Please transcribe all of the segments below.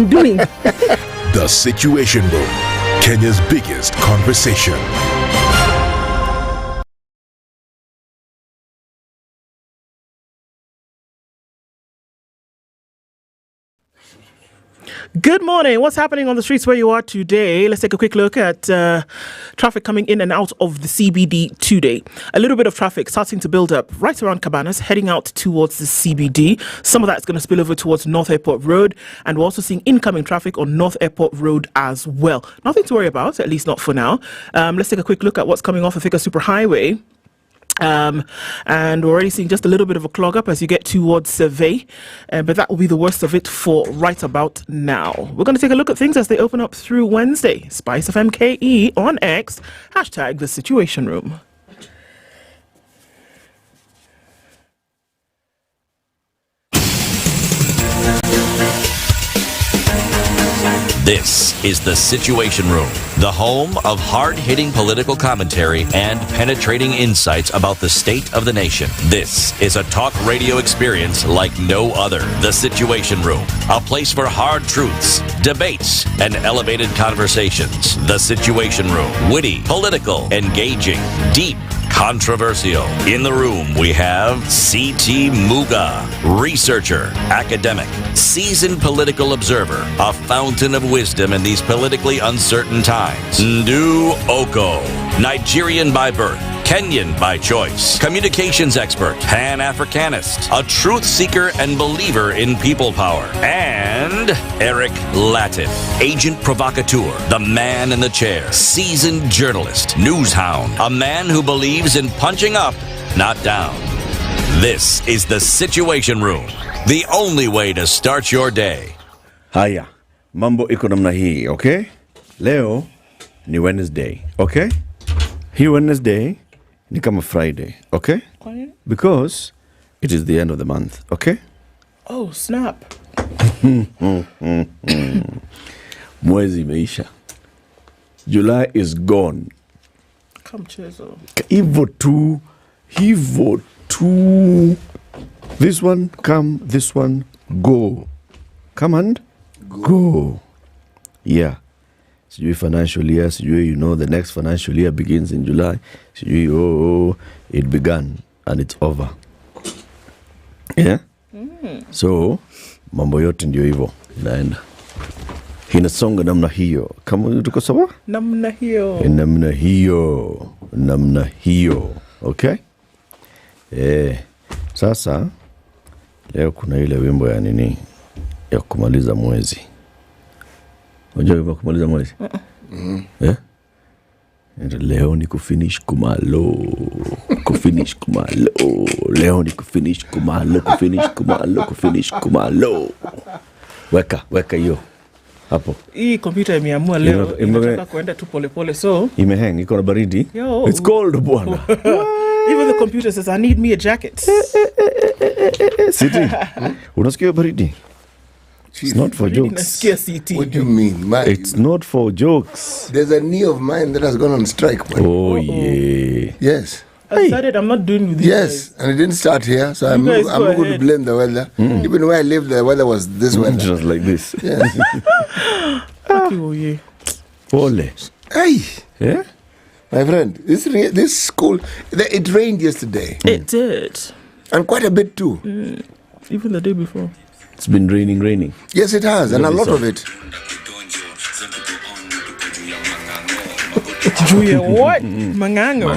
doing. The Situation Room, Kenya's biggest conversation. Good morning. What's happening on the streets where you are today? Let's take a quick look at traffic coming in and out of the CBD today. A little bit of traffic starting to build up right around Cabanas, heading out towards the CBD. Some of that's going to spill over towards North Airport Road, and we're also seeing incoming traffic on North Airport Road as well. Nothing to worry about, at least not for now. Let's take a quick look at what's coming off the Fiscal Superhighway. And we're already seeing just a little bit of a clog up as you get towards Survey, but that will be the worst of it for right about now. We're going to take a look at things as they open up through Wednesday. SpiceFM KE on X, hashtag the Situation Room. This is The Situation Room, the home of hard-hitting political commentary and penetrating insights about the state of the nation. This is a talk radio experience like no other. The Situation Room, a place for hard truths, debates, and elevated conversations. The Situation Room, witty, political, engaging, deep, controversial. In the room, we have C.T. Muga, researcher, academic, seasoned political observer, a fountain of wisdom in these politically uncertain times. Ndu Okoh, Nigerian by birth, Kenyan by choice, communications expert, Pan-Africanist, a truth seeker and believer in people power, and Eric Latiff, agent provocateur, the man in the chair, seasoned journalist, news hound, a man who believes in punching up, not down. This is The Situation Room, the only way to start your day. Haya, mambo iko namna hii, okay? Leo ni Wednesday, okay? Hii Wednesday ni kama Friday, okay? Because it is the end of the month, okay? Oh, snap. Mwezi imeisha. July is gone. Come chezo. Hivo tu. This one come, this one go. Come and go. Yeah. Sijui financial year, sijui, you know, the next financial year begins in July. Sijui, it began and it's over. Yeah? So, mambo yote ndio hivyo inaenda. Inasonga namna hiyo. Kama tuko sawa? Namna hiyo. Okay? Sasa leo kuna ile wimbo ya nini ya kumaliza mwezi. Unajua wimbo kumaliza mwezi? Leo ni kufinish kumalo. Leo ni kufinish kumalo. Weka hiyo hapo. Hii kompyuta imeamua leo inataka kuenda tu pole so imehang, iko na baridi. Yo. It's cold bwana. Even the computer says I need me a jacket. City, unasikia baridi? It's not for jokes. What do you mean? It's not for jokes. There's a knee of mine that has gone on strike. Man. Oh, yeah. Yes. I decided I'm not doing with you Yes, guys. and it didn't start here, so I'm not going to blame the weather. Even where I live, the weather was this weather. Just like this. Yes. Ole. Hey. Yeah? My friend, this school, it rained yesterday. It did. And quite a bit too. Even the day before. It's been raining. Yes, it has, and a lot of it. Julia, what? Mangango.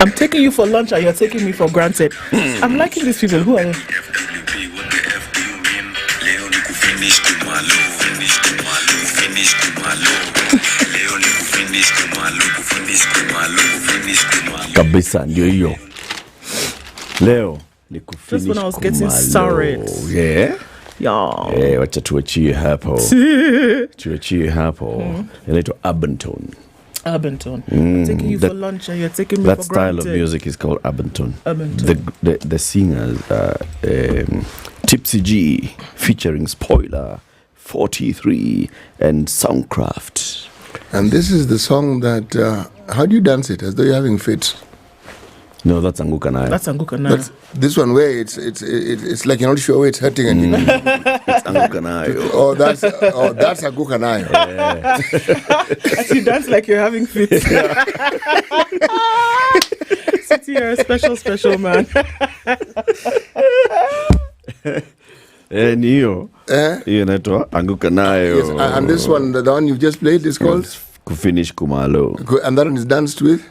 I'm taking you for lunch and you're taking me for granted. I'm liking these people. Who are they? Kabisa ndio hiyo. Leo ni kufinish. Just when I was getting started. Yeah. Yeah. Wacha tuachie hapo. Inaitwa urban tone. I'm taking you for lunch and you're taking me for granted. That style of music is called urban tone. The singers Tipsy G featuring Spoiler 43 and Soundcraft. And this is the song that, how do you dance it? As though you're having fits. No, that's Anguka Nayo. That's Anguka Nayo. But this one where it's like you're not sure where it's hurting anything. It's Anguka Nayo. That's Anguka Nayo. Yeah. As you dance like you're having fits. City, you're a special man. Niyo. Hiyo inaitwa Anguka Nayo. Yes, and this one, the one you've just played, is called Kufinish Kumalo. And that one is danced with?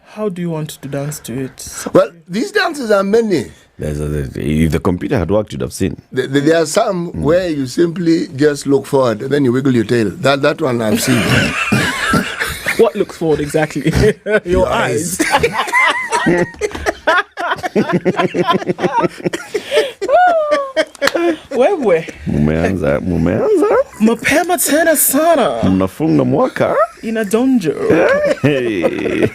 How do you want to dance to it? Well, these dances are many. If the computer had worked, you'd have seen. There are some where you simply just look forward and then you wiggle your tail. That one I've seen. What looks forward exactly? Your eyes. Wewe Mumeanza mapema tena sana, mnafunga mwaka inadonjo. Hey.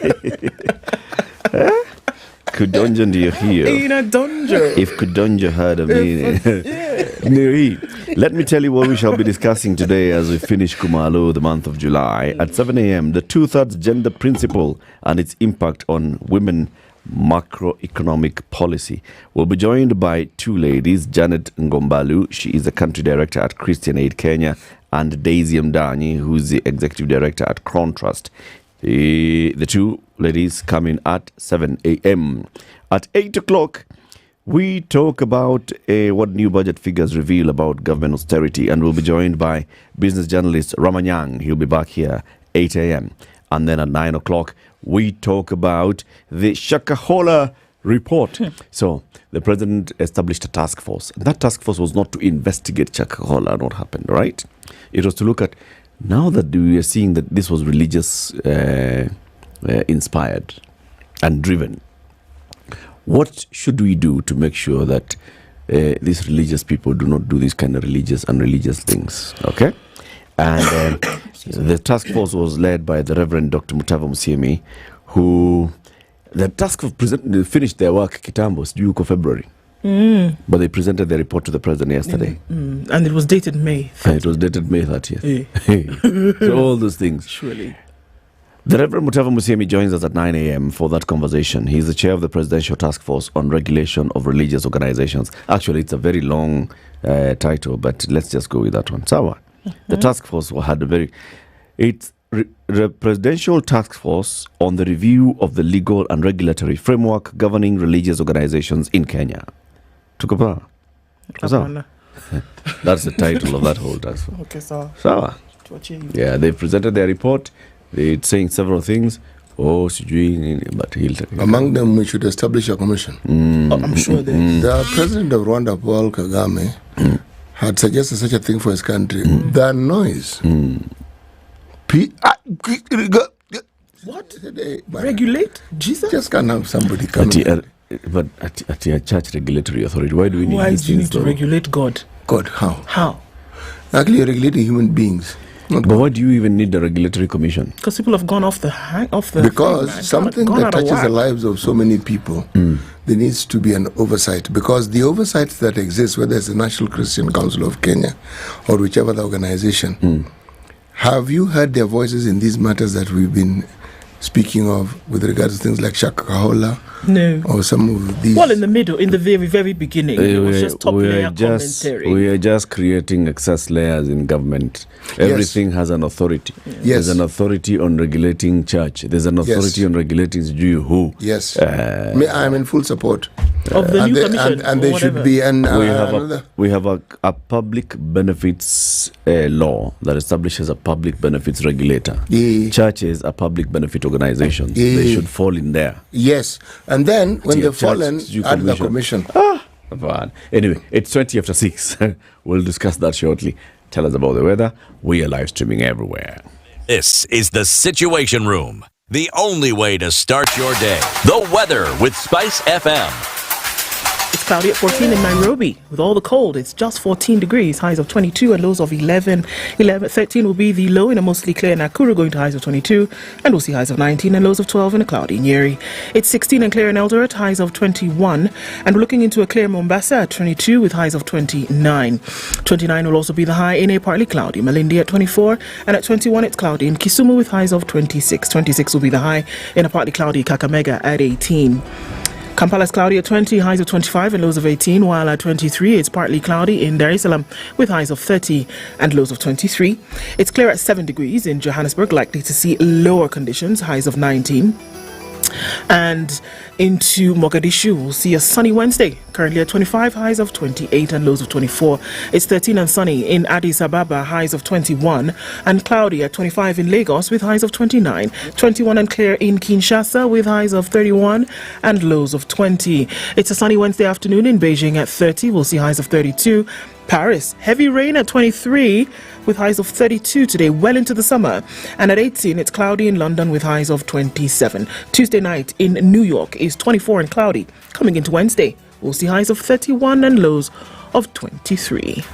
Kudonjo ndiyo hiyo. Inadonjo. If Kudonjo had a meaning. Nyeri. Let me tell you what we shall be discussing today as we finish Kumalo, the month of July. At 7 a.m., the 2/3 gender principle and its impact on women macroeconomic policy. We'll be joined by two ladies, Janet Ngombalu, she is the country director at Christian Aid Kenya, and Daisy Mdanyi, who's the executive director at Crown Trust. The two ladies come in at 7 a.m. At 8 o'clock, we talk about what new budget figures reveal about government austerity, and we'll be joined by business journalist Ramanyang. He'll be back here 8 a.m. And then at 9 o'clock, we talk about the Shakahola report. So the president established a task force. And that task force was not to investigate Shakahola and what happened, right? It was to look at, now that we are seeing that this was religious inspired and driven, what should we do to make sure that these religious people do not do these kind of religious and unreligious things, okay? And the task force was led by the Reverend Dr. Mutava Musiemi, who the task force finished their work kitambo, due to February. But they presented their report to the president yesterday. And it was dated May 30th. And it was dated May 30th. So all those things. Surely. The Reverend Mutava Musiemi joins us at 9 a.m. for that conversation. He's the chair of the Presidential Task Force on Regulation of Religious Organizations. Actually, it's a very long title, but let's just go with that one. Sawa. The task force had it's the Presidential Task Force on the review of the legal and regulatory framework governing religious organizations in Kenya. Tukapa. That's the title of that whole task force. Okay, so. Sawa. Yeah, they presented their report. They're saying several things. But among them, we should establish a commission. I'm sure the president of Rwanda, Paul Kagame, had suggested such a thing for his country. The noise. What? Regulate? Jesus? Just can't have somebody come but at your church regulatory authority, why do we need Why these do you things? need to regulate God? God, how? How? Actually, you're regulating human beings. But why do you even need the regulatory commission? Because people have gone off the because thing, something that touches the lives of so many people, there needs to be an oversight. Because the oversight that exists, whether it's the National Christian Council of Kenya or whichever other organization, have you heard their voices in these matters that we've been speaking of with regards to things like Shakahola? No. Or some of these? Well, in the middle, in the very, very beginning, it was just top layer commentary. We are just creating excess layers in government. Everything has an authority. There's an authority on regulating church. There's an authority on regulating Jew who. Yes. I'm in full support. Of the new commission. And they should be. We have a public benefits law that establishes a public benefits regulator. Churches are public benefit organizations. They should fall in there. Yes. And then, when they've fallen, add the commission. Anyway, it's 20 after 6. We'll discuss that shortly. Tell us about the weather. We are live streaming everywhere. This is the Situation Room, the only way to start your day. The weather with SpiceFM. It's cloudy at 14 in Nairobi. With all the cold, it's just 14 degrees, highs of 22 and lows of 11. 13 will be the low in a mostly clear Nakuru, going to highs of 22, and we'll see highs of 19 and lows of 12 in a cloudy Nyeri. It's 16 and clear in Eldoret, highs of 21, and we're looking into a clear Mombasa at 22 with highs of 29. 29 will also be the high in a partly cloudy Malindi at 24, and at 21 it's cloudy in Kisumu with highs of 26. 26 will be the high in a partly cloudy Kakamega at 18. Kampala is cloudy at 20, highs of 25 and lows of 18, while at 23 it's partly cloudy in Dar es Salaam with highs of 30 and lows of 23. It's clear at 7 degrees in Johannesburg, likely to see lower conditions, highs of 19. And into Mogadishu, we'll see a sunny Wednesday, currently at 25, highs of 28 and lows of 24. It's 13 and sunny in Addis Ababa, highs of 21, and cloudy at 25 in Lagos with highs of 29. 21 and clear in Kinshasa with highs of 31 and lows of 20. It's a sunny Wednesday afternoon in Beijing at 30, we'll see highs of 32. Paris, heavy rain at 23 with highs of 32 today, well into the summer. And at 18, it's cloudy in London with highs of 27. Tuesday night in New York is 24 and cloudy. Coming into Wednesday, we'll see highs of 31 and lows of 23.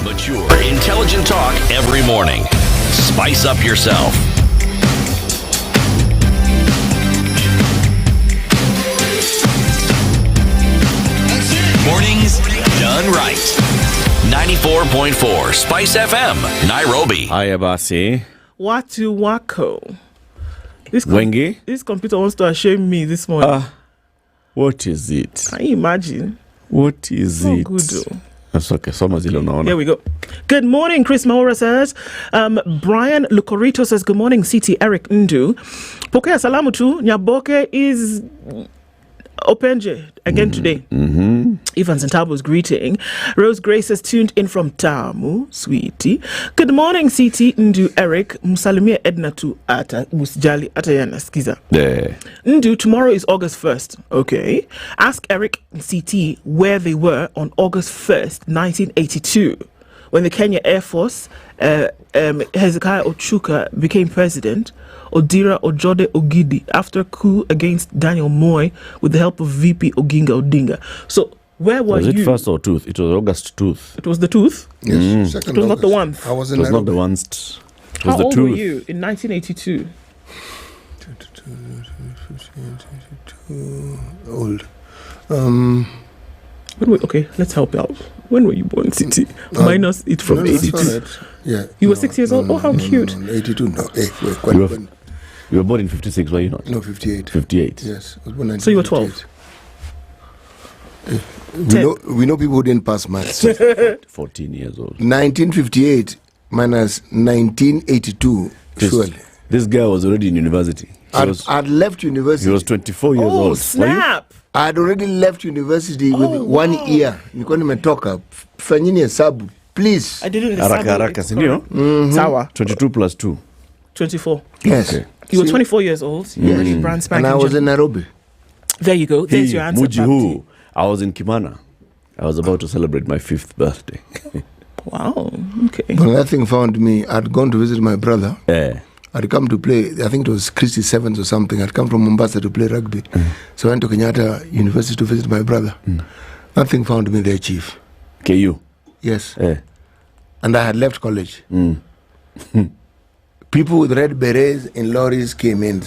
Mature, intelligent talk every morning. Spice up yourself. Mornings done right. 94.4 Spice FM, Nairobi. Haya basi. Watu wako. Wengi? This computer wants to shame me this morning. What is it? Can you imagine? What is it? Good though. That's okay. Here we go. Good morning, Chris Maura says. Brian Lucorito says, good morning, CT Eric Ndu. Pokea salamu tu, Nyaboke is Openje again today. Ivan Santabo's greeting. Rose Grace has tuned in from Tamu, sweetie. Good morning, CT Ndu Eric. Musalimia Edna tu ata musjali atayana skiza. Ndu, tomorrow is August 1st. Okay. Ask Eric and CT where they were on August 1st, 1982, when the Kenya Air Force, Hezekiah Ochuka became president. Odira Ojode Ogidi after coup against Daniel Moi with the help of VP Oginga Odinga. So where were you? Was it first or tooth? It was August tooth. It was the tooth? Yes. It was not the one. I was It was not the ones. It was How the old tooth. were you in 1982? Old. Okay, let's help out. When were you born, City? Minus it from 82. Yeah. You were 6 years old? Oh, how cute. 82, no. You were born in 56, were you not? No, 58. 58. Yes. I was born in So you were 12? We know people who didn't pass maths. 14 years old. 1958 minus 1982, surely. This guy was already in university. I'd left university. He was 24 years old. Oh, snap. I had already left university with 1 year. Nilikuwa nimetoka. Fanyeni hesabu, please. I didn't Haraka, sindio? Sawa. 22 plus 2. 24. Yes. Okay. You were 24 years old. You were already brand And spanking. I was in Nairobi. There you go. There's your answer. Mujihu. I was in Kimana. I was about to celebrate my 5th birthday. Wow. Okay. When that thing found me, I'd gone to visit my brother. I'd come to play, I think it was Christy Sevens or something. I'd come from Mombasa to play rugby. So I went to Kenyatta University to visit my brother. That thing found me there, Chief. KU? Yes. And I had left college. People with red berets in lorries came in.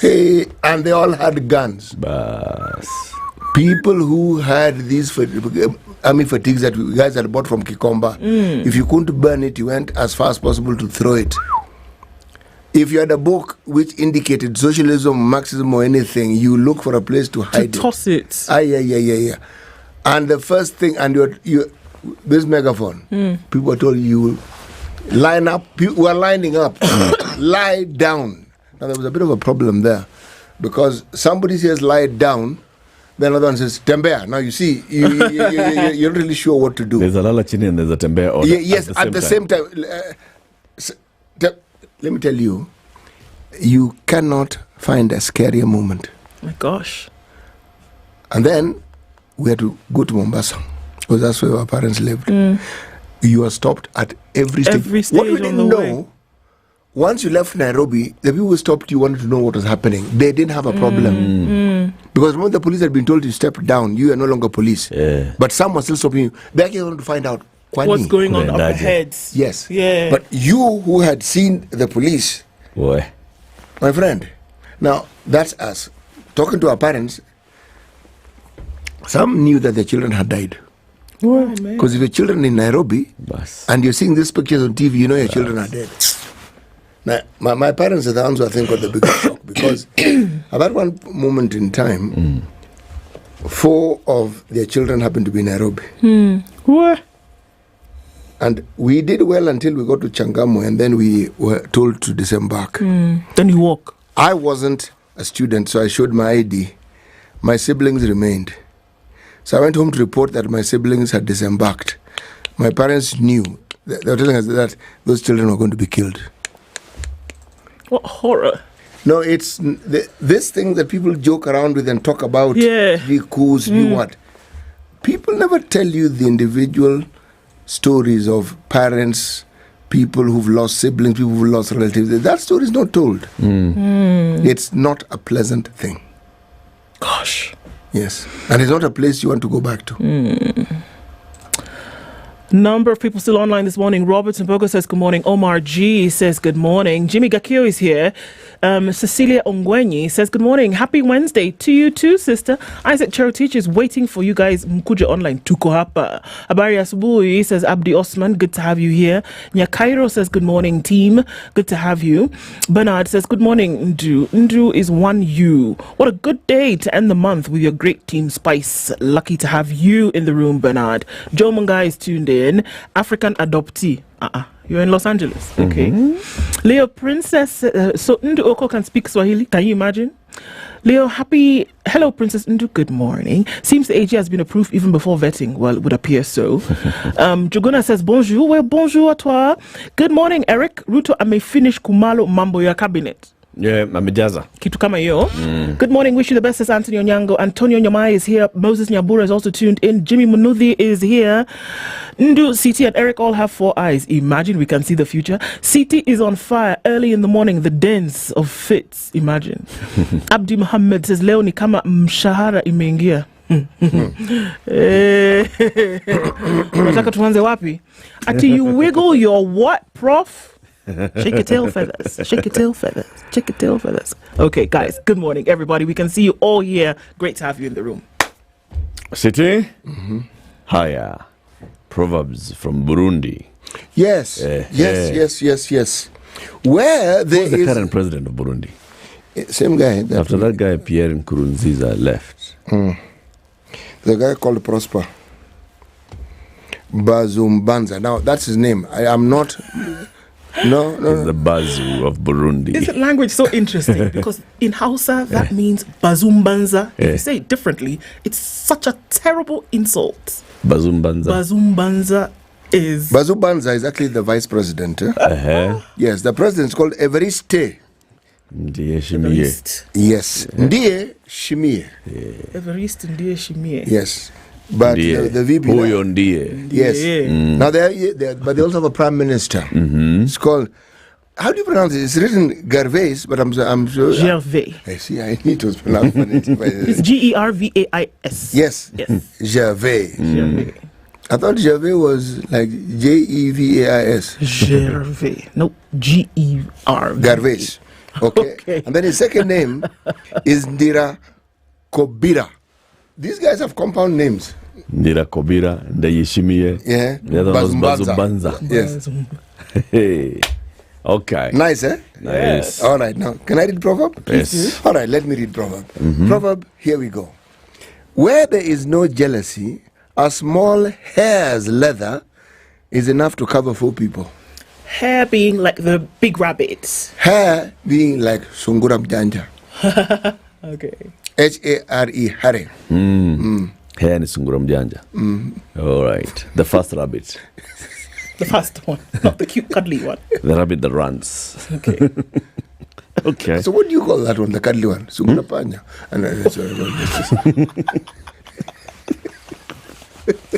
Hey, and they all had guns. People who had these army fatigues that you guys had bought from Kikomba. If you couldn't burn it, you went as far as possible to throw it. If you had a book which indicated socialism, Marxism, or anything, you look for a place to hide To toss it. Yeah. And the first thing, and this megaphone, people were told you line up. People were lining up. Lie down. Now there was a bit of a problem there, because somebody says lie down, then another one says tembea. Now you see, you're not really sure what to do. There's a lala chini and there's a tembea order. Yes, at the same time. Let me tell you, you cannot find a scarier moment. My gosh. And then we had to go to Mombasa, because that's where our parents lived. You are stopped at every stage. Every stage What we on didn't the know once you left Nairobi, the people who stopped you wanted to know what was happening. They didn't have a problem. Because when the police had been told to step down, you are no longer police. Yeah. But some was still stopping you. They actually wanted to find out What's going on up their Kwani. heads? Yes. Yeah. But you who had seen the police, Boy. my friend, now that's us. Talking to our parents, some knew that their children had died. Oh, man. Because if your children in Nairobi Bas. and you're seeing these pictures on TV, you know your children are dead. Now, my parents are the ones who I think got the biggest shock because at that one moment in time, 4 of their children happened to be in Nairobi. What? And we did well until we got to Changamwe and then we were told to disembark. Then you walk. I wasn't a student, so I showed my ID. My siblings remained. So I went home to report that my siblings had disembarked. My parents knew. They were telling us that those children were going to be killed. What horror. No, it's this thing that people joke around with and talk about. Yeah. Be coups, be what. People never tell you the individual stories of parents, people who've lost siblings, people who've lost relatives. That story is not told. It's not a pleasant thing. Gosh. Yes. And it's not a place you want to go back to. Number of people still online this morning. Robert Mbogo says good morning. Omar G says good morning. Jimmy Gakio is here. Cecilia Ongwenyi says good morning. Happy Wednesday to you too, sister. Isaac Chero Teacher is waiting for you guys. Mkuja online. Tuko hapa. Abari Asubui says Abdi Osman. Good to have you here. Nyakairo says good morning, team. Good to have you. Bernard says good morning, Ndu. Ndu is 1U. What a good day to end the month with your great team Spice. Lucky to have you in the room, Bernard. Joe Munga is tuned in. African adoptee. You're in Los Angeles. Okay. Leo Princess. So Ndu Okoh can speak Swahili. Can you imagine? Leo, hello, Princess Ndu. Good morning. Seems the AG has been approved even before vetting. Well, it would appear so. Jogona says bonjour. Well, bonjour à toi. Good morning, Eric. Ruto ame finish kumalo mambo ya cabinet. Yeah, mamejaza. Kitu kama hiyo. Good morning. Wish you the best, says Anthony Onyango. Antonio Nyamai is here. Moses Nyabura is also tuned in. Jimmy Munuthi is here. Ndu, CT and Eric all have 4 eyes. Imagine we can see the future. CT is on fire early in the morning. The dance of fits. Imagine. Abdi Muhammad says leo ni kama mshahara imeingia. Nataka tuanze wapi? Ati you wiggle your what, prof? Shake your tail feathers. Shake your tail feathers. Shake your tail feathers. Okay, guys. Good morning, everybody. We can see you all here. Great to have you in the room. City? Haya. Proverbs from Burundi. Yes. Yes. Where there Who's the is current president of Burundi? same guy. After that guy, Pierre Nkurunziza left. The guy called Prosper. Bazumbanza. Now, that's his name. I am not... No. He's the Bazu of Burundi. Isn't language so interesting? Because in Hausa, that means bazumbanza. If you say it differently, it's such a terrible insult. Bazumbanza. Bazumbanza is... Bazumbanza is actually the vice president. Yes, the president is called Evariste. Ndiye Shimiye. Yes. Ndiye Shimiye. Evariste Ndiye Shimiye. Yes. But the VP... Huyo ndiye. Yes. Now, but they also have a prime minister. It's called... How do you pronounce it? It's written Gervais, but I'm sure... Gervais. I see, I need to pronounce it. It's Gervais. Yes. Gervais. I thought Gervais was like Jevais. Gervais. No, Gervais. Gervais. Okay. And then his second name is Ndira Kobira. These guys have compound names. Ndira Kobira, Ndayishimiye. Yeah. The other was Bazumbanza. Yes. Hey. Okay. Nice, eh? Nice. All right. Now, can I read Proverb? Yes. All right, let me read Proverb. Proverb, here we go. Where there is no jealousy, a small hair's leather is enough to cover 4 people. Hair being like the big rabbits. Hair being like Sungura Mjanja. Okay. H-A-R-E, Hare. Hair ni sungura mjanja. All right. The first rabbit. The first one, not the cute cuddly one. The rabbit that runs. Okay. Okay. So what do you call that one, the cuddly one? Sungura Panya.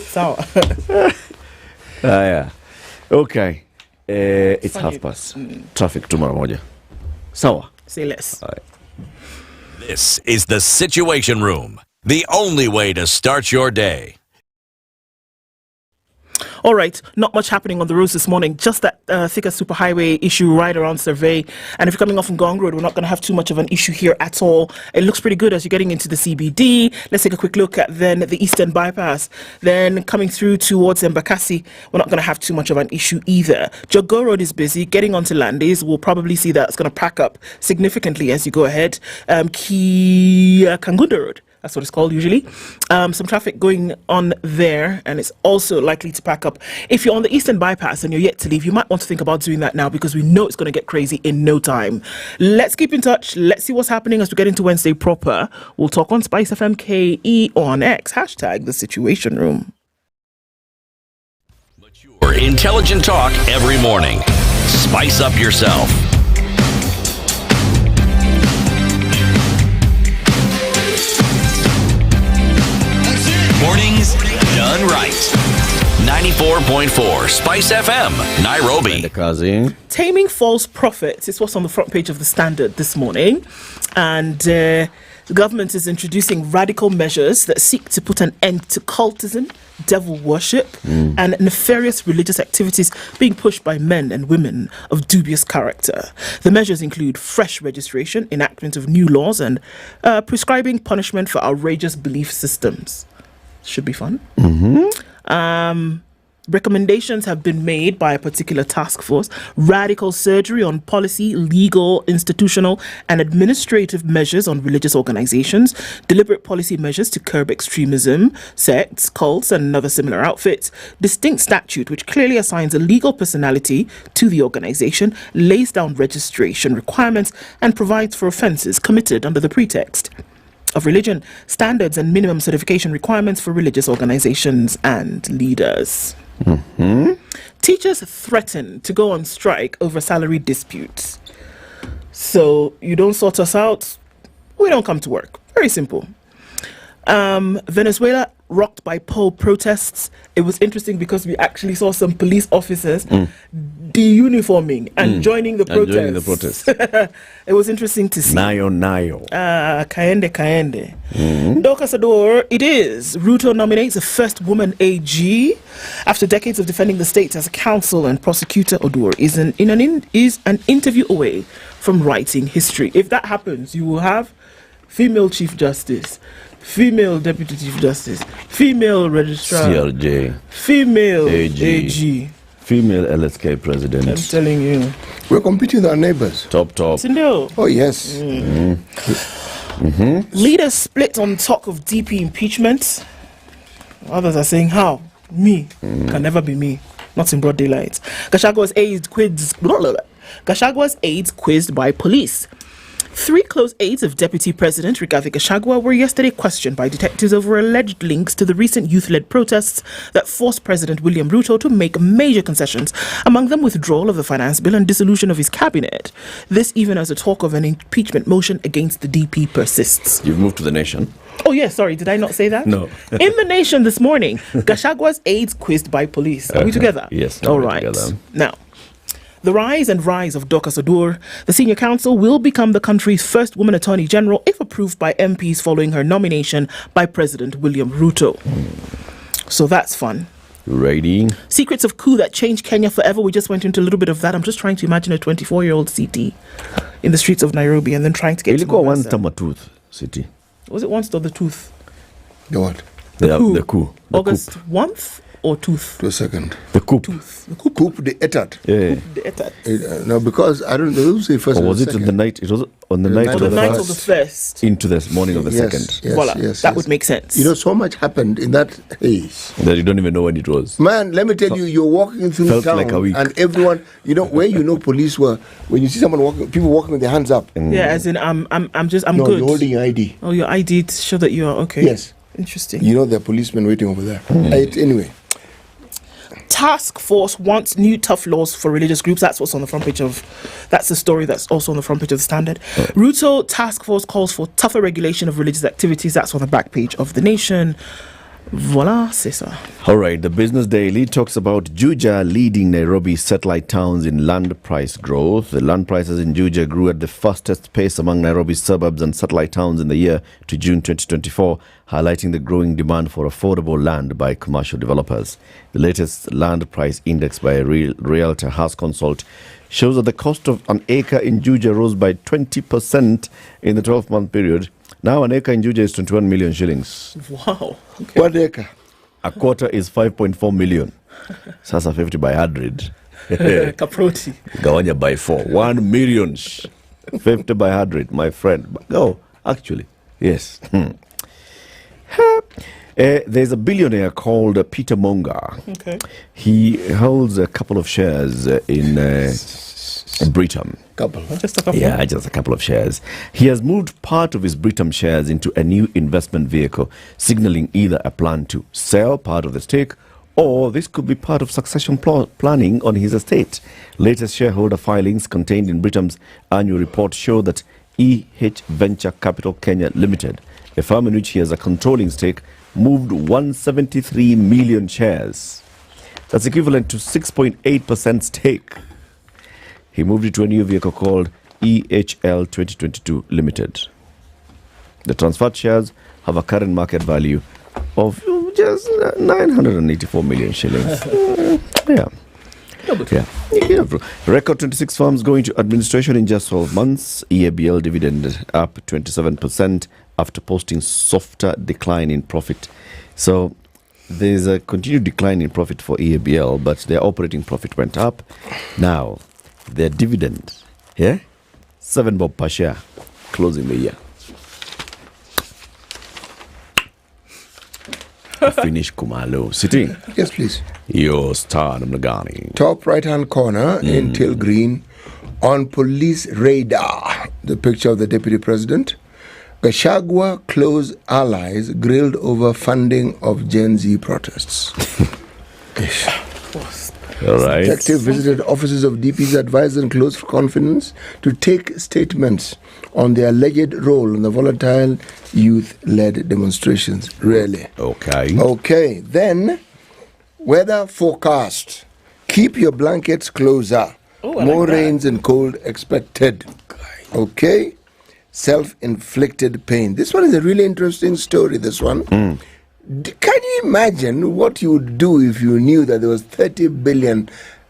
Sour. Yeah. Okay. It's half past. Traffic tomorrow moja. Sawa. Say less. All right. This is the Situation Room, the only way to start your day. All right, not much happening on the roads this morning. Just that thicker superhighway issue right around Survey. And if you're coming off from Gong Road, we're not going to have too much of an issue here at all. It looks pretty good as you're getting into the CBD. Let's take a quick look at then the Eastern Bypass. Then coming through towards Mbakasi, we're not going to have too much of an issue either. Jogo Road is busy. Getting onto Landis, we'll probably see that it's going to pack up significantly as you go ahead. Kangunda Road. That's what it's called usually. Some traffic going on there, and it's also likely to pack up. If you're on the Eastern Bypass and you're yet to leave, you might want to think about doing that now because we know it's going to get crazy in no time. Let's keep in touch. Let's see what's happening as we get into Wednesday proper. We'll talk on SpiceFM KE on X. # the Situation Room. Mature, intelligent talk every morning. Spice up yourself. Mornings done right. 94.4 Spice FM, Nairobi. Taming false prophets is what's on the front page of the Standard this morning. And the government is introducing radical measures that seek to put an end to cultism, devil worship, and nefarious religious activities being pushed by men and women of dubious character. The measures include fresh registration, enactment of new laws, and prescribing punishment for outrageous belief systems. Should be fun. Recommendations have been made by a particular task force. Radical surgery on policy, legal, institutional, and administrative measures on religious organizations. Deliberate policy measures to curb extremism, sects, cults, and other similar outfits. Distinct statute which clearly assigns a legal personality to the organization, lays down registration requirements, and provides for offences committed under the pretext of religion, standards and minimum certification requirements for religious organizations and leaders. Teachers threaten to go on strike over salary disputes. So you don't sort us out, we don't come to work. Very simple. Venezuela rocked by poll protests. It was interesting because we actually saw some police officers de-uniforming and joining the protests. It was interesting to see. Nayo. Kaende. Dokasador, it is. Ruto nominates the first woman AG. After decades of defending the state as a counsel and prosecutor, Odur is an interview away from writing history. If that happens, you will have female Chief Justice, female Deputy Chief Justice, female Registrar, CRJ, female AG, female LSK President. I'm telling you. We're competing with our neighbors. Top. Sindo. Oh, yes. Leaders split on talk of DP impeachment. Others are saying, how? Me. Can never be me. Not in broad daylight. Gachagwa's aides quizzed by police. 3 close aides of Deputy President Rigathi Gachagua were yesterday questioned by detectives over alleged links to the recent youth-led protests that forced President William Ruto to make major concessions, among them withdrawal of the finance bill and dissolution of his cabinet. This even as the talk of an impeachment motion against the DP persists. You've moved to the Nation. Oh, yes, sorry, did I not say that? No. In the Nation this morning, Gachagwa's aides quizzed by police. Are we together? Yes. All right. Together. Now, the rise of Dorcas Odur, the senior counsel, will become the country's first woman attorney general if approved by MPs following her nomination by President William Ruto. So that's fun. Ready? Secrets of coup that changed Kenya forever. We just went into a little bit of that. I'm just trying to imagine a 24-year-old CT in the streets of Nairobi and then trying to get to Mombasa. One Tamatooth City. Was it once or the tooth? The what? The coup. August 1th or tooth? To a second. The coup. Tooth. The Coup de etat. Yeah. The etat. No, because I don't know who say first Or or was it second. on the night? It was on the night On of the the night of first. the first. Into the morning of the second. Yes, Voila. yes, that yes. would make sense. You know, so much happened in that haze. That you don't even know when it was. Man, let me tell you, you're walking through Felt town like a week. and everyone, you know, where you know police were, when you see someone walking, people walking with their hands up. Yeah, as in I'm No, good. you're holding your ID. Oh, your ID to show that you are okay. Yes. Interesting. You know there are policemen waiting over there. Anyway. Task force wants new tough laws for religious groups. That's what's on the front page of. That's the story that's also on the front page of the Standard. Ruto task force calls for tougher regulation of religious activities. That's on the back page of the Nation. Voilà, c'est ça. All right, the Business Daily talks about Juja leading Nairobi satellite towns in land price growth. The land prices in Juja grew at the fastest pace among Nairobi's suburbs and satellite towns in the year to June 2024, highlighting the growing demand for affordable land by commercial developers. The latest land price index by a Realtor House Consult shows that the cost of an acre in Juja rose by 20% in the 12-month period. Now an acre in Juja is 21 million shillings. Wow. Okay. 1 acre. A quarter is 5.4 million. Sasa 50 by 100. Caproti. Gawanya by 4. 1 million. 50 by 100, my friend. No, actually, yes. There's a billionaire called Peter Muga. Okay. He holds a couple of shares in Britam. Couple. Just a couple. Yeah, just a couple of shares. He has moved part of his Britam shares into a new investment vehicle, signaling either a plan to sell part of the stake or this could be part of succession planning on his estate. Latest shareholder filings contained in Britam's annual report show that Venture Capital Kenya Limited, a firm in which he has a controlling stake, moved 173 million shares. That's equivalent to 6.8% stake. He moved it to a new vehicle called EHL 2022 Limited. The transferred shares have a current market value of just 984 million shillings. Yeah. Record 26 firms going to administration in just 12 months. EABL dividend up 27% after posting softer decline in profit. So there's a continued decline in profit for EABL, but their operating profit went up. Now, their dividend, 7 bob per share, closing the year. Finish Kumalo. Sitting. Yes, please. Your star Namnagani. Top right-hand corner in teal green, on police radar, the picture of the deputy president. Gachagua close allies grilled over funding of Gen Z protests. All right. Detective visited offices of DP's advisor and close confidence to take statements on the alleged role in the volatile youth-led demonstrations. Really? Okay. Okay. Then, weather forecast. Keep your blankets closer. More rains and cold expected. Okay. Self-inflicted pain. This one is a really interesting story, this one. Can you imagine what you would do if you knew that there was 30 billion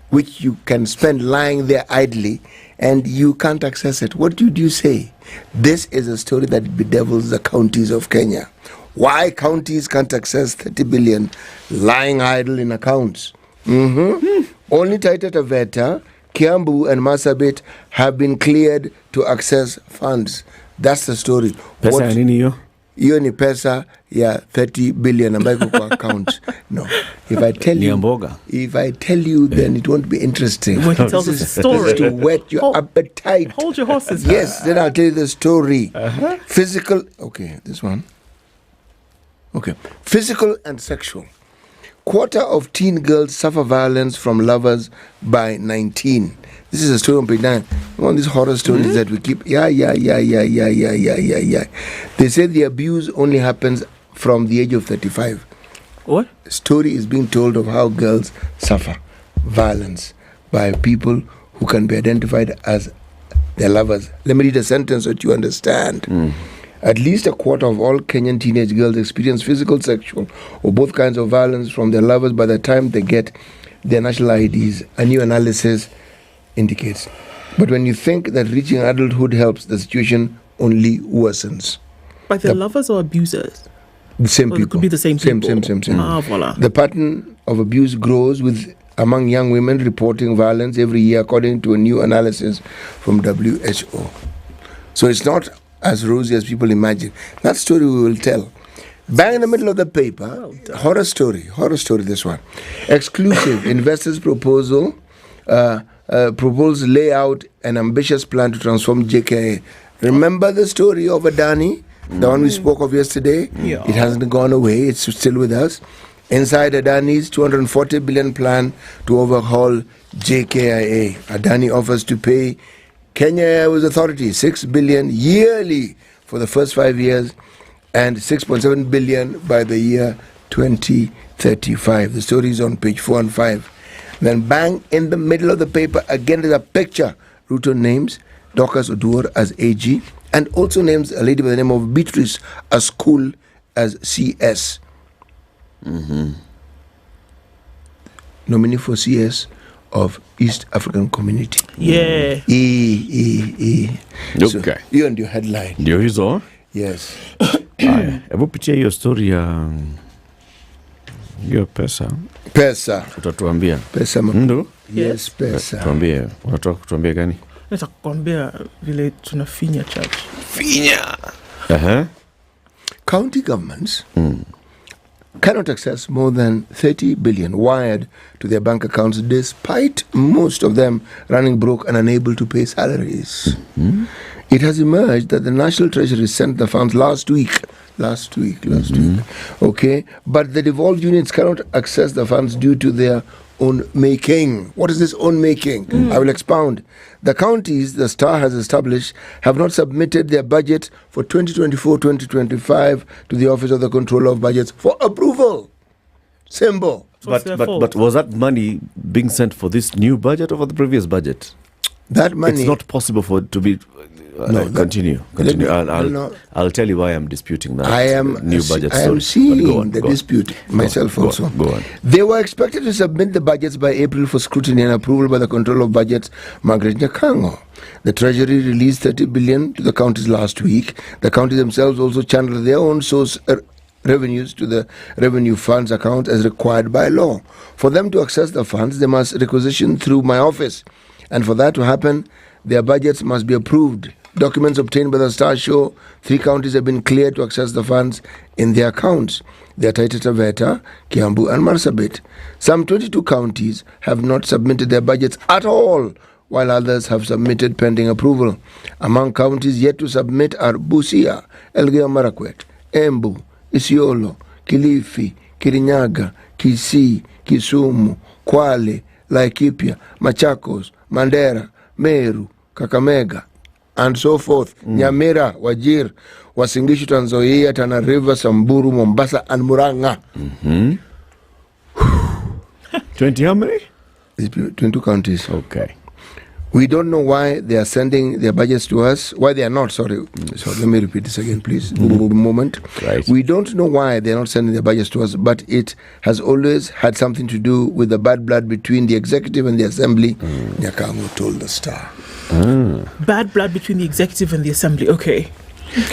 which you can spend lying there idly and you can't access it? What would you say? This is a story that bedevils the counties of Kenya. Why counties can't access 30 billion lying idle in accounts? Only Taita Taveta, Kiambu and Marsabit have been cleared to access funds. That's the story. Pesa nini hiyo? Hiyo ni pesa ya 30 billion ambayo iko kwa account. No. If I tell you, then it won't be interesting. When he tells us a story. To whet your appetite. Hold your horses. Yes, then I'll tell you the story. Physical. Okay, this one. Okay. Physical and sexual. Quarter of teen girls suffer violence from lovers by 19. This is a story on page 9. One of these horror stories that we keep. Yeah. They say the abuse only happens from the age of 35. What? The story is being told of how girls suffer violence by people who can be identified as their lovers. Let me read a sentence so that you understand. At least a quarter of all Kenyan teenage girls experience physical, sexual, or both kinds of violence from their lovers by the time they get their national IDs. A new analysis indicates. But when you think that reaching adulthood helps, the situation only worsens. By their lovers or abusers? The same Or people. it could be the same people. Same. Ah, voila. The pattern of abuse grows with among young women reporting violence every year, according to a new analysis from WHO. So it's not as rosy as people imagine. That story we will tell. Bang in the middle of the paper, horror story, this one. Exclusive, investors propose lay out an ambitious plan to transform JKIA. Remember the story of Adani, the one we spoke of yesterday? Yeah. It hasn't gone away, it's still with us. Inside Adani's 240 billion plan to overhaul JKIA, Adani offers to pay Kenya Airways Authority 6 billion yearly for the first 5 years and 6.7 billion by the year 2035. The story is on page 4 and 5. Then bang, in the middle of the paper, again there's a picture. Ruto names Dorcas Oduor as AG and also names a lady by the name of Beatrice Askul as CS. Nominee for CS of East African Community. Yeah. So, you and your headline. Ndio hizo. Yes. Hebu pitia hiyo story ya hiyo pesa. Pesa. Utatuambia. Pesa. Ndu? Yes, pesa. Tuambie. Unataka kutuambia gani? Nataka kuambia vile tunafinya church. Finya. County governments cannot access more than 30 billion wired to their bank accounts despite most of them running broke and unable to pay salaries. It has emerged that the National Treasury sent the funds last week. Okay, but the devolved units cannot access the funds due to their own making. What is this own making? I will expound. The counties the Star has established have not submitted their budget for 2024-2025 to the Office of the Controller of Budgets for approval. Simple. But was that money being sent for this new budget or for the previous budget? That money. It's not possible for it to be. Continue. I'll tell you why I'm disputing that. I am new budget. I am seeing the dispute myself also. Go on. They were expected to submit the budgets by April for scrutiny and approval by the Controller of Budgets, Margaret Nyakango. The Treasury released 30 billion to the counties last week. The counties themselves also channeled their own source revenues to the revenue funds account as required by law. For them to access the funds, they must requisition through my office. And for that to happen, their budgets must be approved. Documents obtained by the Star show 3 counties have been cleared to access the funds in their accounts. They are Taita Taveta, Kiambu and Marsabit. Some 22 counties have not submitted their budgets at all, while others have submitted pending approval. Among counties yet to submit are Busia, Elgeyo Marakwet, Embu, Isiolo, Kilifi, Kirinyaga, Kisii, Kisumu, Kwale, Laikipia, Machakos, Mandera, Meru, Kakamega, and so forth. Nyamira, Wajir, Uasin Gishu, Trans Nzoia, Tana River, Samburu, Mombasa, and Murang'a. 20 how many? 22 counties. Okay. We don't know why they are sending their budgets to us. Why they are not, sorry, let me repeat this again, please. Moment. Right. We don't know why they are not sending their budgets to us, but it has always had something to do with the bad blood between the executive and the assembly. Nyakango told the Star. Bad blood between the executive and the assembly. Okay.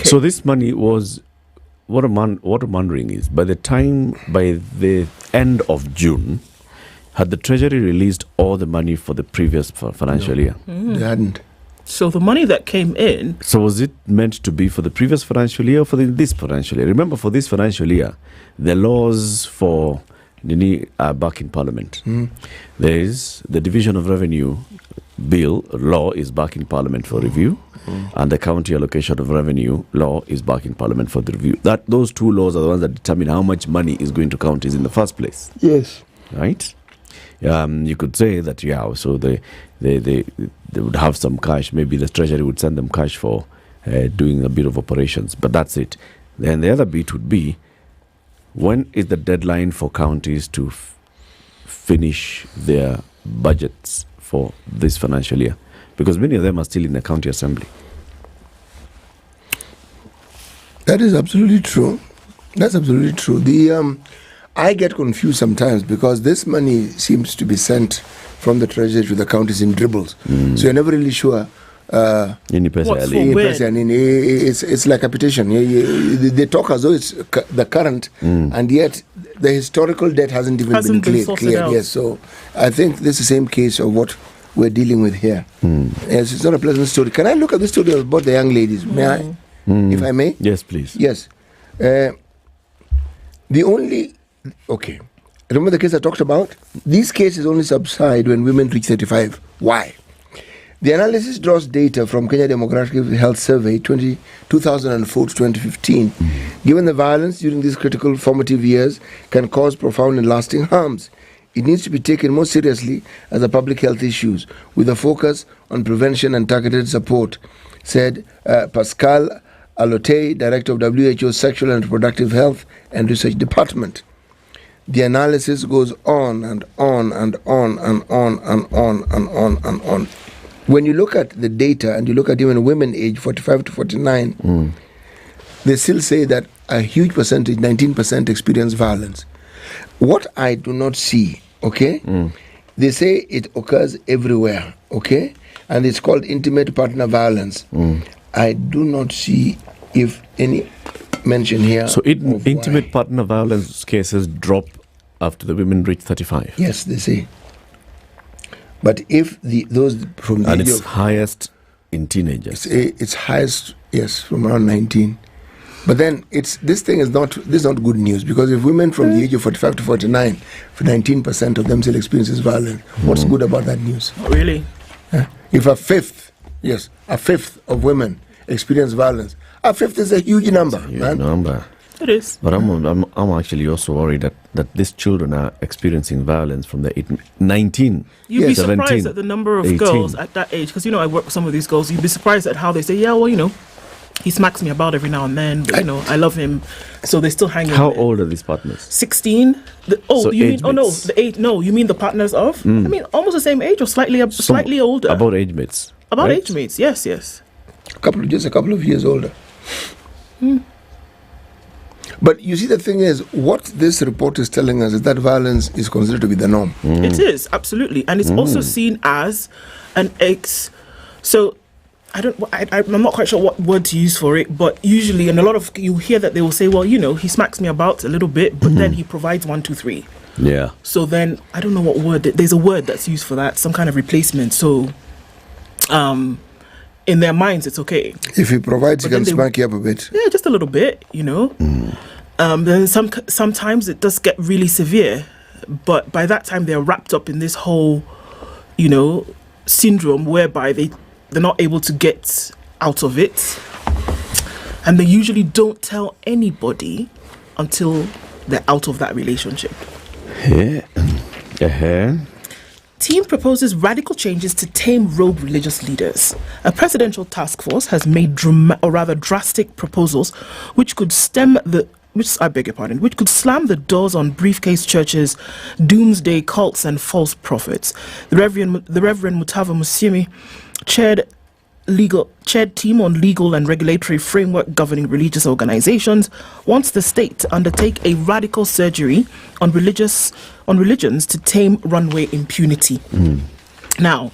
So this money was, what I'm wondering is, by the end of June, had the Treasury released all the money for the previous financial year? They hadn't. So the money that came in. So was it meant to be for the previous financial year or for this financial year? Remember, for this financial year, the laws for Nini are back in Parliament. There is the Division of Revenue law is back in Parliament for review, and the County Allocation of Revenue law is back in Parliament for the review. Those 2 laws are the ones that determine how much money is going to counties in the first place. Yes. Right? You could say that, so they would have some cash. Maybe the Treasury would send them cash for doing a bit of operations, but that's it. Then the other bit would be, when is the deadline for counties to finish their budgets for this financial year? Because many of them are still in the county assembly. That is absolutely true. That's absolutely true. I get confused sometimes because this money seems to be sent from the Treasury to the counties in dribbles. So you're never really sure. It's like a petition. They talk as though it's the current, and yet the historical debt hasn't even been cleared. Yes, so I think this is the same case of what we're dealing with here. Yes, it's not a pleasant story. Can I look at this story about the young ladies? May I? If I may? Yes, please. Yes. Okay. Remember the case I talked about? These cases only subside when women reach 35. Why? The analysis draws data from Kenya Demographic Health Survey 2004 to 2015. Given the violence during these critical formative years can cause profound and lasting harms, it needs to be taken more seriously as a public health issue, with a focus on prevention and targeted support, said Pascal Alote, Director of WHO's Sexual and Reproductive Health and Research Department. the analysis goes on and on and on and on and on and on and on. When you look at the data and you look at even women aged 45 to 49, they still say that a huge percentage, 19%, experience violence. What I do not see, okay, they say it occurs everywhere, okay, and it's called intimate partner violence. I do not see if any mention here. So intimate partner violence cases drop after the women reach 35? Yes, they say. But if those from the and age it's of, highest in teenagers. It's highest, yes, from around 19. But then this is not good news, because if women from the age of 45 to 49, for 19% of them still experiences violence, what's good about that news? Really? If a fifth of women experience violence, a fifth is a huge number. Number. It is. But I'm actually also worried that these children are experiencing violence from the 19. You'd be 17, surprised at the number of 18. girls at that age, because I work with some of these girls. You'd be surprised at how they say, yeah, well, he smacks me about every now and then, but I love him, so they still hang in How there. old are these partners? 16. So You mean? age Oh no, mates. the age. No, you mean the partners of? I mean, almost the same age or slightly older. About age mates. About right? age mates. Yes. Just a couple of years older. But you see, the thing is, what this report is telling us is that violence is considered to be the norm. It is, absolutely, and it's also seen as an So I'm not quite sure what word to use for it, but usually, and a lot of you hear that they will say, well, he smacks me about a little bit, but then he provides 1, 2, 3. Yeah. So then I don't know what word. There's a word that's used for that, some kind of replacement. So, in their minds, it's okay. If he provides, he But can then smack you up a bit. Yeah, just a little bit, Then sometimes it does get really severe, but by that time they're wrapped up in this whole, syndrome whereby they're not able to get out of it, and they usually don't tell anybody until they're out of that relationship. Team proposes radical changes to tame rogue religious leaders. A presidential task force has made drastic proposals which could slam the doors on briefcase churches, doomsday cults, and false prophets. The Reverend Mutava Musimi chaired team on legal and regulatory framework governing religious organizations wants the state to undertake a radical surgery on religions to tame runaway impunity. Now,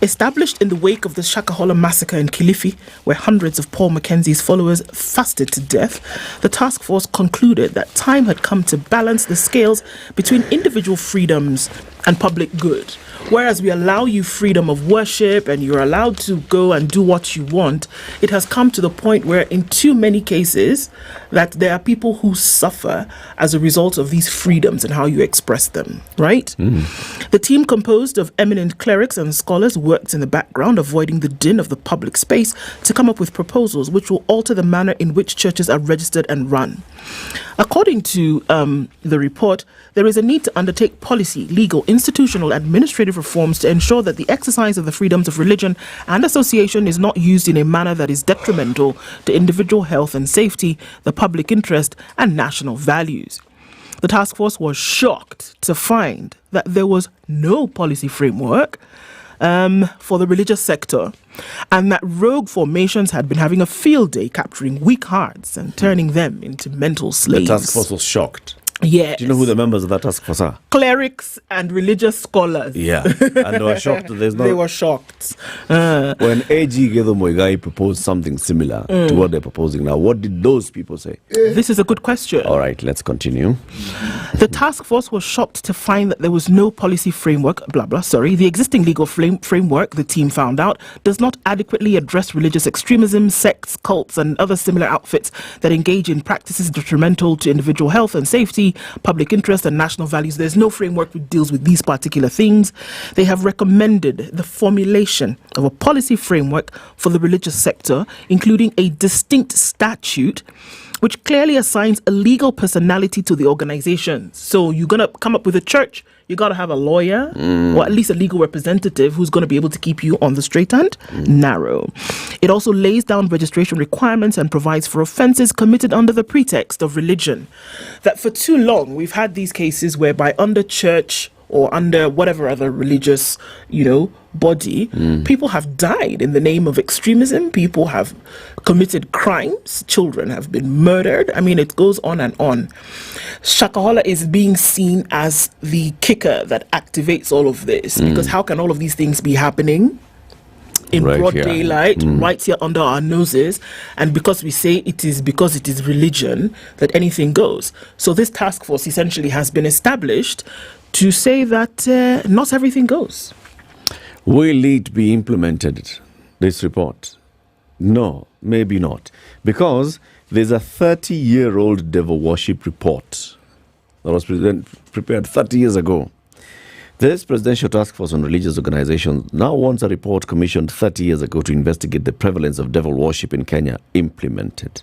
established in the wake of the Shakahola massacre in Kilifi, where hundreds of Paul Mackenzie's followers fasted to death, the task force concluded that time had come to balance the scales between individual freedoms and public good. Whereas we allow you freedom of worship and you're allowed to go and do what you want, it has come to the point where in too many cases that there are people who suffer as a result of these freedoms and how you express them, right? The team, composed of eminent clerics and scholars, worked in the background, avoiding the din of the public space, to come up with proposals which will alter the manner in which churches are registered and run. According to the report, there is a need to undertake policy, legal, institutional, administrative reforms to ensure that the exercise of the freedoms of religion and association is not used in a manner that is detrimental to individual health and safety, the public interest, and national values. The task force was shocked to find that there was no policy framework for the religious sector, and that rogue formations had been having a field day capturing weak hearts and turning them into mental slaves. The task force was shocked. Yes. Do you know who the members of that task force are? Clerics and religious scholars. Yeah. And they were shocked. They were shocked. When A.G. Gedho Muigai proposed something similar to what they're proposing now, what did those people say? This is a good question. All right, let's continue. The task force was shocked to find that there was no policy framework, The existing legal framework, the team found out, does not adequately address religious extremism, sects, cults, and other similar outfits that engage in practices detrimental to individual health and safety, public interest, and national values. There's no framework which deals with these particular things. They have recommended the formulation of a policy framework for the religious sector, including a distinct statute which clearly assigns a legal personality to the organization. So you're going to come up with a church, you got to have a lawyer or at least a legal representative who's going to be able to keep you on the straight and narrow. It also lays down registration requirements and provides for offences committed under the pretext of religion. That for too long, we've had these cases whereby under church or under whatever other religious, body, people have died in the name of extremism. People have committed crimes. Children have been murdered. I mean, it goes on and on. Shakahola is being seen as the kicker that activates all of this, because how can all of these things be happening in broad daylight, right here under our noses, and because we say it is because it is religion that anything goes? So this task force essentially has been established to say that not everything goes. Will it be implemented, this report? No, maybe not. Because there's a 30-year-old devil worship report that was prepared 30 years ago. This Presidential Task Force on Religious Organizations now wants a report commissioned 30 years ago to investigate the prevalence of devil worship in Kenya implemented.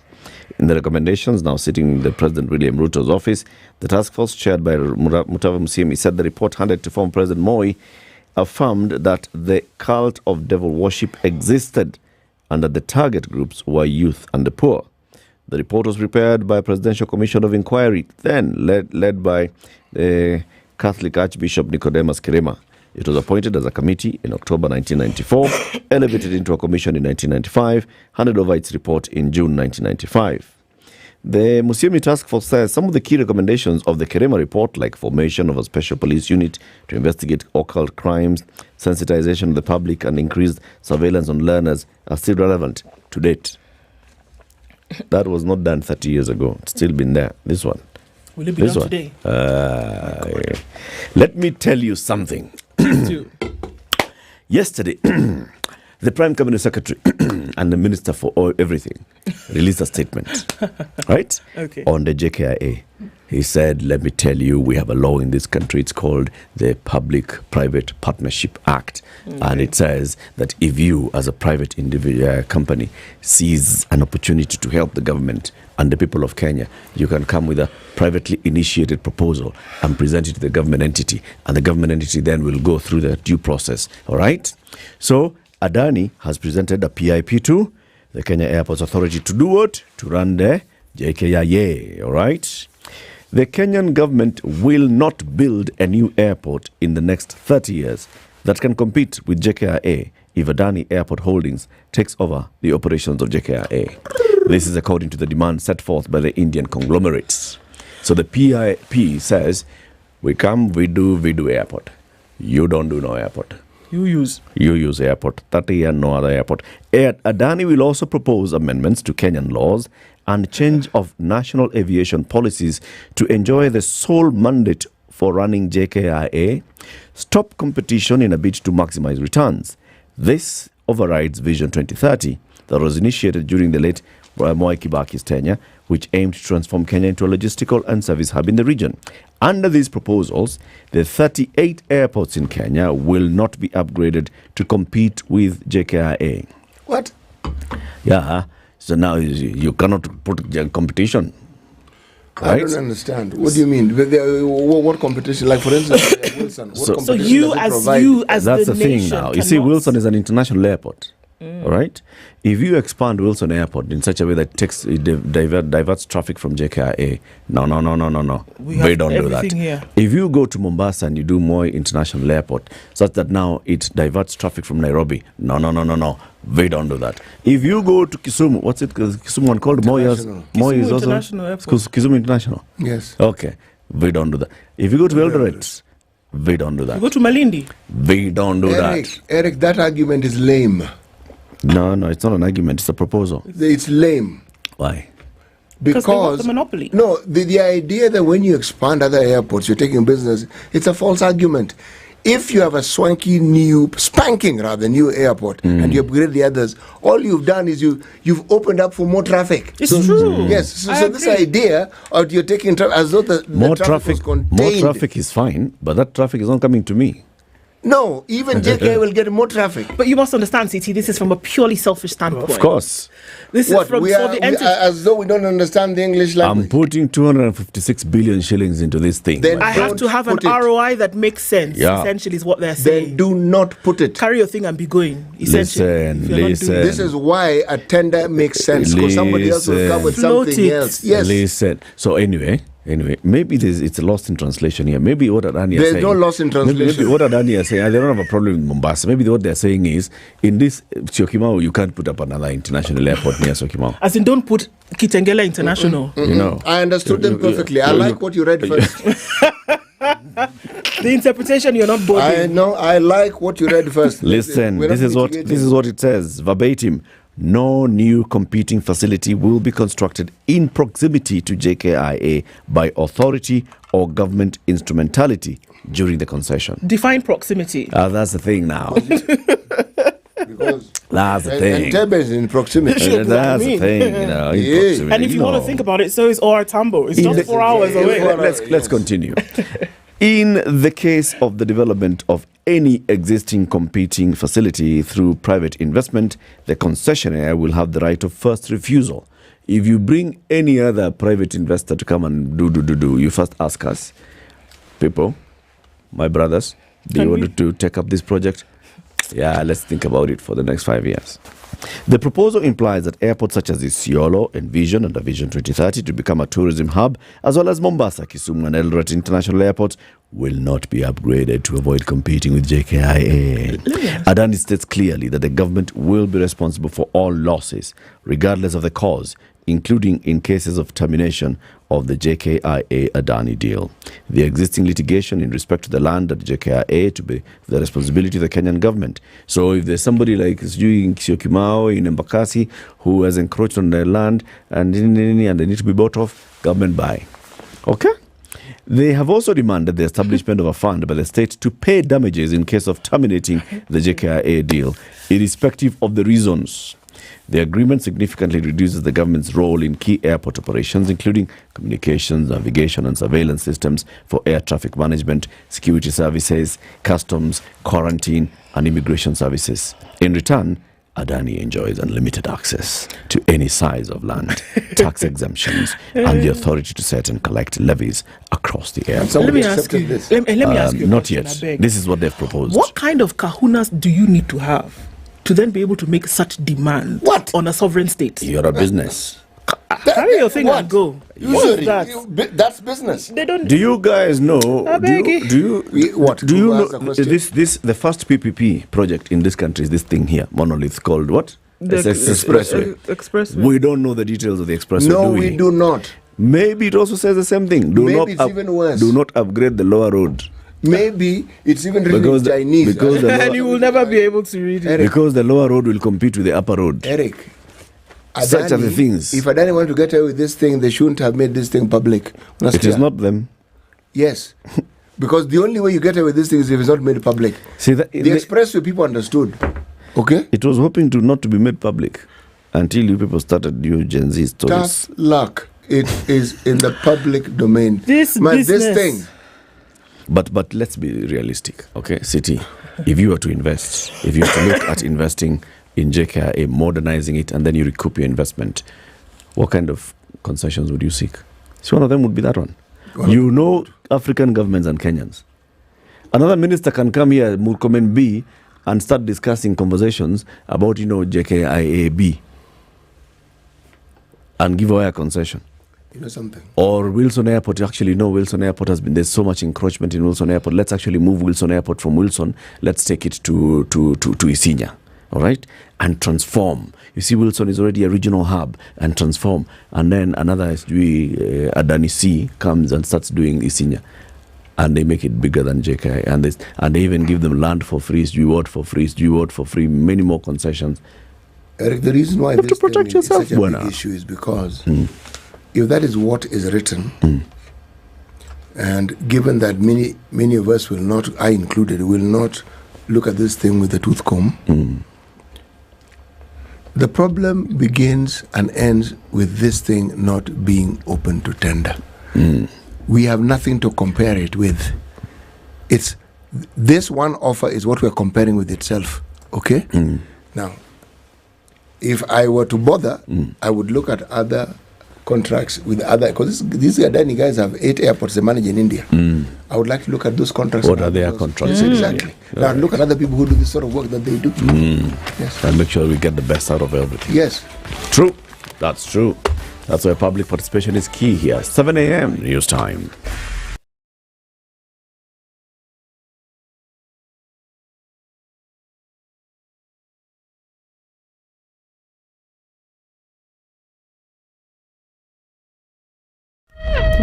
In the recommendations now sitting in the President William Ruto's office, the task force chaired by Mutava Musyimi said the report handed to former President Moi affirmed that the cult of devil worship existed and that the target groups were youth and the poor. The report was prepared by a Presidential Commission of Inquiry, then led by the Catholic Archbishop Nicodemus Kirema. It was appointed as a committee in October 1994, elevated into a commission in 1995, handed over its report in June 1995. The Musyimi Task Force says some of the key recommendations of the Kirema report, like formation of a special police unit to investigate occult crimes, sensitization of the public, and increased surveillance on learners, are still relevant to date. That was not done 30 years ago. It's still been there. This one. Will it be done today? Let me tell you something. Yesterday, the Prime Cabinet Secretary and the Minister for Everything released a statement, right? Okay. On the JKIA. He said, let me tell you, we have a law in this country. It's called the Public-Private Partnership Act. Okay. And it says that if you, as a private individual company, sees an opportunity to help the government and the people of Kenya, you can come with a privately initiated proposal and present it to the government entity. And the government entity then will go through the due process. All right? So Adani has presented a PIP to the Kenya Airports Authority to do what? To run the JKIA. All right? The Kenyan government will not build a new airport in the next 30 years that can compete with JKIA if Adani Airport Holdings takes over the operations of JKIA. This is according to the demand set forth by the Indian conglomerates. So the PIP says, we come, we do airport. You don't do no airport. You use airport. 30 and no other airport. Adani will also propose amendments to Kenyan laws and change of national aviation policies to enjoy the sole mandate for running JKIA, stop competition in a bid to maximize returns. This overrides Vision 2030 that was initiated during the late Mwai Kibaki's tenure, which aimed to transform Kenya into a logistical and service hub in the region. Under these proposals, the 38 airports in Kenya will not be upgraded to compete with JKIA. What? Yeah. So now you cannot put competition. Right? I don't understand. What do you mean? What competition? Like, for instance, Wilson. What competition so you as that's the thing now. You see, Wilson is an international airport. All right. If you expand Wilson Airport in such a way that diverts traffic from JKIA, no. We don't do that. Here. If you go to Mombasa and you do Moi International Airport, such that now it diverts traffic from Nairobi, no. We don't do that. If you go to Kisumu, what's it? Kisumu one called Moi is also International Airport. Kisumu International. Yes. Okay. We don't do that. If you go to Eldoret, we don't do that. You go to Malindi. We don't do that. Eric, that argument is lame. No, it's not an argument. It's a proposal. It's lame. Why? Because they want the monopoly. No, the idea that when you expand other airports, you're taking business, it's a false argument. If you have a spanking new airport, and you upgrade the others, all you've done is you've opened up for more traffic. It's true. Yes. So this idea of you're taking traffic as though the more traffic was contained. More traffic is fine, but that traffic is not coming to me. No, even JKIA will get more traffic. But you must understand, CT, this is from a purely selfish standpoint. Of course. This is from for the entity. As though we don't understand the English language. I'm putting 256 billion shillings into this thing. Then I have to have an ROI that makes sense, essentially, is what they're saying. Then do not put it. Carry your thing and be going, essentially. Listen. This is why a tender makes sense, because somebody else will come with something else. Yes. Listen. So anyway, maybe it's lost in translation here. Maybe what Adani is saying... There's no loss in translation. Maybe what Adani is saying, they don't have a problem with Mombasa. Maybe what they're saying is, in this Syokimau, you can't put up another international airport near Syokimau. As in, don't put Kitengela International. You know. I understood them perfectly. I like what you read first. The interpretation, you're not boarding. I know. I like what you read first. Listen, this is what it says, verbatim. No new competing facility will be constructed in proximity to JKIA by authority or government instrumentality during the concession. Define proximity. That's the thing now. Because that's the thing. Entebbe is in proximity. That's the thing, in proximity. And if you want to think about it, so is OR Tambo. It's just 4 hours away. Let's continue. In the case of the development of any existing competing facility through private investment, the concessionaire will have the right of first refusal. If you bring any other private investor to come and do, you first ask us, people, my brothers, do you want to take up this project? Yeah, let's think about it for the next 5 years. The proposal implies that airports such as Isiolo, Envision, and Vision 2030 to become a tourism hub, as well as Mombasa, Kisumu, and Eldoret international airports, will not be upgraded to avoid competing with JKIA. Adani states clearly that the government will be responsible for all losses, regardless of the cause, including in cases of termination of the JKIA Adani deal. The existing litigation in respect to the land at JKIA to be the responsibility of the Kenyan government. So if there's somebody like in Syokimau, in Embakasi, who has encroached on their land and they need to be bought off, government buy. Okay? They have also demanded the establishment of a fund by the state to pay damages in case of terminating the JKIA deal, irrespective of the reasons. The agreement significantly reduces the government's role in key airport operations, including communications, navigation, and surveillance systems for air traffic management, security services, customs, quarantine, and immigration services. In return, Adani enjoys unlimited access to any size of land, tax exemptions, and the authority to set and collect levies across the air. Let me ask you this. Let me ask you a Not question, yet. This is what they've proposed. What kind of kahunas do you need to have to then be able to make such demand on a sovereign state? You're a business. Carry your thing and go. Usually, that? that's business. They don't. Do you guys know? Do you know this the first PPP project in this country is this thing here, monolith called what? The expressway. We don't know the details of the expressway. No, we do not. Maybe it also says the same thing. Maybe it's even worse. Do not upgrade the lower road. Maybe it's even written in Chinese. And you will never be able to read it. Because the lower road will compete with the upper road. Eric, Adani, such are the things. If Adani want to get away with this thing, they shouldn't have made this thing public. It is not them. Yes. Because the only way you get away with this thing is if it's not made public. See, the expressway people understood. Okay? It was hoping not to be made public until you people started your Gen Z stories. Tough luck. It is in the public domain. This thing. But let's be realistic, okay? City, if you were to invest, if you were to look at investing in JKIA, modernizing it, and then you recoup your investment, what kind of concessions would you seek? So one of them would be that one. You know African governments and Kenyans. Another minister can come here, Murkomen B, and start discussing conversations about, JKIA B and give away a concession. You know something? Or Wilson Airport. Actually, no, Wilson Airport there's so much encroachment in Wilson Airport. Let's actually move Wilson Airport from Wilson. Let's take it to Isinya, all right? And transform. You see, Wilson is already a regional hub, and transform. And then another SG, Adani C, comes and starts doing Isinya. And they make it bigger than JKI. And they even give them land for free, SG for free, many more concessions. Eric, the reason why this thing is such a big issue is because if that is what is written, and given that many of us will not, I included, will not look at this thing with a tooth comb, the problem begins and ends with this thing not being open to tender. We have nothing to compare it with. It's This one offer is what we're comparing with itself. Okay? Now, if I were to bother, I would look at other contracts with other, because these Adani guys have 8 airports they manage in India. I would like to look at those contracts. What are their contracts? Exactly. Now look at other people who do this sort of work that they do. Yes. And make sure we get the best out of everything. Yes. True. That's true. That's why public participation is key here. 7 a.m. news time.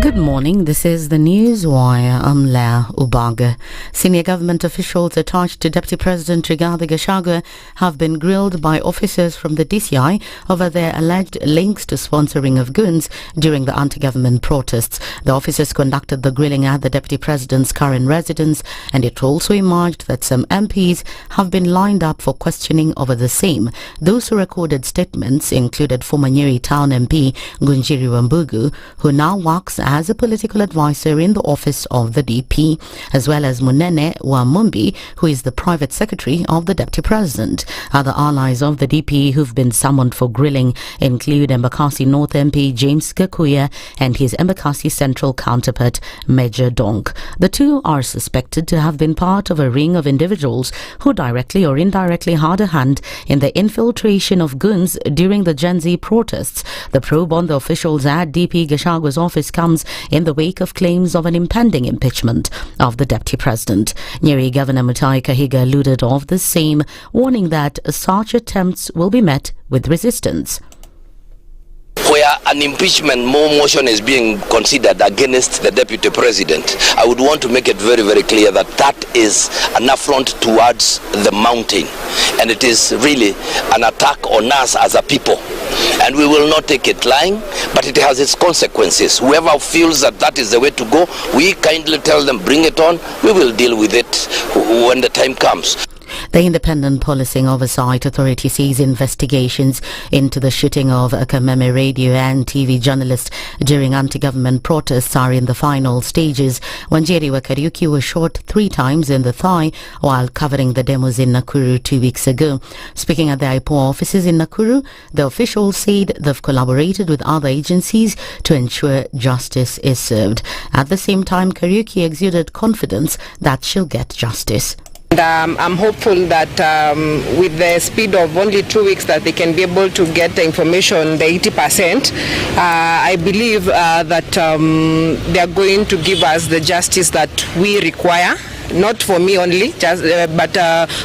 Good morning, this is the News Wire. I'm Leah Ubaga. Senior government officials attached to Deputy President Rigathi Gachagua have been grilled by officers from the DCI over their alleged links to sponsoring of goons during the anti-government protests. The officers conducted the grilling at the Deputy President's current residence, and it also emerged that some MPs have been lined up for questioning over the same. Those who recorded statements included former Nyeri Town MP Ngunjiri Wambugu, who now works as a political advisor in the office of the DP, as well as Munene Wamumbi, who is the private secretary of the Deputy President. Other allies of the DP who've been summoned for grilling include Embakasi North MP James Gakuya and his Embakasi Central counterpart Major Donk. The two are suspected to have been part of a ring of individuals who directly or indirectly had a hand in the infiltration of goons during the Gen Z protests. The probe on the officials at DP Gachagua's office comes in the wake of claims of an impending impeachment of the Deputy President. Nyeri Governor Mutahi Kahiga alluded of the same, warning that such attempts will be met with resistance. Where an impeachment motion is being considered against the Deputy President, I would want to make it very, very clear that that is an affront towards the mountain, and it is really an attack on us as a people, and we will not take it lying, but it has its consequences. Whoever feels that that is the way to go, we kindly tell them, bring it on, we will deal with it when the time comes. The Independent Policing Oversight Authority sees investigations into the shooting of a Kameme radio and TV journalist during anti-government protests are in the final stages. Wanjiri Wakariuki was shot 3 times in the thigh while covering the demos in Nakuru 2 weeks ago. Speaking at the IPOA offices in Nakuru, the officials said they've collaborated with other agencies to ensure justice is served. At the same time, Kariuki exuded confidence that she'll get justice. And I'm hopeful that with the speed of only 2 weeks that they can be able to get the information, the 80%, I believe that they are going to give us the justice that we require. Not for me only, just, but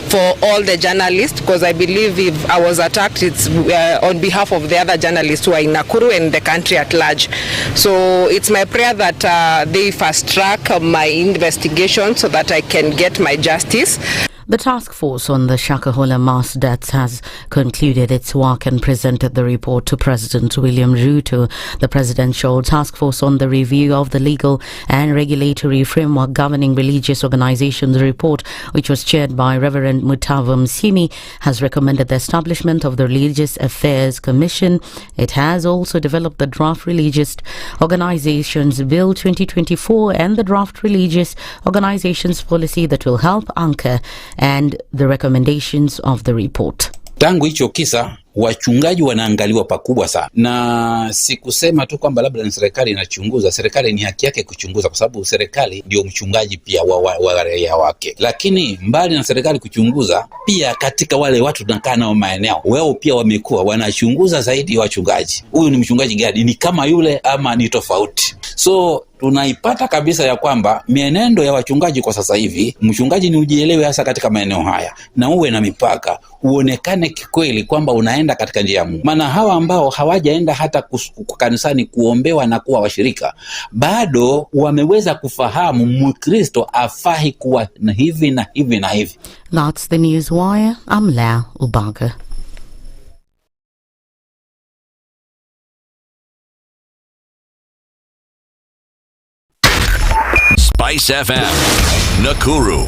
for all the journalists, because I believe if I was attacked, it's on behalf of the other journalists who are in Nakuru and the country at large. So it's my prayer that they fast track my investigation so that I can get my justice. The task force on the Shakahola mass deaths has concluded its work and presented the report to President William Ruto. The Presidential Task Force on the Review of the Legal and Regulatory Framework Governing Religious Organizations report, which was chaired by Reverend Mutava Msimi, has recommended the establishment of the Religious Affairs Commission. It has also developed the Draft Religious Organizations Bill 2024 and the Draft Religious Organizations Policy that will help anchor and the recommendations of the report. Tangu hicho kisa wachungaji wanaangaliwa pakubwa sana, na sikusema tu kwamba labda ni serikali inachunguza. Serikali ni haki yake kuchunguza, kwa sababu serikali ndio mchungaji pia wa raia wake. Lakini mbali na serikali kuchunguza, pia katika wale watu tunakaa nao maeneo, wao pia wamekuwa wanachunguza zaidi ya wachungaji. Huyu ni mchungaji gani? Ni kama yule ama ni tofauti? So tunaipata kabisa ya kwamba mienendo ya wachungaji kwa sasa hivi, mchungaji ni ujielewe hasa katika maeneo haya, na uwe na mipaka, uonekane kikweli kwamba unaenda katika njia ya Mungu. Maana hawa ambao hawajaenda hata kanisani kuombewa na kuwa washirika, bado wameweza kufahamu Mkristo afahi kuwa na hivi na hivi na hivi. That's the News Wire. I'm Leah Ubaga. SpiceFM, Nakuru.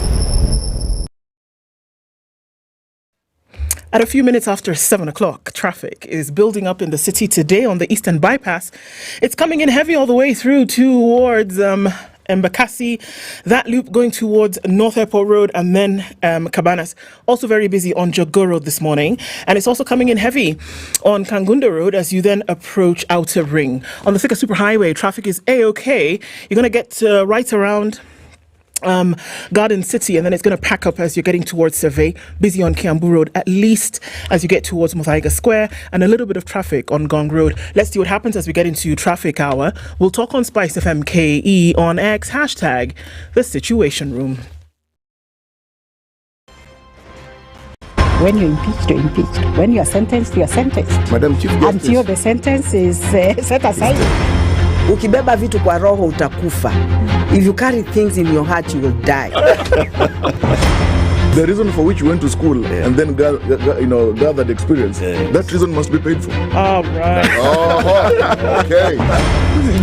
At a few minutes after 7 o'clock, traffic is building up in the city today on the Eastern Bypass. It's coming in heavy all the way through towards Embakasi, that loop going towards North Airport Road, and then Cabanas. Also very busy on Jogoo Road this morning. And it's also coming in heavy on Kangunda Road as you then approach Outer Ring. On the Thika Superhighway, traffic is A-OK. You're going to get right around Garden City, and then it's going to pack up as you're getting towards Survey. Busy on Kiambu Road, at least as you get towards Muthaiga Square, and a little bit of traffic on Gong Road. Let's see what happens as we get into traffic hour. We'll talk on SpiceFM KE on X, hashtag the Situation Room. When you're impeached, you're impeached. When you're sentenced, you're sentenced. Madam Chief Justice. Until the sentence is set aside. Ukibeba vitu kwa roho utakufa. If you carry things in your heart, you will die. The reason for which you went to school and then gathered experience, that reason must be paid for. All right. Oh, okay.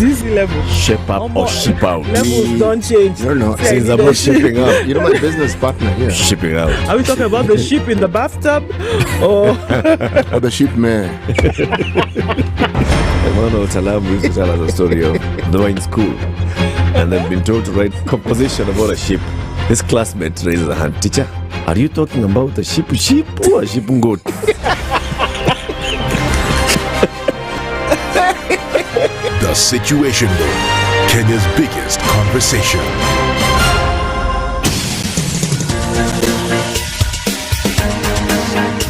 This level. Shape up or ship out. Levels don't change. No. It's about shipping out. You know my business partner here. Shipping out. Are we talking about the ship in the bathtub? Or the ship man. One of Talabu used to tell us a story of they were in school and they've been told to write composition about a ship. His classmate raises a hand. Teacher, are you talking about a sheep or a sheep goat? The Situation Room, Kenya's biggest conversation.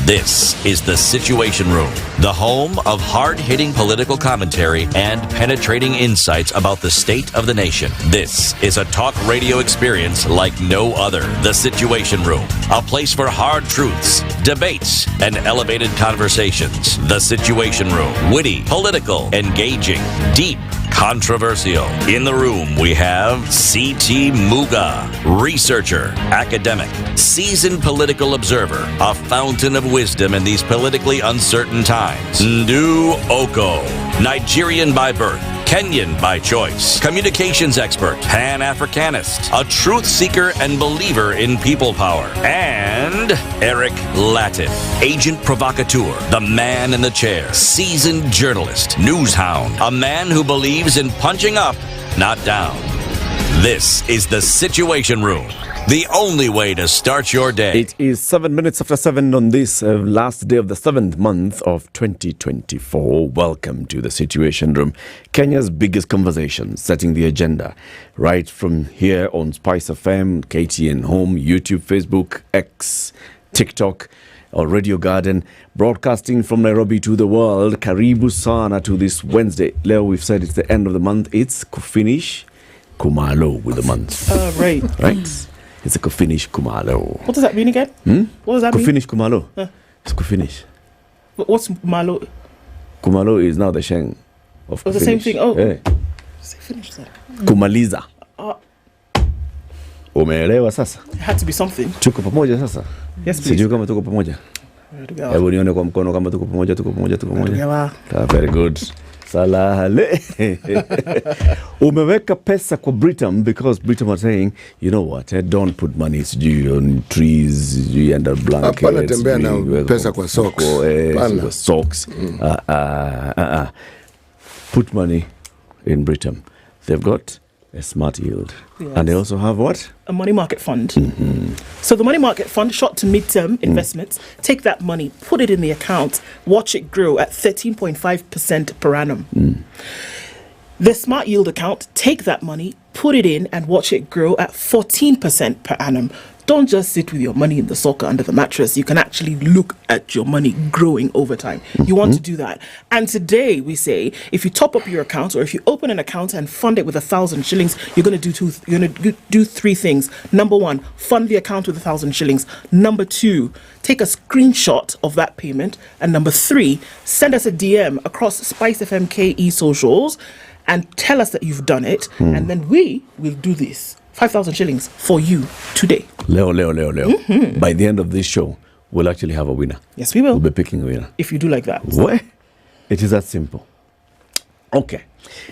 This is The Situation Room, the home of hard-hitting political commentary and penetrating insights about the state of the nation. This is a talk radio experience like no other. The Situation Room, a place for hard truths, debates, and elevated conversations. The Situation Room, witty, political, engaging, deep, controversial. In the room, we have C.T. Muga, researcher, academic, seasoned political observer, a fountain of wisdom in these politically uncertain times. Ndu Okoh, Nigerian by birth, Kenyan by choice, communications expert, Pan-Africanist, a truth seeker and believer in people power, and Eric Latiff, agent provocateur, the man in the chair, seasoned journalist, news hound, a man who believes in punching up, not down. This is The Situation Room, the only way to start your day. It is 7 minutes after 7 on this last day of the 7th month of 2024. Welcome to The Situation Room, Kenya's biggest conversation, setting the agenda. Right from here on SpiceFM, KTN Home, YouTube, Facebook, X, TikTok, or Radio Garden, broadcasting from Nairobi to the world. Karibu sana to this Wednesday. Leo, we've said it's the end of the month. It's Kufinish Kumalo with the month. Right. Right. It's a Kufinish Kumalo. What does that mean again? What does that mean? Kufinish Kumalo. It's Kufinish. What's Malo? Kumalo is now the Sheng of Oh, the same thing. Oh. Yeah. Say finish that. Kumaliza. Umeelewa sasa? It had to be something. Tuko pamoja sasa? Yes, please. Sijui kama tuko pamoja. Hebu nione kwa mkono kama tuko pamoja. Very good. Salale. Umeweka pesa kwa Britain because Britain was saying, you know what, don't put money on trees, under blankets. Hapana tembea na pesa kwa socks. Kwa socks. Put money in Britain. They've got a smart yield. Yes. And they also have what? A money market fund. So the money market fund, short to mid-term investments, take that money, put it in the account, watch it grow at 13.5% per annum. The smart yield account, take that money, put it in and watch it grow at 14% per annum. Don't just sit with your money in the socker under the mattress. You can actually look at your money growing over time. You want to do that. And today we say, if you top up your account or if you open an account and fund it with 1,000 shillings, you're going to do three things. Number one, fund the account with 1,000 shillings. Number two, take a screenshot of that payment. And number three, send us a DM across SpiceFM KE socials and tell us that you've done it. And then we will do this. 5,000 shillings for you today. Leo. By the end of this show, we'll actually have a winner. Yes, we will. We'll be picking a winner. If you do like that. What? It is that simple. Okay.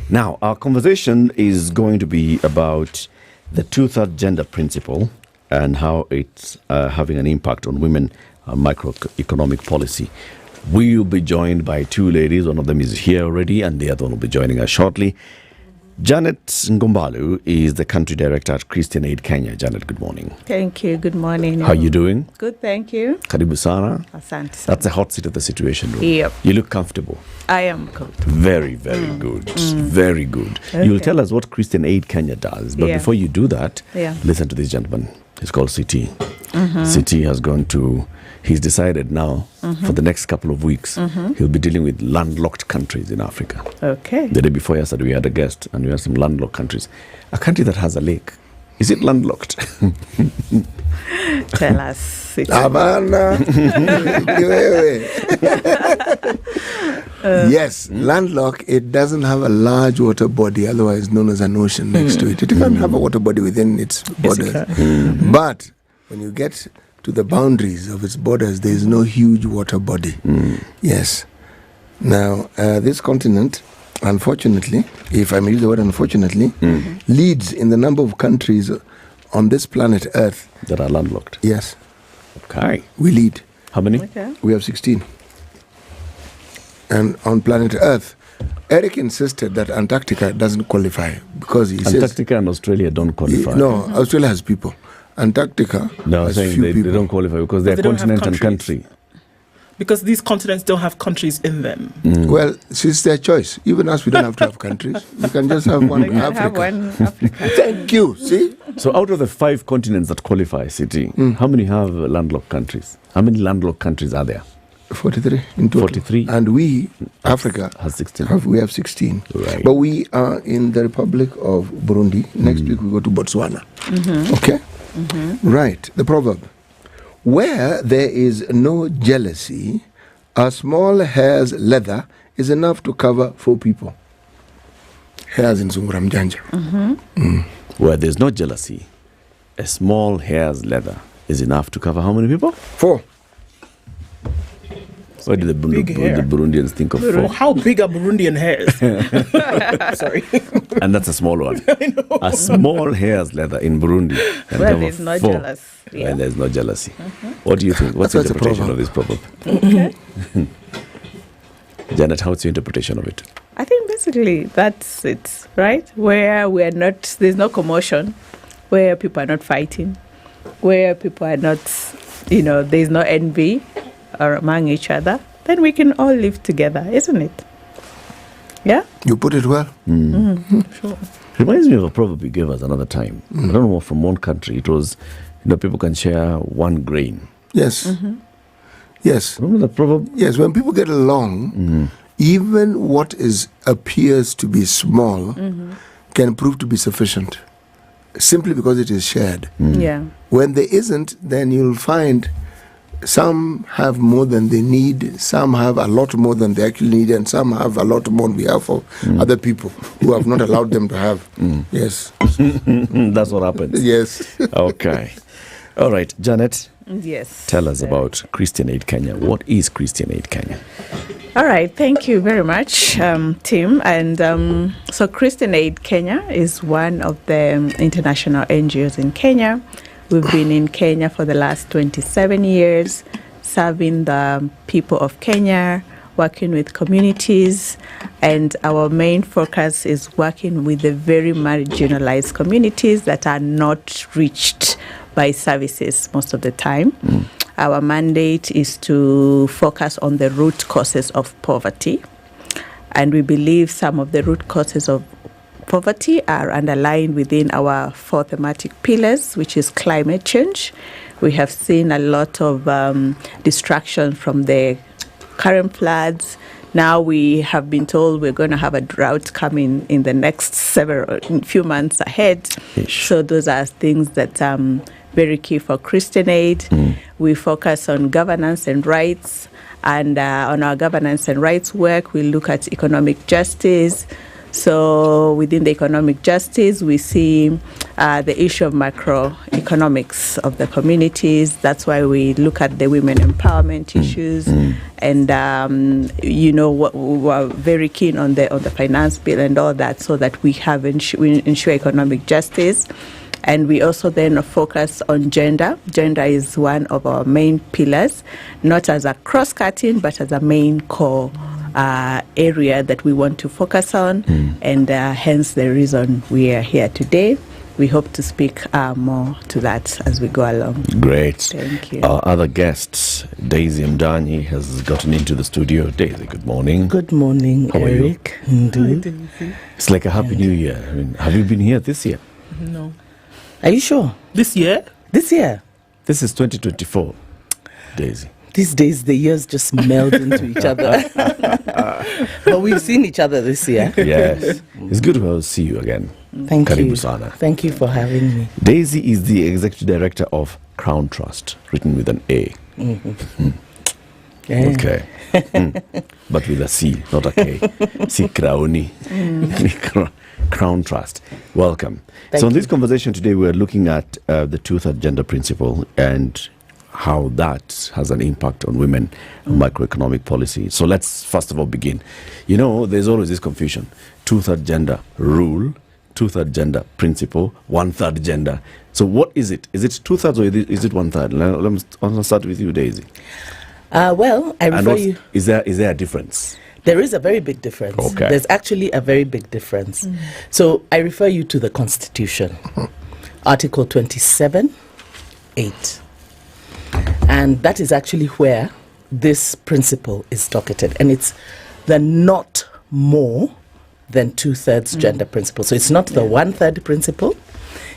Now, our conversation is going to be about the two-third gender principle and how it's having an impact on women microeconomic policy. We will be joined by two ladies. One of them is here already, and the other one will be joining us shortly. Janet Ngumbalu is the country director at Christian Aid Kenya. Janet, good morning. Thank you. Good morning. How are you doing? Good, thank you. Karibu sana. Asante sana. That's the hot seat of the situation room. Yep. You look comfortable. I am comfortable. Very, very good. Very good. Okay. You'll tell us what Christian Aid Kenya does. But before you do that, listen to this gentleman. He's called CT. CT has gone to... He's decided now, for the next couple of weeks, he'll be dealing with landlocked countries in Africa. Okay. The day before yesterday, we had a guest, and we had some landlocked countries. A country that has a lake. Is it landlocked? Tell us. Havana. Yes, landlocked, it doesn't have a large water body, otherwise known as an ocean next to it. It can't have a water body within its borders. But when you get to the boundaries of its borders, there is no huge water body. Yes. Now, this continent, unfortunately, if I may use the word unfortunately, leads in the number of countries on this planet Earth that are landlocked. Yes. Okay. We lead. How many? Okay. We have 16. And on planet Earth, Eric insisted that Antarctica doesn't qualify because he says... Antarctica and Australia don't qualify. No, Australia has people. Antarctica has saying few they people. don't qualify because they're continent and country. Because these continents don't have countries in them. Well, it's their choice. Even us, we don't have to have countries. We can just have one Africa. Have one Africa. Thank you. See? So out of the 5 continents that qualify, City, how many have landlocked countries? How many landlocked countries are there? 43 in total. 43. And we, Africa, has 16. We have 16. Right. But we are in the Republic of Burundi. Next week we go to Botswana. Okay? Right. The proverb. Where there is no jealousy, a small hair's leather is enough to cover 4 people. Hairs in Sungura Mjanja. Where there's no jealousy, a small hair's leather is enough to cover how many people? 4. Why do the Burundians think of 4? How big are Burundian hairs? Sorry. And that's a small one. A small hair's leather in Burundi. Well, there's no jealousy. When there's no jealousy. What do you think? What's your interpretation of this proverb? Janet, what's your interpretation of it? I think basically that's it, right? Where we are not, there's no commotion, where people are not fighting, where people are not, there's no envy or among each other, then we can all live together, isn't it? Yeah? You put it well. Sure. Reminds me of a proverb you gave us another time. I don't know, from one country. It was, people can share one grain. Yes. Yes. Remember the proverb? Yes, when people get along, even what appears to be small can prove to be sufficient, simply because it is shared. Yeah. When there isn't, then you'll find some have more than they need, some have a lot more than they actually need, and some have a lot more on behalf of other people who have not allowed them to have. Yes. That's what happens. Yes. Okay. All right, Janet. Yes. Tell us about Christian Aid Kenya. What is Christian Aid Kenya? All right, thank you very much, Tim. And so Christian Aid Kenya is one of the international NGOs in Kenya. We've been in Kenya for the last 27 years, serving the people of Kenya, working with communities, and our main focus is working with the very marginalized communities that are not reached by services most of the time. Our mandate is to focus on the root causes of poverty, and we believe some of the root causes of poverty are underlined within our 4 thematic pillars, which is climate change. We have seen a lot of distraction from the current floods. Now we have been told we're going to have a drought coming in the next few months ahead. So those are things that very key for Christian Aid. We focus on governance and rights, and on our governance and rights work, we look at economic justice. So within the economic justice, we see the issue of macroeconomics of the communities. That's why we look at the women empowerment issues. And, we're very keen on the finance bill and all that, so that we ensure economic justice. And we also then focus on gender. Gender is one of our main pillars, not as a cross-cutting, but as a main core area that we want to focus on, and hence the reason we are here today. We hope to speak more to that as we go along. Great. Thank you. Our other guests, Daisy Mdanyi has gotten into the studio. Daisy, good morning. Good morning, How Eric. Ndu. It's like a happy new year. I mean, have you been here this year? No. Are you sure? This year? This year? This is 2024, Daisy. These days, the years just meld into each other. But we've seen each other this year. Yes. It's good to see you again. Thank Karibu you. sana. Thank you for having me. Daisy is the executive director of Crown Trust, written with an A. Yeah. Okay. But with a C, not a K. C Crowny. Crown Trust. Welcome. Thank so in you. this conversation today, we're looking at the two-third gender principle and how that has an impact on women and macroeconomic policy. So let's first of all begin. You know, there's always this confusion. Two-third gender rule, two-third gender principle, one-third gender. So what is it? Is it two-thirds or is it one-third? Let's start with you, Daisy. Well, I refer you... Is there a difference? There is a very big difference. Okay. There's actually a very big difference. So I refer you to the Constitution, Article 27(8). And that is actually where this principle is docketed. And it's the not more than two-thirds gender principle. So it's not the one-third principle.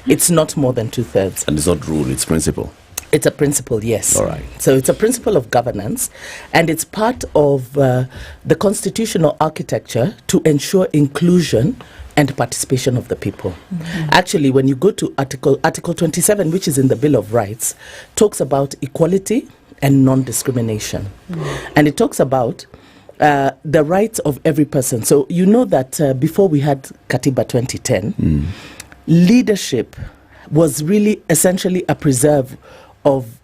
It's not more than two-thirds. And it's not rule, it's principle. It's a principle, yes. All right. So it's a principle of governance, and it's part of the constitutional architecture to ensure inclusion and participation of the people. Actually, when you go to Article 27, which is in the Bill of Rights, talks about equality and non-discrimination. And it talks about the rights of every person. So you know that before we had Katiba 2010, leadership was really essentially a preserve of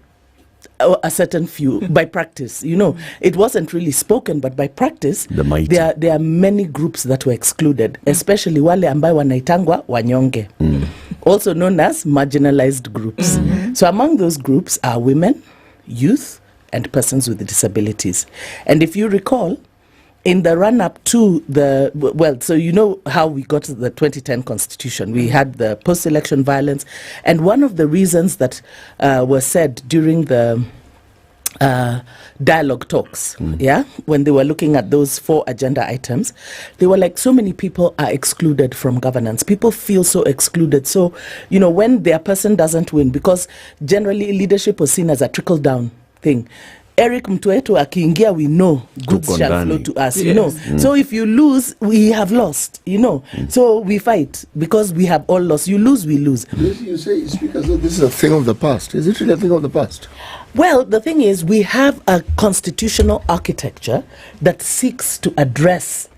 a certain few by practice. You know, it wasn't really spoken, but by practice, there are many groups that were excluded, especially wale ambayo wanaitangwa wanyonge, also known as marginalized groups. So among those groups are women, youth, and persons with disabilities. And if you recall, in the run-up to so you know how we got to the 2010 Constitution. We had the post-election violence, and one of the reasons that were said during the dialogue talks, when they were looking at those 4 agenda items, they were like, so many people are excluded from governance. People feel so excluded. So, you know, when their person doesn't win, because generally leadership was seen as a trickle-down thing. Eric Mtueto akiingia, we know goods shall flow to us, you know. So if you lose, we have lost, you know. So we fight because we have all lost. You lose, we lose. You speak as though this is a thing of the past. Is it really a thing of the past? Well, the thing is, we have a constitutional architecture that seeks to address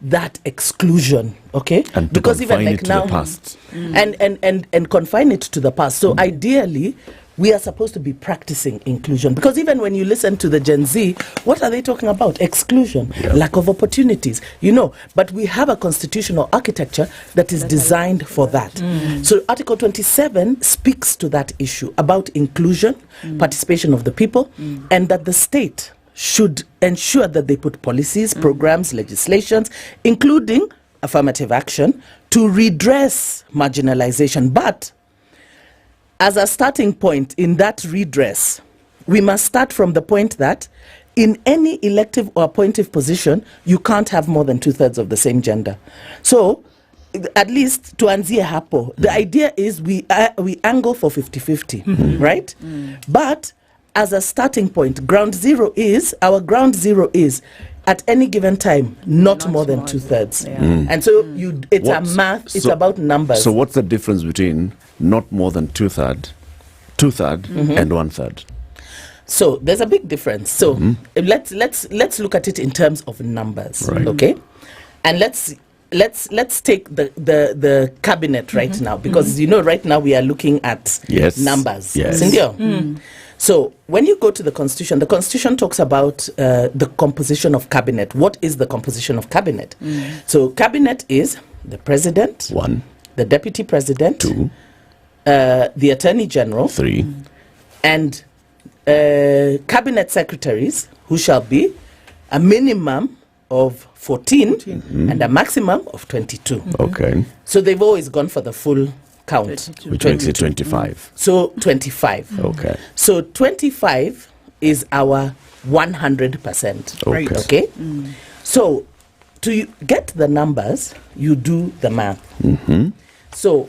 that exclusion, okay? And because confine even like it to now, the past. And confine it to the past. So ideally, we are supposed to be practicing inclusion, because even when you listen to the Gen Z, what are they talking about? Exclusion, lack of opportunities, you know. But we have a constitutional architecture that is designed for that. So Article 27 speaks to that issue about inclusion, participation of the people, and that the state should ensure that they put policies, programs, legislations, including affirmative action, to redress marginalization. But as a starting point in that redress, we must start from the point that in any elective or appointive position, you can't have more than two-thirds of the same gender. So, at least tuanzie hapo, the idea is we angle for 50-50, right? But as a starting point, our ground zero is at any given time, not more than two-thirds. And so it's about numbers. So what's the difference between not more than two-third, and one-third? So there's a big difference. So let's look at it in terms of numbers, okay? And let's take the cabinet right now, because you know right now we are looking at numbers. Sindio? So when you go to the Constitution talks about the composition of cabinet. What is the composition of cabinet? So cabinet is the president, 1, the deputy president, 2, the attorney general, 3, and cabinet secretaries, who shall be a minimum of 14 and a maximum of 22. Okay. So they've always gone for the full count. Which makes it 25. So 25. Okay. So 25 is our 100%. Okay. Okay? So to get the numbers, you do the math. So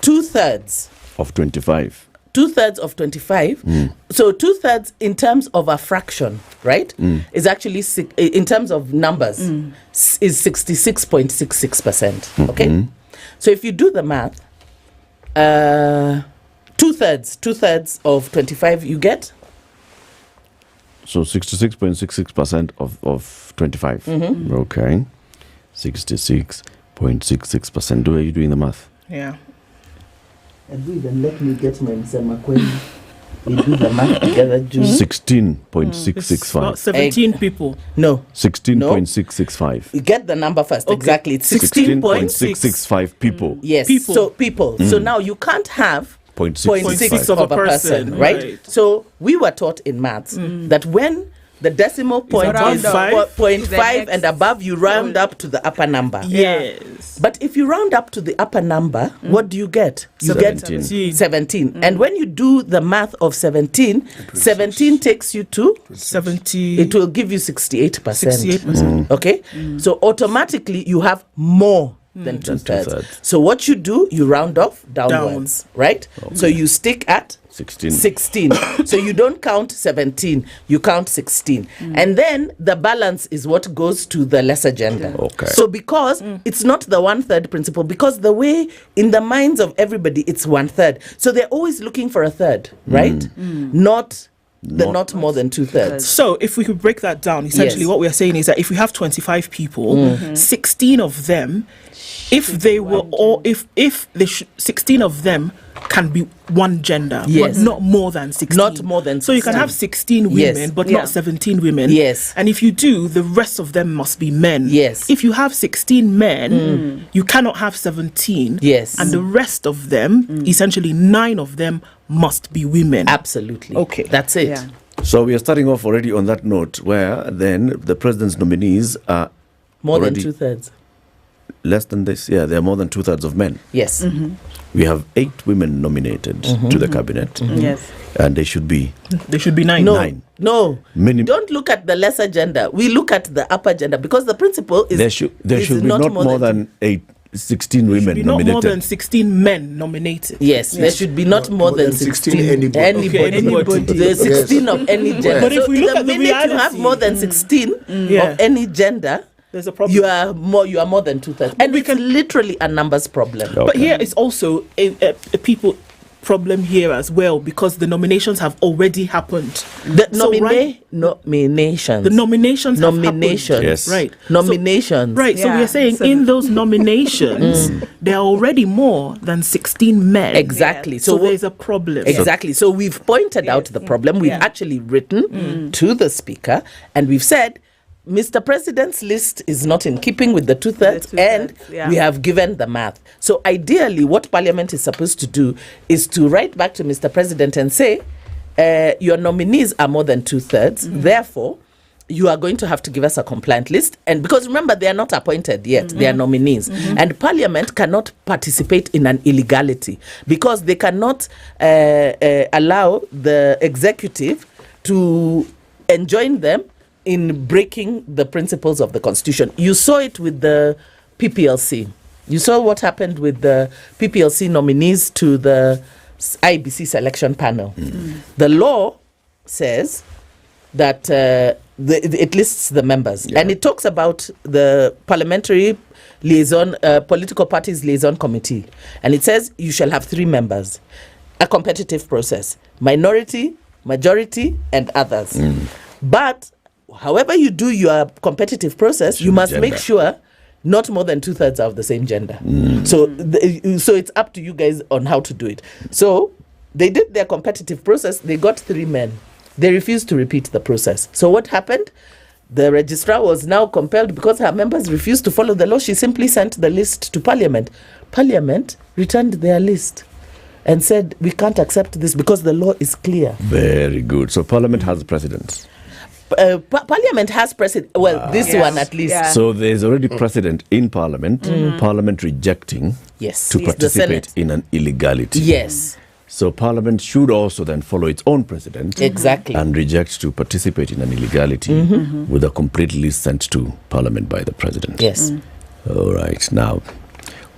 2/3 of 25. 2/3 of 25. So 2/3 in terms of a fraction, right? Is actually in terms of numbers is 66.66%. Okay. So if you do the math, 2/3 of 25, you get. So 66.66% of 25. Okay. 66.66%. Are you doing the math? Yeah. And even let me get my Msema Kwenye. We do the math together. 16.665. About 17 people. No. 16.665. You get the number first. Okay. Exactly. It's 16.665 people. Yes. People. So people. So now you can't have 0.6 of a person, right? So we were taught in maths that when the decimal point is 0.5 and above, you round up to the upper number. Yes. But if you round up to the upper number, what do you get? You 17. get 17. And when you do the math of 17, 17 takes you to 70. It will give you 68%. 68%. Okay? So automatically you have more than 2/3. So what you do, you round off downwards, right? So you stick at 16. So you don't count 17, you count 16. And then the balance is what goes to the lesser gender. Okay. So because it's not the 1/3 principle, because the way in the minds of everybody, it's 1/3. So they're always looking for a third, right? Not more than 2/3. So if we could break that down, essentially what we are saying is that if we have 25 people, 16 of them, if they were all, if the 16 of them can be one gender, but not more than 16. Not more than 16. So you can have 16 women, but not 17 women. Yes. And if you do, the rest of them must be men. Yes. If you have 16 men, you cannot have 17. Yes. And the rest of them, essentially 9 of them, must be women. Absolutely. Okay. That's it. Yeah. So we are starting off already on that note, where then the president's nominees are More than already 2/3. less than this. Yeah, they are more than 2/3 of men. Yes. We have 8 women nominated to the cabinet. Yes. And they should be There should be 9. No. Minim- Don't look at the lesser gender. We look at the upper gender because the principle is there should be not more than 16 There women should be not nominated. more than 16 men nominated. Yes, there should be not more than 16 anybody. Anybody. There's 16 of any gender. But if we look the at the minute you have reality- more than 16 of any gender, there's a problem. you are more than 2/3. And we can literally a numbers problem. Okay. But here is also a people problem here as well, because the nominations have already happened. The nominations. nominations. The nominations have Nominations. happened. Yes. Right. Nominations. So we are saying in those nominations, there are already more than 16 men. Exactly. So there's a problem. Exactly. So we've pointed out the problem. We've actually written to the speaker and we've said, Mr. President's list is not in keeping with the 2/3, and we have given the math. So ideally, what Parliament is supposed to do is to write back to Mr. President and say, your nominees are more than 2/3, therefore, you are going to have to give us a compliant list. And because remember, they are not appointed yet, they are nominees. And Parliament cannot participate in an illegality because they cannot allow the executive to enjoin them in breaking the principles of the Constitution. You saw it with the PPLC. You saw what happened with the PPLC nominees to the IBC selection panel. The law says that it lists the members. And it talks about the parliamentary liaison, political parties liaison committee. And it says you shall have 3 members. A competitive process. Minority, majority, and others. But however you do your competitive process, you must make sure not more than 2/3 are of the same gender. So it's up to you guys on how to do it. So they did their competitive process. They got 3 men. They refused to repeat the process. So what happened? The registrar was now compelled, because her members refused to follow the law, she simply sent the list to Parliament. Parliament returned their list and said, we can't accept this because the law is clear. Very good. So Parliament has precedence. Parliament has precedent. Well, this one at least. Yeah. So there's already precedent in Parliament. Parliament rejecting to participate in an illegality. Yes. So Parliament should also then follow its own precedent. Exactly. And reject to participate in an illegality with a complete list sent to Parliament by the President. Yes. All right. Now,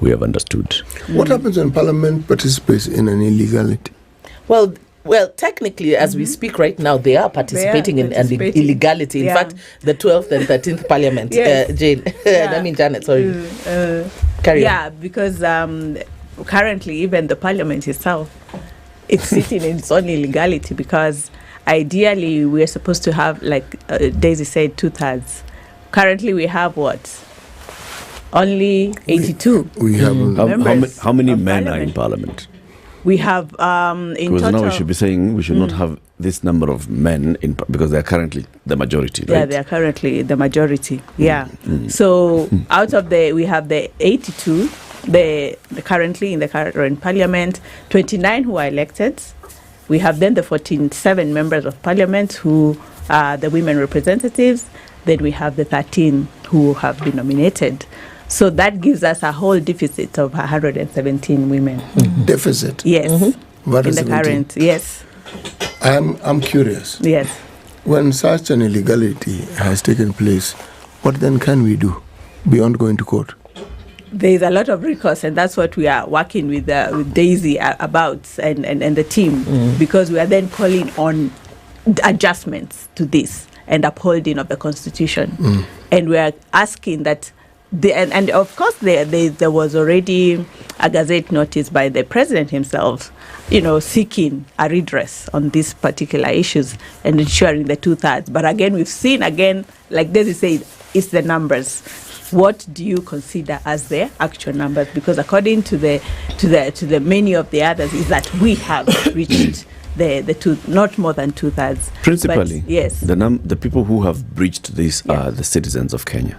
we have understood. What happens when Parliament participates in an illegality? Well, technically, as we speak right now, they are participating in an illegality. In fact, the 12th and 13th Parliament. Jane, I mean Janet, sorry. Carry on. Because currently, even the Parliament itself, it's sitting in its own illegality, because ideally we're supposed to have, like Daisy said, 2/3. Currently, we have what? Only 82. We have how many men are in Parliament? We have in because total. Now we should be saying we should not have this number of men because they are currently the majority, right? Yeah, they are currently the majority. Yeah. So out of we have the 82, currently in the current Parliament, 29 who are elected. We have then the 47 members of Parliament who are the women representatives. Then we have the 13 who have been nominated. So that gives us a whole deficit of 117 women. Deficit? Yes. What in is the 17? current, yes. I'm curious. Yes. When such an illegality has taken place, what then can we do beyond going to court? There is a lot of recourse, and that's what we are working with Daisy about and the team, because we are then calling on adjustments to this and upholding of the Constitution. And we are asking that and of course there was already a Gazette notice by the President himself, seeking a redress on these particular issues and ensuring the 2/3. But again, we've seen like Daisy said, it's the numbers. What do you consider as the actual numbers? Because according to the many of the others, is that we have reached the not more than 2/3. Principally, but, yes. The people who have breached this are the citizens of Kenya.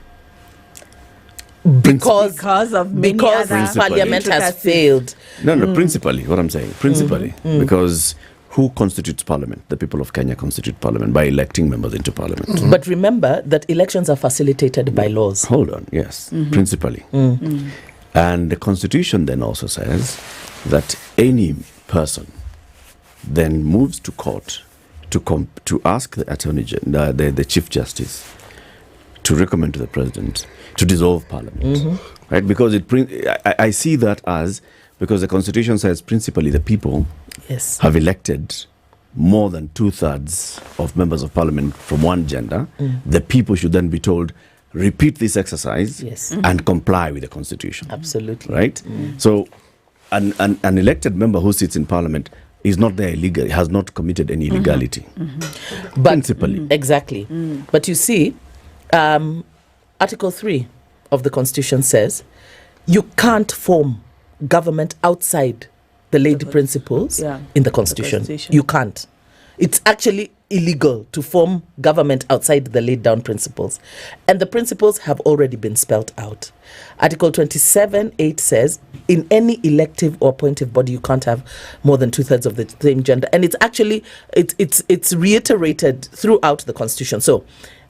Because of many other Parliament has failed. No, principally, what I'm saying, because who constitutes Parliament? The people of Kenya constitute Parliament by electing members into Parliament. But remember that elections are facilitated by laws. Hold on, yes, principally. And the Constitution then also says that any person then moves to court to ask the Attorney General, the Chief Justice, to recommend to the President to dissolve Parliament, right? Because I see that as, because the Constitution says principally the people have elected more than 2/3 of members of Parliament from one gender. The people should then be told, repeat this exercise and comply with the Constitution. Absolutely. Right? So an elected member who sits in Parliament is not there illegally, has not committed any illegality. Principally. Exactly. But you see, Article 3 of the Constitution says you can't form government outside the laid principles in the Constitution. You can't. It's actually illegal to form government outside the laid down principles. And the principles have already been spelt out. Article 27(8) says in any elective or appointive body you can't have more than 2/3 of the same gender. And it's actually it's reiterated throughout the Constitution. So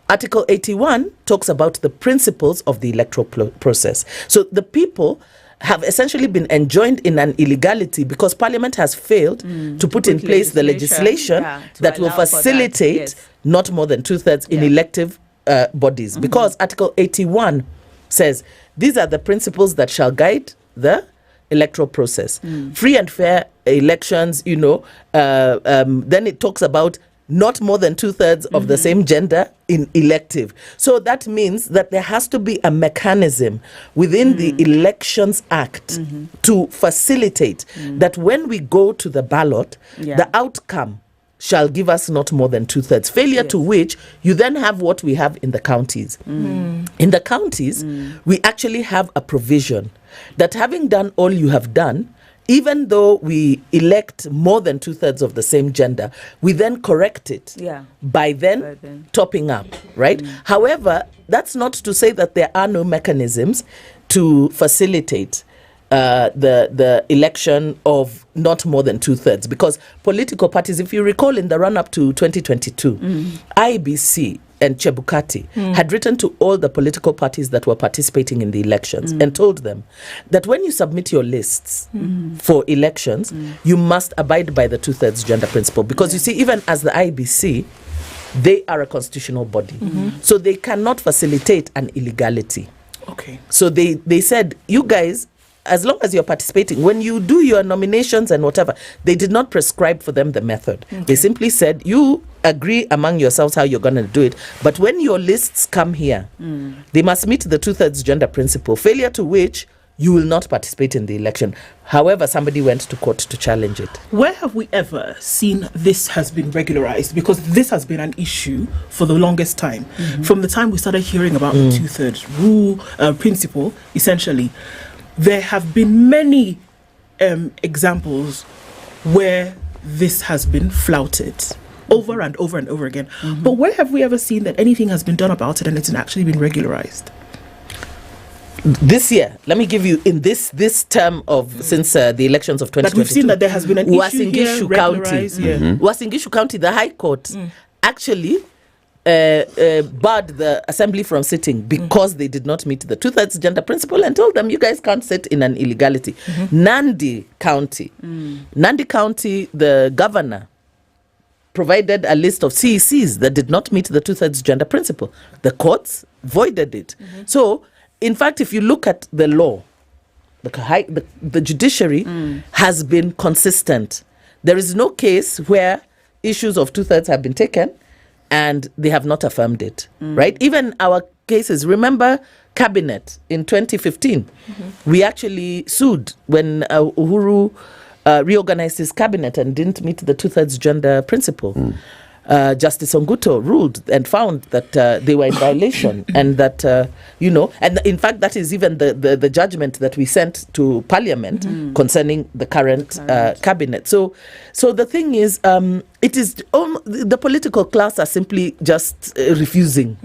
Article 81 talks about the principles of the electoral process. So the people have essentially been enjoined in an illegality because Parliament has failed to put in place the legislation that will facilitate not more than 2/3 in elective bodies. Because Article 81 says these are the principles that shall guide the electoral process. Free and fair elections, then it talks about not more than 2/3 of the same gender in elective. So that means that there has to be a mechanism within the Elections Act to facilitate that when we go to the ballot, the outcome shall give us not more than 2/3. Failure to which you then have what we have in the counties. In the counties, we actually have a provision that having done all you have done, even though we elect more than 2/3 of the same gender, we then correct it by then topping up, right? However, that's not to say that there are no mechanisms to facilitate the election of not more than 2/3, because political parties, if you recall, in the run-up to 2022, IBC and Chebukati had written to all the political parties that were participating in the elections and told them that when you submit your lists for elections, you must abide by the 2/3 gender principle. Because you see, even as the IBC, they are a constitutional body. So they cannot facilitate an illegality. Okay. So they said, you guys, as long as you're participating, when you do your nominations and whatever, they did not prescribe for them the method. Okay. They simply said, you agree among yourselves how you're going to do it. But when your lists come here, they must meet the 2/3 gender principle, failure to which you will not participate in the election. However, somebody went to court to challenge it. Where have we ever seen this has been regularized? Because this has been an issue for the longest time. From the time we started hearing about the 2/3 rule, principle, essentially, there have been many examples where this has been flouted over and over and over again. But where have we ever seen that anything has been done about it and it's actually been regularized? This year, let me give you, in this term of since the elections of 2022, that we've seen that there has been an issue here, regularized. Wasingishu County, the High Court actually barred the assembly from sitting because they did not meet the 2/3 gender principle and told them, you guys can't sit in an illegality. Nandi County, the governor provided a list of CECs that did not meet the 2/3 gender principle. The courts voided it. So, in fact, if you look at the law, the judiciary has been consistent. There is no case where issues of 2/3 have been taken and they have not affirmed it, right? Even our cases, remember Cabinet in 2015, we actually sued when Uhuru reorganized his cabinet and didn't meet the 2/3 gender principle. Justice Onguto ruled and found that they were in violation and that, and in fact, that is even the judgment that we sent to Parliament concerning the current cabinet. So the thing is, it is the political class are simply just refusing.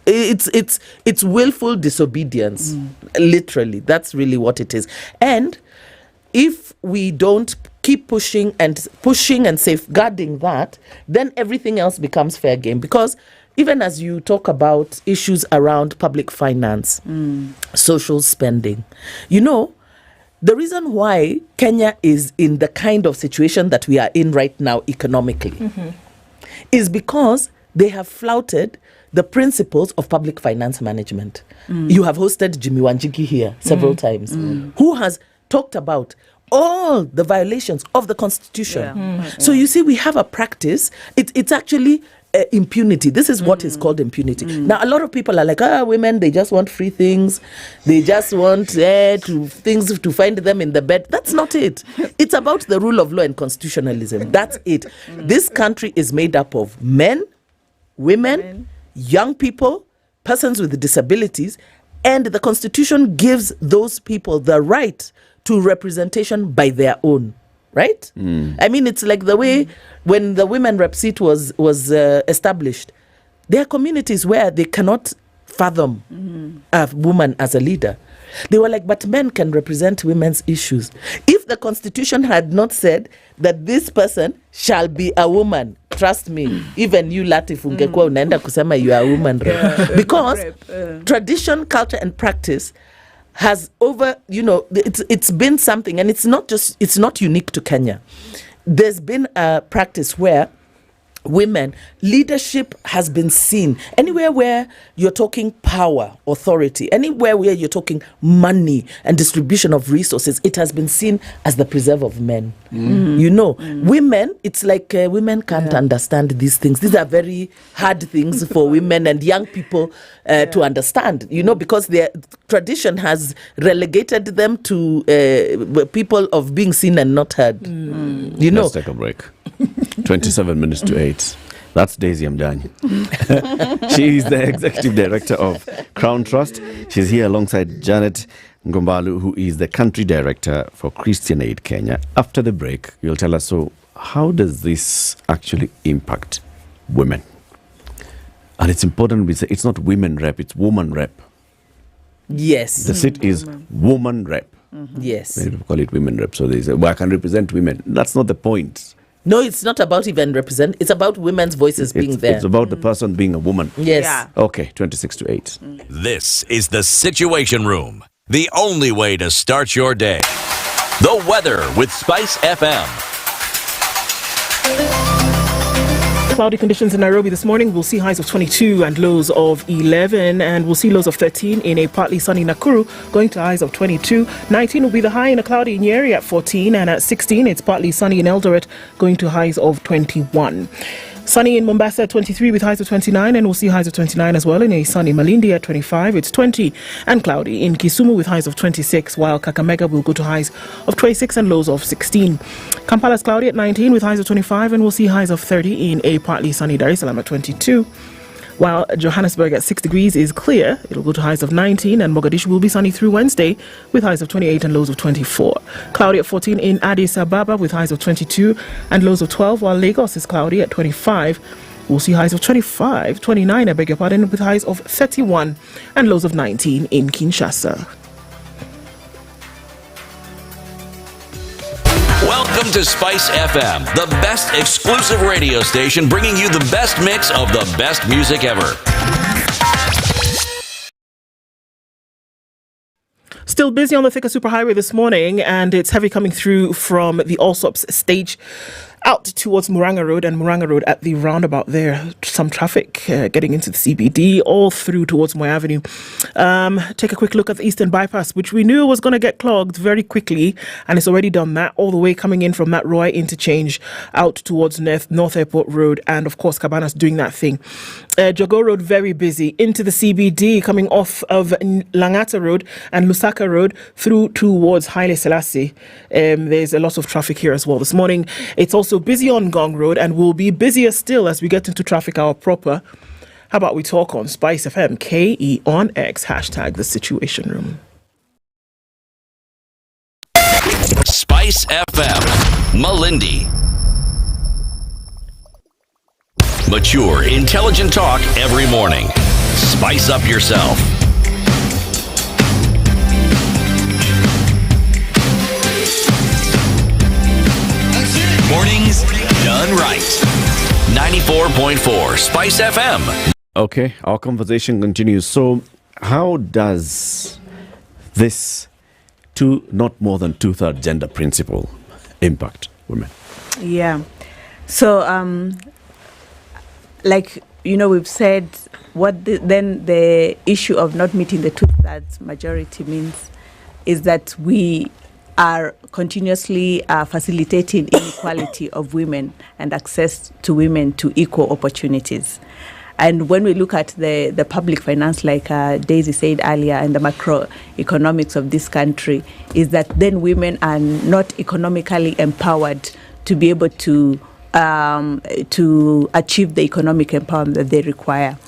It's willful disobedience, literally. That's really what it is. And if we don't keep pushing and safeguarding that, then everything else becomes fair game. Because even as you talk about issues around public finance, social spending, the reason why Kenya is in the kind of situation that we are in right now economically is because they have flouted the principles of public finance management. You have hosted Jimmy Wanjigi here several times, who has talked about all the violations of the Constitution. So you see, we have a practice. It's actually impunity. This is what is called impunity. Now, a lot of people are like, women, they just want free things. They just want things to find them in the bed. That's not it. It's about the rule of law and constitutionalism. That's it. This country is made up of men, women, young people, persons with disabilities, and the Constitution gives those people the right to representation by their own, right? I mean, it's like the way when the women rep seat was established, there are communities where they cannot fathom a woman as a leader. They were like, but men can represent women's issues. If the Constitution had not said that this person shall be a woman, trust me, even you, Latiff, ungekuwa unaenda kusema you are a woman. Because tradition, culture, and practice has it's been something, and it's not unique to Kenya. There's been a practice where women leadership has been seen anywhere where you're talking power, authority, anywhere where you're talking money and distribution of resources, it has been seen as the preserve of men. Women, it's like women can't understand these things. These are very hard things for women and young people to understand, because their tradition has relegated them to people of being seen and not heard. Let's take a break. 27 minutes to 8. That's Daisy Amjani. She is the Executive Director of Crown Trust. She's here alongside Janet Ngombalu, who is the Country Director for Christian Aid Kenya. After the break, you'll tell us, so how does this actually impact women? And it's important we say it's not women rep, it's woman rep. Yes. The seat is woman rep. Yes. Many people call it women rep. So they say, well, I can represent women. That's not the point. No, it's not about even represent. It's about women's voices being there. It's about the person being a woman. Yes. Yeah. Okay, 26-8. This is the Situation Room, the only way to start your day. The weather with SpiceFM. Cloudy conditions in Nairobi this morning. We'll see highs of 22 and lows of 11, and we'll see lows of 13 in a partly sunny Nakuru, going to highs of 22. 19 will be the high in a cloudy Nyeri at 14, and at 16 it's partly sunny in Eldoret, going to highs of 21. Sunny in Mombasa at 23 with highs of 29, and we'll see highs of 29 as well in a sunny Malindi at 25. It's 20 and cloudy in Kisumu with highs of 26, while Kakamega will go to highs of 26 and lows of 16. Kampala's cloudy at 19 with highs of 25, and we'll see highs of 30 in a partly sunny Dar es Salaam at 22. While Johannesburg at 6 degrees is clear, it'll go to highs of 19, and Mogadishu will be sunny through Wednesday with highs of 28 and lows of 24. Cloudy at 14 in Addis Ababa with highs of 22 and lows of 12, while Lagos is cloudy at 25. We'll see highs of 29, with highs of 31 and lows of 19 in Kinshasa. Welcome to SpiceFM, the best exclusive radio station bringing you the best mix of the best music ever. Still busy on the Thika Superhighway this morning, and it's heavy coming through from the Allsops stage out towards Muranga Road at the roundabout there. Some traffic getting into the CBD all through towards Moy Avenue. Take a quick look at the Eastern Bypass, which we knew was going to get clogged very quickly, and it's already done that all the way coming in from that Roy interchange out towards North Airport Road, and of course Cabanas doing that thing. Jogo Road very busy into the CBD, coming off of Langata Road and Lusaka Road through towards Haile Selassie. There's a lot of traffic here as well this morning. It's also busy on Gong Road, and will be busier still as we get into traffic hour proper. How about we talk on SpiceFM, KE on X, hashtag the Situation Room. SpiceFM, Malindi. Mature, intelligent talk every morning. Spice up yourself. Mornings done right. 94.4 Spice FM. Okay, our conversation continues. So, how does this not more than two-thirds gender principle impact women? Yeah. So, we've said what the issue of not meeting the two-thirds majority means is that we are continuously facilitating inequality of women and access to women to equal opportunities. And when we look at the public finance, like Daisy said earlier, and the macroeconomics of this country, is that then women are not economically empowered to be able to achieve the economic empowerment that they require.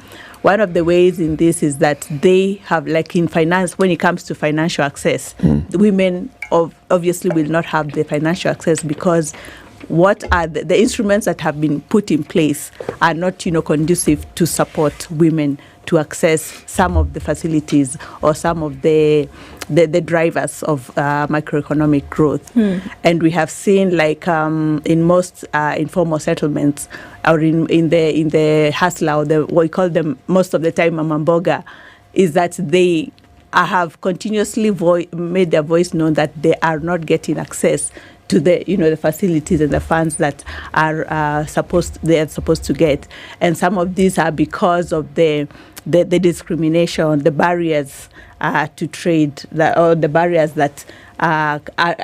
One of the ways in this is that they have, like in finance, when it comes to financial access, the women obviously will not have the financial access because what are the instruments that have been put in place are not, conducive to support women to access some of the facilities or some of the drivers of macroeconomic growth. And we have seen, like in most informal settlements, or in the hustler, or what we call them most of the time mamamboga, is that they have continuously made their voice known that they are not getting access to the facilities and the funds that are supposed to get, and some of these are because of the discrimination, the barriers to trade, or the barriers that are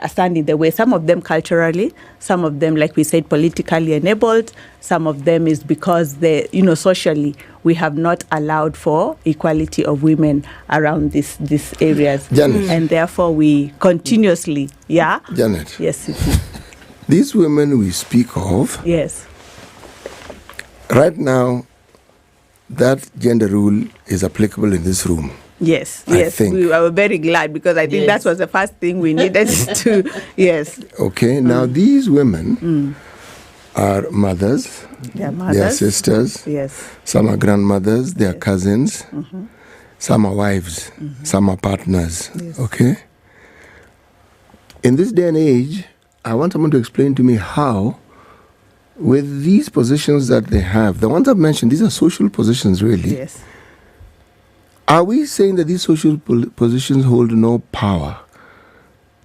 standing in the way. Some of them culturally, some of them, like we said, politically enabled. Some of them is because socially we have not allowed for equality of women around these areas. Janet. And therefore we continuously, Janet. Yes, it is. These women we speak of, Yes. right now, that gender rule is applicable in this room. Yes, I think. We were very glad because I think that was the first thing we needed to, yes. Okay, now these women are mothers, Their mothers. they are sisters, Yes. some are grandmothers, they are cousins, some are wives, some are partners, okay? In this day and age, I want someone to explain to me how, with these positions that they have, the ones I've mentioned, these are social positions, really. Yes. Are we saying that these social positions hold no power?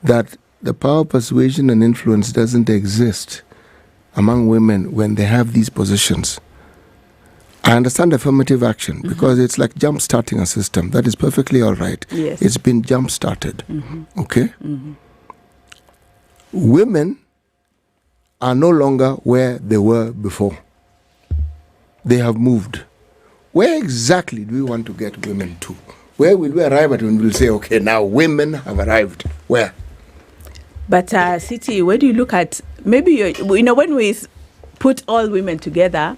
That the power of persuasion and influence doesn't exist among women when they have these positions? I understand affirmative action because it's like jump-starting a system. That is perfectly all right. Yes. It's been jump-started. Okay? Women are no longer where they were before. They have moved. Where exactly do we want to get women to? Where will we arrive at when we'll say, okay, now women have arrived? Where? But City, when you look at, maybe, when we put all women together,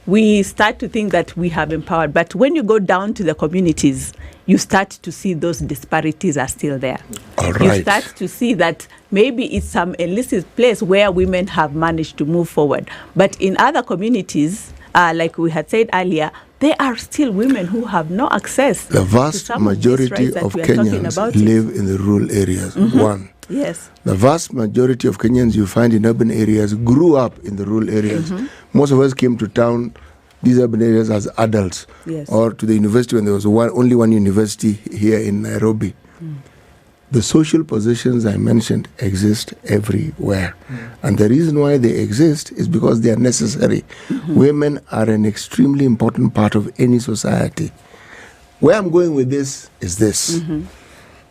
we start to think that we have empowered. But when you go down to the communities, you start to see those disparities are still there. All right. You start to see that maybe it's some illicit place where women have managed to move forward. But in other communities, like we had said earlier, there are still women who have no access. The vast to some majority of of these rights that we are talking Kenyans about live in the rural areas. One. Yes. The vast majority of Kenyans you find in urban areas grew up in the rural areas. Most of us came to town, these urban areas, as adults, Yes. or to the university when there was only one university here in Nairobi. The social positions I mentioned exist everywhere. And the reason why they exist is because they are necessary. Women are an extremely important part of any society. Where I'm going with this is this.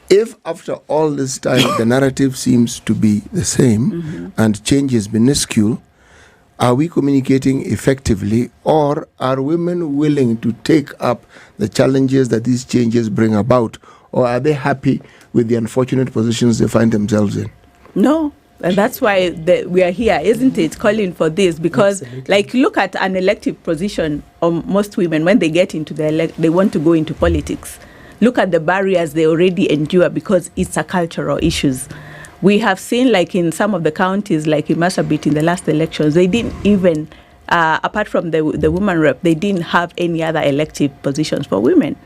If after all this time the narrative seems to be the same and change is minuscule, are we communicating effectively, or are women willing to take up the challenges that these changes bring about, or are they happy with the unfortunate positions they find themselves in? No. And that's why we are here, isn't it, calling for this? Because, look at an elective position of most women. When they get into they want to go into politics. Look at the barriers they already endure because it's a cultural issues. We have seen, in some of the counties, like in Marsabit in the last elections, they didn't even, apart from the woman rep, they didn't have any other elective positions for women.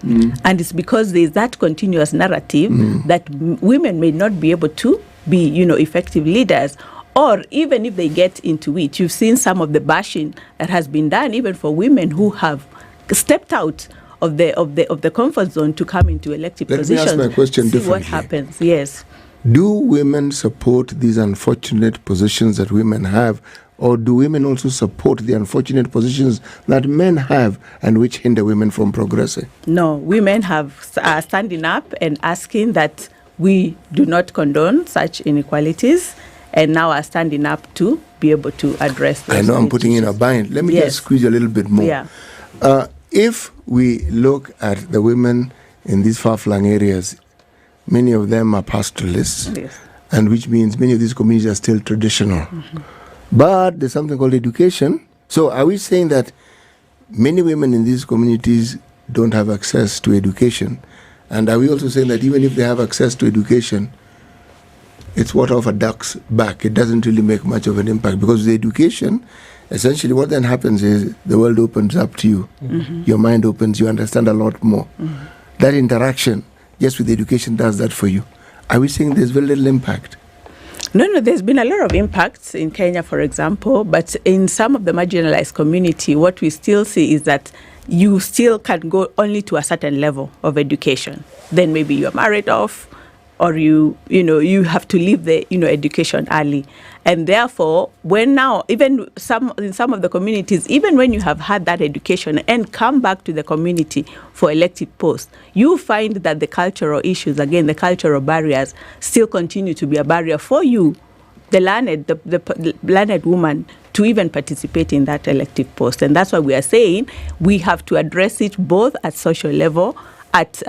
And it's because there's that continuous narrative that women may not be able to be, effective leaders. Or even if they get into it, you've seen some of the bashing that has been done even for women who have stepped out of the comfort zone to come into elective positions. Let me ask my question differently. What happens? Yes. Do women support these unfortunate positions that women have, or do women also support the unfortunate positions that men have and which hinder women from progressing? No, women are standing up and asking that we do not condone such inequalities, and now are standing up to be able to address those. I know I'm putting in a bind. Let me just squeeze a little bit more. Yeah. If we look at the women in these far-flung areas, many of them are pastoralists, and which means many of these communities are still traditional. But there's something called education. So are we saying that many women in these communities don't have access to education? And are we also saying that even if they have access to education, it's water off a duck's back? It doesn't really make much of an impact, because with education, essentially what then happens is the world opens up to you. Your mind opens, you understand a lot more. That interaction, just with education, does that for you. Are we saying there's very little impact? No, there's been a lot of impacts in Kenya, for example, but in some of the marginalized community, what we still see is that you still can go only to a certain level of education. Then maybe you're married off, or you have to leave the education early. And therefore, when now, even in some of the communities, even when you have had that education and come back to the community for elective posts, you find that the cultural issues, again, the cultural barriers, still continue to be a barrier for you, the learned woman, to even participate in that elective post. And that's why we are saying we have to address it both at social level, at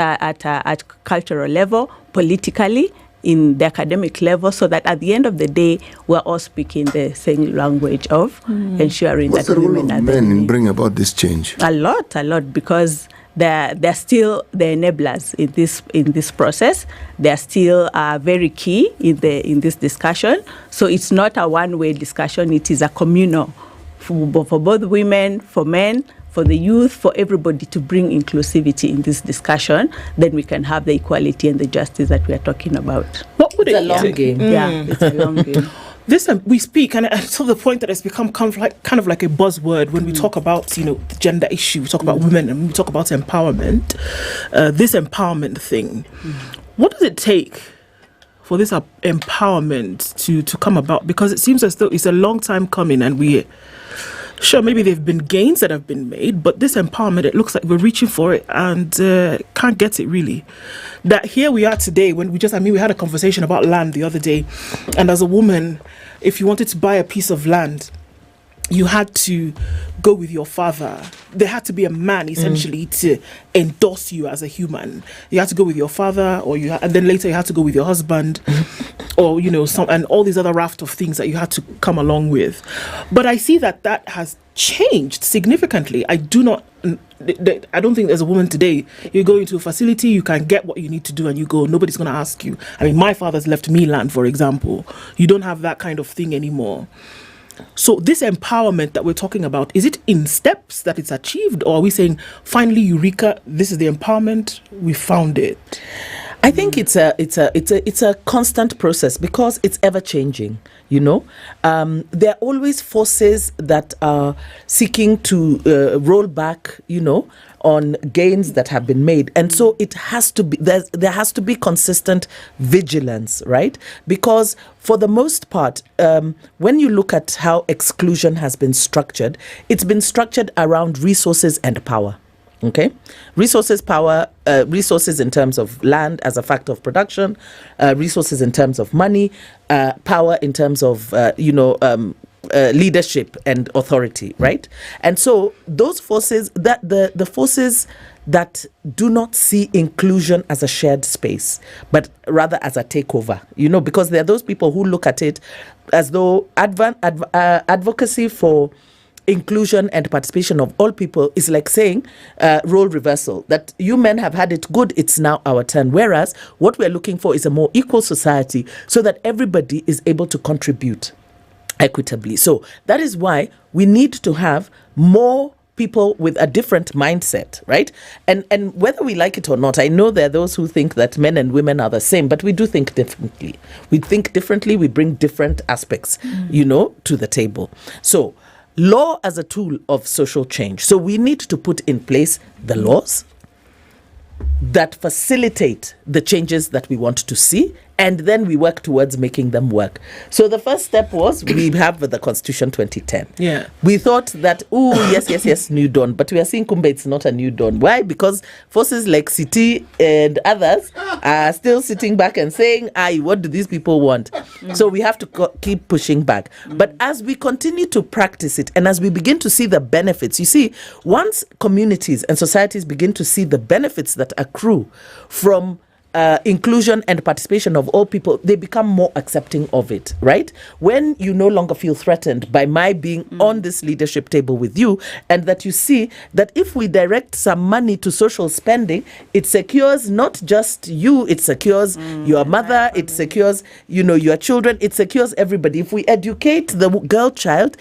cultural level, politically, in the academic level, so that at the end of the day, we're all speaking the same language of ensuring What's that the role women of are men in bringing about this change? A lot, because they're still the enablers in this process. They're still very key in this discussion. So it's not a one-way discussion. It is a communal for both women, for men, for the youth, for everybody to bring inclusivity in this discussion, then we can have the equality and the justice that we are talking about. What would It's a long game. Yeah, it's a long game. This we speak, and to the point that it's become kind of like a buzzword when we talk about the gender issue. We talk about women and we talk about empowerment. This empowerment thing, what does it take for this empowerment to come about? Because it seems as though it's a long time coming, and sure, maybe there have been gains that have been made, but this empowerment, it looks like we're reaching for it and can't get it really. That here we are today when we had a conversation about land the other day, and as a woman, if you wanted to buy a piece of land, you had to go with your father. There had to be a man essentially to endorse you as a human. You had to go with your father, and then later you had to go with your husband, or and all these other raft of things that you had to come along with. But I see that has changed significantly. I don't think there's a woman today. You go into a facility, you can get what you need to do, and you go. Nobody's going to ask you. I mean, my father's left me land, for example. You don't have that kind of thing anymore. So this empowerment that we're talking about, is it in steps that it's achieved, or are we saying finally, Eureka, this is the empowerment, we found it? I think it's a constant process because it's ever changing. There are always forces that are seeking to roll back, on gains that have been made, and so it has to be there has to be consistent vigilance, right? Because for the most part, when you look at how exclusion has been structured, it's been structured around resources and power. Okay, resources in terms of land as a factor of production, resources in terms of money, power in terms of leadership and authority, right? And so those forces, that the forces that do not see inclusion as a shared space, but rather as a takeover, because there are those people who look at it as though advocacy for inclusion and participation of all people is like saying role reversal, that you men have had it good, it's now our turn. Whereas what we're looking for is a more equal society so that everybody is able to contribute equitably. So that is why we need to have more people with a different mindset, right? And whether we like it or not, I know there are those who think that men and women are the same, but we do think differently. We think differently, we bring different aspects, to the table. So law as a tool of social change. So we need to put in place the laws that facilitate the changes that we want to see, and then we work towards making them work. So the first step was we have the Constitution 2010. Yeah. We thought that, yes, new dawn. But we are seeing kumbe it's not a new dawn. Why? Because forces like Citi and others are still sitting back and saying, what do these people want? So we have to keep pushing back. But as we continue to practice it, and as we begin to see the benefits, you see, once communities and societies begin to see the benefits that accrue from inclusion and participation of all people, they become more accepting of it, right? When you no longer feel threatened by my being on this leadership table with you, and that you see that if we direct some money to social spending, it secures not just you, it secures your mother, it secures, your children, it secures everybody. If we educate the girl child,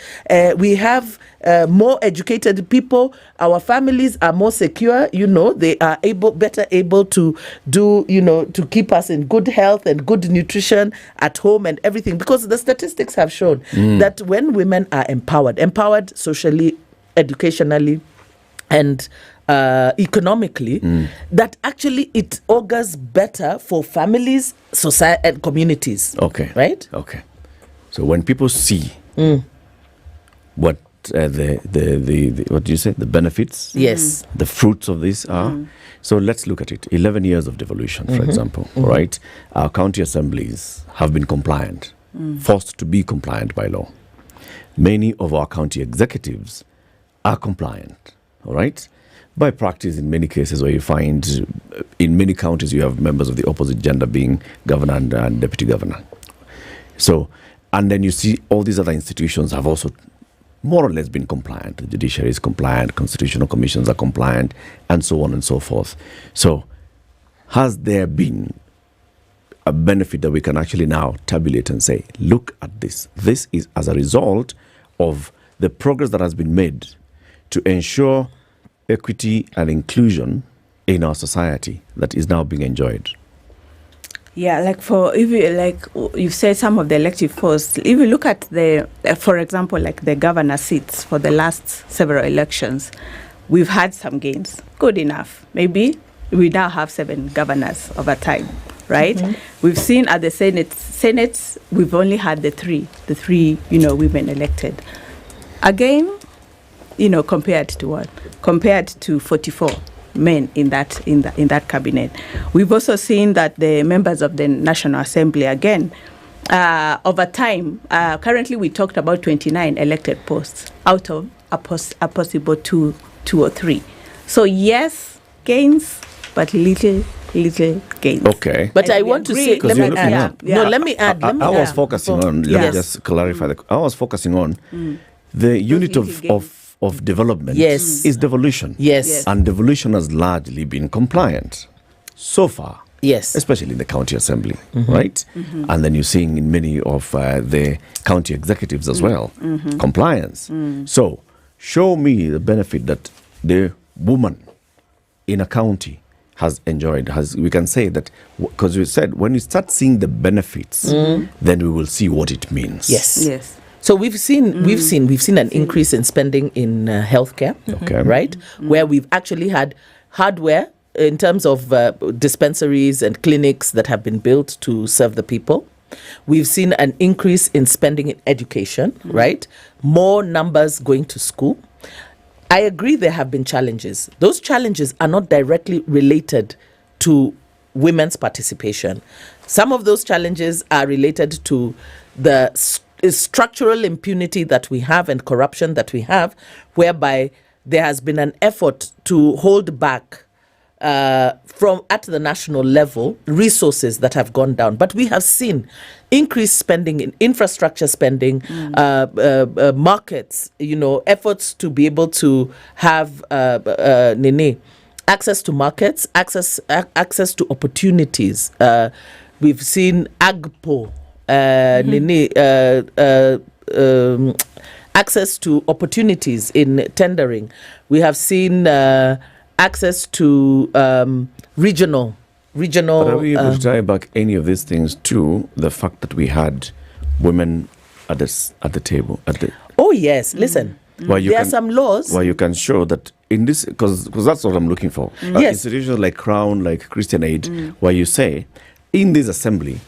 we have more educated people, our families are more secure, they are better able to do, to keep us in good health and good nutrition at home and everything. Because the statistics have shown that when women are empowered socially, educationally, and economically, that actually it augurs better for families, society, and communities. Okay. Right? Okay. So when people see what the what do you say, the benefits, yes, the fruits of this are, so let's look at it. 11 years of devolution, for example, right? Our county assemblies have been compliant, forced to be compliant by law. Many of our county executives are compliant, all right? By practice, in many cases where you find, in many counties, you have members of the opposite gender being governor and deputy governor. So, and then you see all these other institutions have also more or less been compliant. The judiciary is compliant, constitutional commissions are compliant, and so on and so forth. So, has there been a benefit that we can actually now tabulate and say, look at this. This is as a result of the progress that has been made to ensure equity and inclusion in our society that is now being enjoyed? Yeah, if you said some of the elective posts, if you look at for example, like the governor seats for the last several elections, we've had some gains. Good enough. Maybe we now have 7 governors over time, right? Mm-hmm. We've seen at the Senate, we've only had the three, women elected. Again, compared to what? Compared to 44 men in that cabinet. We've also seen that the members of the National Assembly, again, over time, currently we talked about 29 elected posts out of a possible 2 or 3. So yes, gains, but little gains. Okay. But I want to say, let me add. I was focusing on, let me just clarify, I was focusing on the unit of development is devolution. Yes. And devolution has largely been compliant so far. Yes. Especially in the county assembly, right? Mm-hmm. And then you're seeing in many of the county executives as well, compliance. So show me the benefit that the woman in a county has enjoyed. We can say that, because we said when we start seeing the benefits, then we will see what it means. Yes. So we've seen an increase in spending in healthcare, right? Where we've actually had hardware in terms of dispensaries and clinics that have been built to serve the people. We've seen an increase in spending in education, right? More numbers going to school. I agree there have been challenges. Those challenges are not directly related to women's participation. Some of those challenges are related to the structural impunity that we have and corruption that we have, whereby there has been an effort to hold back from at the national level resources that have gone down. But we have seen increased spending in infrastructure spending, markets, efforts to be able to have access to markets, access to opportunities. We've seen AGPO, access to opportunities in tendering. We have seen access to regional. But are we able to tie back any of these things to the fact that we had women at the table? Oh yes, listen. There are some laws where you can show that in this, because that's what I'm looking for. Yes. Institutions like Crown, like Christian Aid, where you say in this assembly,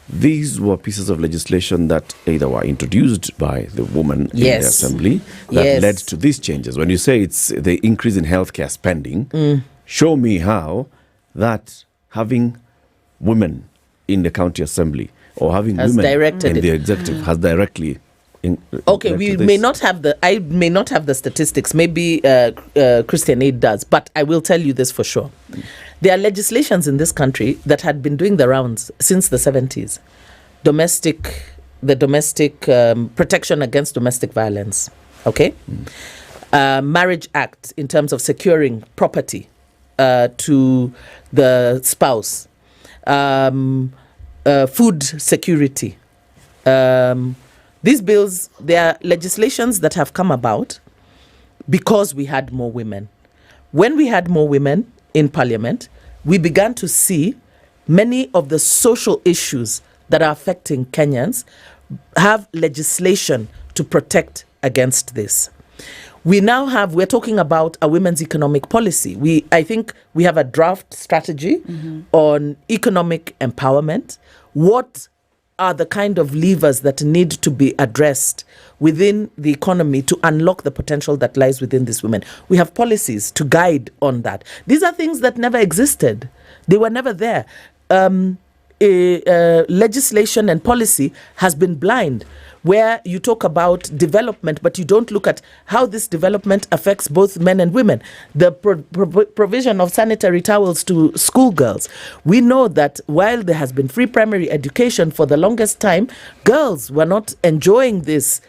these were pieces of legislation that either were introduced by the woman in the assembly that led to these changes. When you say it's the increase in healthcare spending, show me how that having women in the county assembly or having women in the executive has directly we may not have I may not have the statistics. Maybe Christian Aid does, but I will tell you this for sure. There are legislations in this country that had been doing the rounds since the 70s. The domestic protection against domestic violence. Okay? Marriage Act in terms of securing property to the spouse. Food security. These bills, they are legislations that have come about because we had more women. When we had more women in parliament, we began to see many of the social issues that are affecting Kenyans have legislation to protect against this. We're talking about a women's economic policy. I think we have a draft strategy on economic empowerment. What are the kind of levers that need to be addressed within the economy to unlock the potential that lies within these women? We have policies to guide on that. These are things that never existed. They were never there. Legislation and policy has been blind, where you talk about development, but you don't look at how this development affects both men and women. The provision of sanitary towels to schoolgirls. We know that while there has been free primary education for the longest time, girls were not enjoying this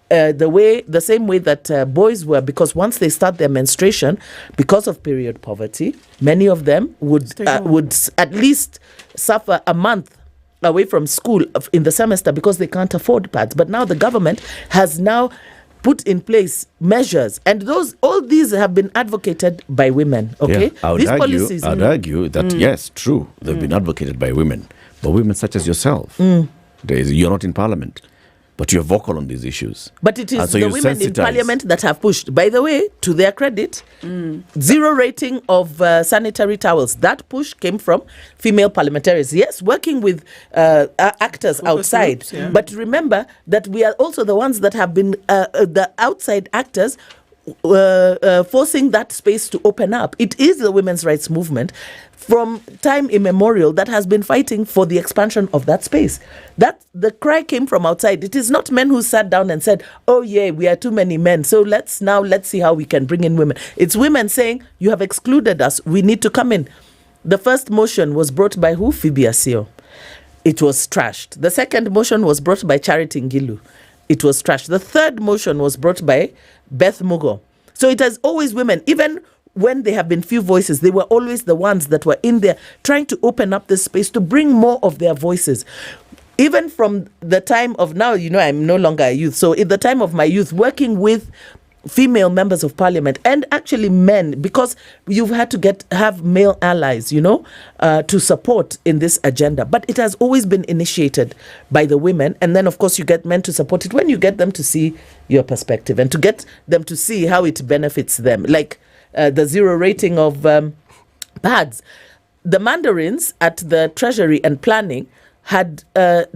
the same way that boys were, because once they start their menstruation, because of period poverty, many of them would at least suffer a month away from school in the semester because they can't afford pads. But now the government has now put in place measures, and all these have been advocated by women. Okay, I would these argue, policies. argue that yes, true, they've been advocated by women, but women such as yourself, you're not in parliament, but you're vocal on these issues. But it is so the women in parliament that have pushed. By the way, to their credit, 0 rating of sanitary towels. That push came from female parliamentarians. Yes, working with actors outside. Groups, yeah. But remember that we are also the ones that have been the outside actors forcing that space to open up. It is the women's rights movement from time immemorial that has been fighting for the expansion of that space. That the cry came from outside. It is not men who sat down and said, oh yeah, we are too many men, so let's see how we can bring in women. It's women saying, you have excluded us, we need to come in. The first motion was brought by who? Phoebe Asio. It was trashed. The second motion was brought by Charity Ngilu. It was trashed. The third motion was brought by Beth Muga. So it has always women, even when there have been few voices, they were always the ones that were in there trying to open up this space to bring more of their voices. Even from the time of now, I'm no longer a youth. So in the time of my youth, working with female members of parliament and actually men, because you've had to have male allies, to support in this agenda. But it has always been initiated by the women. And then, of course, you get men to support it when you get them to see your perspective and to get them to see how it benefits them. Like the 0 rating of pads. The mandarins at the Treasury and Planning had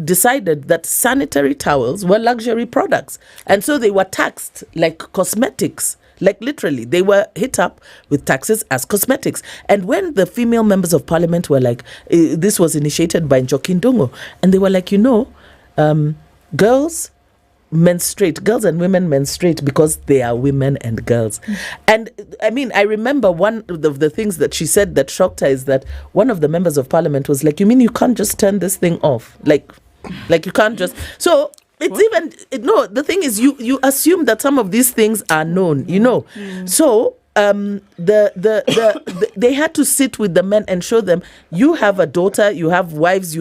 decided that sanitary towels were luxury products. And so they were taxed like cosmetics. Like literally, they were hit up with taxes as cosmetics. And when the female members of parliament were like, this was initiated by Njoki Ndung'u, and they were like, girls and women menstruate because they are women and girls. And I mean, I remember one of the things that she said that shocked her is that one of the members of parliament was like, you mean you can't just turn this thing off? Like you can't just... So it's the thing is you assume that some of these things are known, So they had to sit with the men and show them, you have a daughter, you have wives,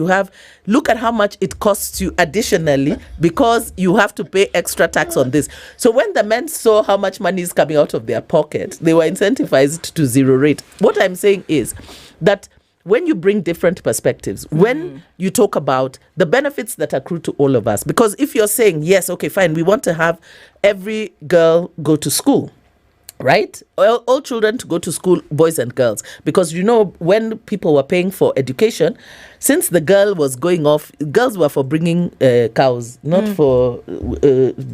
look at how much it costs you additionally because you have to pay extra tax on this. So when the men saw how much money is coming out of their pocket, they were incentivized to 0 rate. What I'm saying is that when you bring different perspectives, when you talk about the benefits that accrue to all of us, because if you're saying, yes, okay, fine, we want to have every girl go to school, right? All children to go to school, boys and girls. Because, when people were paying for education, since the girl was going off, girls were for bringing cows, not for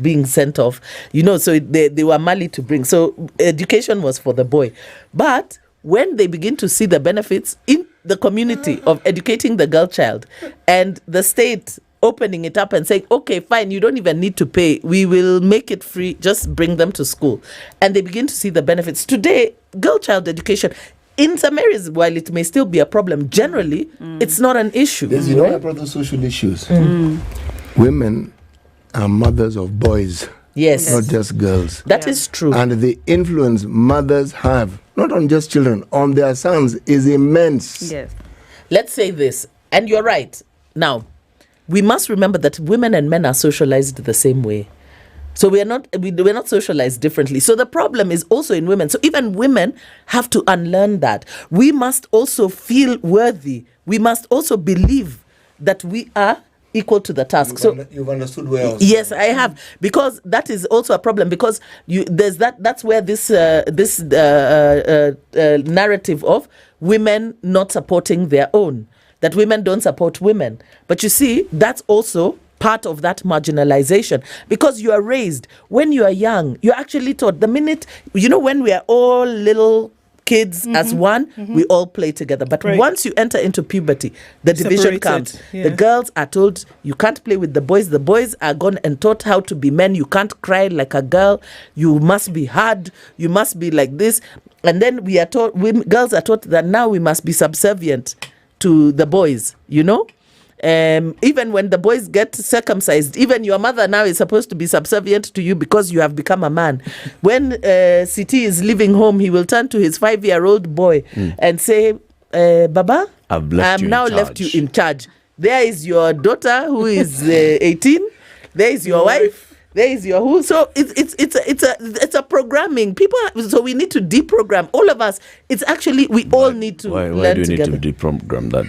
being sent off. So they were money to bring. So education was for the boy. But when they begin to see the benefits in the community of educating the girl child and the state opening it up and saying, okay, fine, you don't even need to pay. We will make it free. Just bring them to school. And they begin to see the benefits. Today, girl child education, in some areas, while it may still be a problem, generally, it's not an issue. There's other social issues. Women are mothers of boys. Yes. Not just girls. That is true. And the influence mothers have, not on just children, on their sons, is immense. Yes. Let's say this, and you're right. Now, we must remember that women and men are socialized the same way. So we're not socialized differently. So the problem is also in women. So even women have to unlearn that. We must also feel worthy. We must also believe that we are equal to the task. You've understood where else? Yes, I have, because that is also a problem, because that's where this narrative of women not supporting their own, that women don't support women. But you see, that's also part of that marginalization, because you are raised when you are young, you're actually taught the minute, when we are all little kids as one, we all play together. But once you enter into puberty, the division comes. Yeah. The girls are told you can't play with the boys. The boys are gone and taught how to be men. You can't cry like a girl. You must be hard. You must be like this. And then we are taught, girls are taught that now we must be subservient to the boys, even when the boys get circumcised, even your mother now is supposed to be subservient to you because you have become a man. When Siti is leaving home, he will turn to his 5-year-old boy and say, Baba, I've now left you in charge. There is your daughter who is 18. There is your wife. there is your who. So it's a programming. People, so we need to deprogram all of us. It's actually we all need to learn why do you together. need to deprogram that?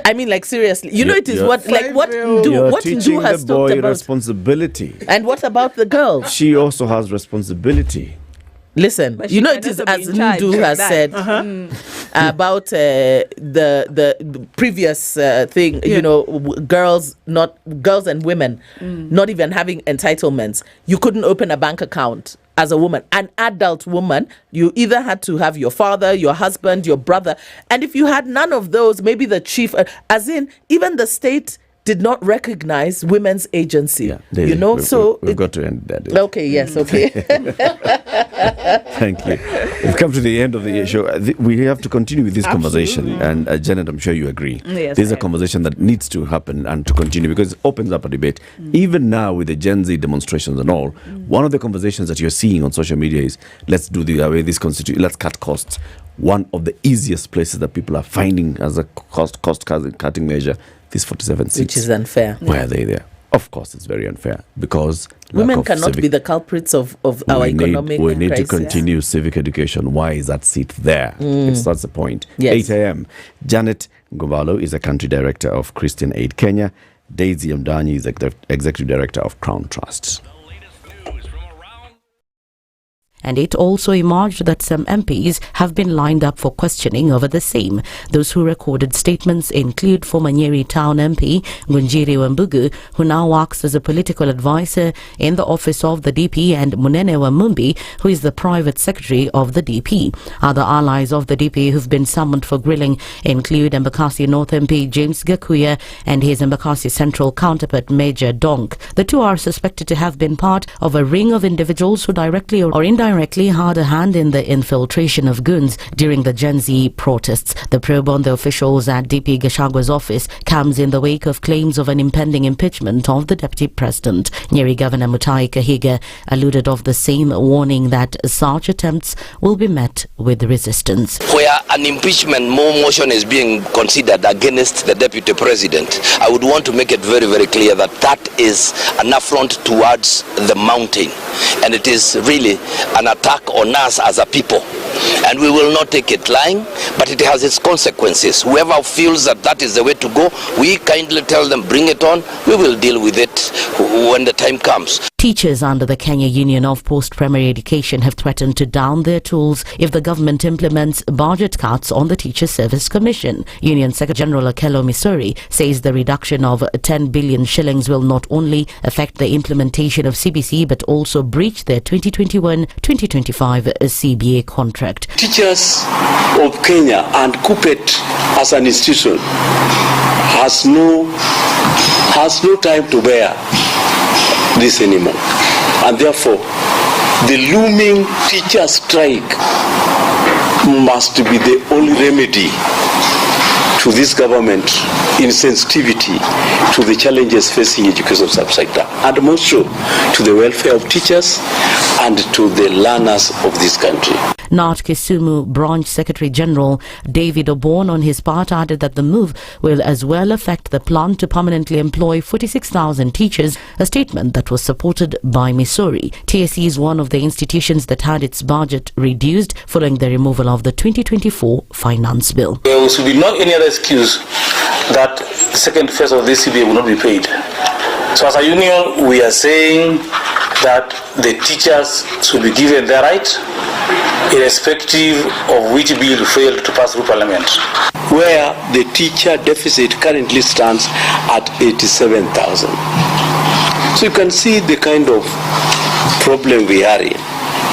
I mean, like seriously, you know, it is what Ndu has the boy talked about. Responsibility. And what about the girl? She also has responsibility. Listen, you know, it is as Ndu has said about the previous thing. You know, girls and women not even having entitlements. You couldn't open a bank account as a woman, an adult woman. You either had to have your father, your husband, your brother, and if you had none of those, maybe the chief, as in even the state did not recognize women's agency. We've got to end that. Okay, yes, okay. Thank you. We've come to the end of the show. We have to continue with this conversation. And Janet, I'm sure you agree. Yes, this is a conversation that needs to happen and to continue because it opens up a debate. Even now with the Gen Z demonstrations and all, one of the conversations that you're seeing on social media is let's do the way this constitution, let's cut costs. One of the easiest places that people are finding as a cost cutting measure, these 47 seats. Which is unfair. Why are they there? Of course, it's very unfair because women cannot be the culprits of our economic crisis. We need to continue civic education. Why is that seat there? That's the point. Yes. 8 a.m. Janet Ngubalo is a country director of Christian Aid Kenya. Daisy Mdanyi is executive director of Crown Trust. And it also emerged that some MPs have been lined up for questioning over the same. Those who recorded statements include former Nyeri Town MP Ngunjiri Wambugu, who now works as a political advisor in the office of the DP, and Munene Wamumbi, who is the private secretary of the DP. Other allies of the DP who've been summoned for grilling include Embakasi North MP James Gakuya and his Embakasi Central counterpart Major Donk. The two are suspected to have been part of a ring of individuals who directly or indirectly had a hand in the infiltration of goons during the Gen Z protests. The probe on the officials at DP Gashagua's office comes in the wake of claims of an impending impeachment of the deputy president. Nyeri Governor Mutahi Kahiga alluded of the same, warning that such attempts will be met with resistance. Where an impeachment motion is being considered against the deputy president, I would want to make it very, very clear that that is an affront towards the mountain, and it is really an attack on us as a people, and we will not take it lying, but it has its consequences. Whoever feels that that is the way to go, we kindly tell them, bring it on. We will deal with it when the time comes. Teachers under the Kenya Union of Post-Primary Education have threatened to down their tools if the government implements budget cuts on the Teacher Service Commission. Union Secretary General Okello Missouri says the reduction of 10 billion shillings will not only affect the implementation of CBC but also breach their 2021-2025 CBA contract. Teachers of Kenya and CUPET as an institution has no time to bear this anymore, and therefore the looming teacher strike must be the only remedy to this government insensitivity to the challenges facing education subsector, and most so to the welfare of teachers and to the learners of this country. NART Kisumu Branch Secretary General David Oborn on his part added that the move will as well affect the plan to permanently employ 46,000 teachers, a statement that was supported by Missouri. TSC is one of the institutions that had its budget reduced following the removal of the 2024 finance bill. There should be not any other excuse that the second phase of this CBA will not be paid. So as a union, we are saying that the teachers should be given their right, irrespective of which bill failed to pass through Parliament. Where the teacher deficit currently stands at 87,000. So you can see the kind of problem we are in.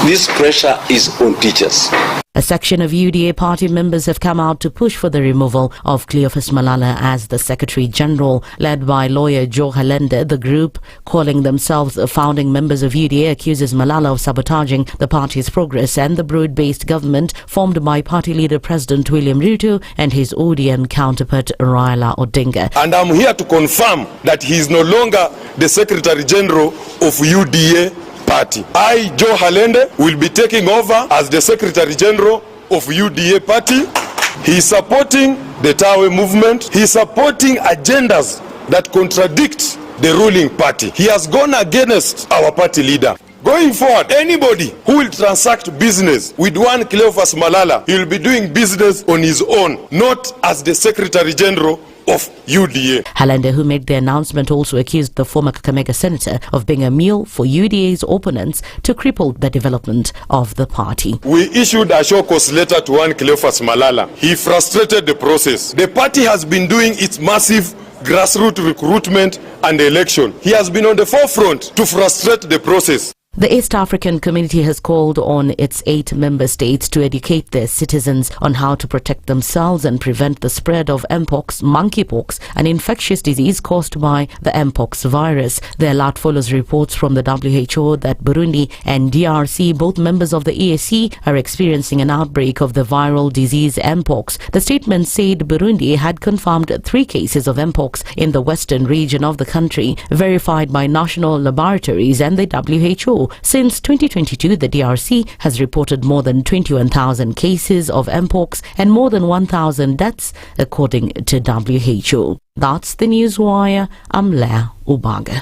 This pressure is on teachers. A section of UDA party members have come out to push for the removal of Cleophas Malala as the Secretary General. Led by lawyer Joe Halende, the group, calling themselves founding members of UDA, accuses Malala of sabotaging the party's progress and the broad-based government formed by party leader President William Ruto and his ODM counterpart Raila Odinga. And I'm here to confirm that he is no longer the Secretary General of UDA party. I, Joe Halende, will be taking over as the Secretary General of UDA party. He is supporting the Tawe movement. He is supporting agendas that contradict the ruling party. He has gone against our party leader. Going forward, anybody who will transact business with one Cleophas Malala, he will be doing business on his own, not as the Secretary General of UDA. Halende, who made the announcement, also accused the former Kakamega senator of being a meal for UDA's opponents to cripple the development of the party. We issued a show cause letter to one Cleophas Malala. He frustrated the process. The party has been doing its massive grassroots recruitment and election. He has been on the forefront to frustrate the process. The East African community has called on its 8 member states to educate their citizens on how to protect themselves and prevent the spread of Mpox, monkeypox, an infectious disease caused by the Mpox virus. The alert follows reports from the WHO that Burundi and DRC, both members of the EAC, are experiencing an outbreak of the viral disease Mpox. The statement said Burundi had confirmed 3 cases of Mpox in the western region of the country, verified by national laboratories and the WHO. Since 2022, the DRC has reported more than 21,000 cases of Mpox and more than 1,000 deaths, according to WHO. That's the Newswire. I'm Lea Ubaga.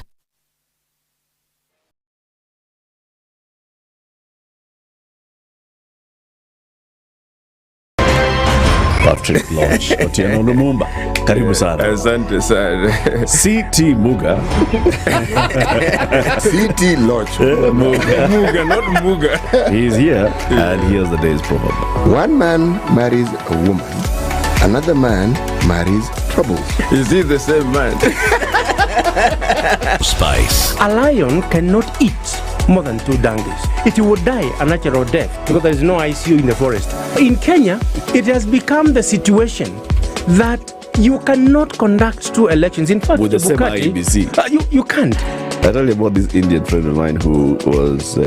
Patrick Lodge, Otieno Lumumba. Karibu sana. Asante sana. CT Muga. CT Lodge. Muga, not Muga. He's here, and here's the day's proverb. One man marries a woman, another man marries troubles. Is he the same man? Spice. A lion cannot eat more than 2 donkeys. It would die a natural death because there is no ICU in the forest. In Kenya, it has become the situation that you cannot conduct 2 elections. In fact, with the same Bukati, IBC. You can't. I tell you about this Indian friend of mine who was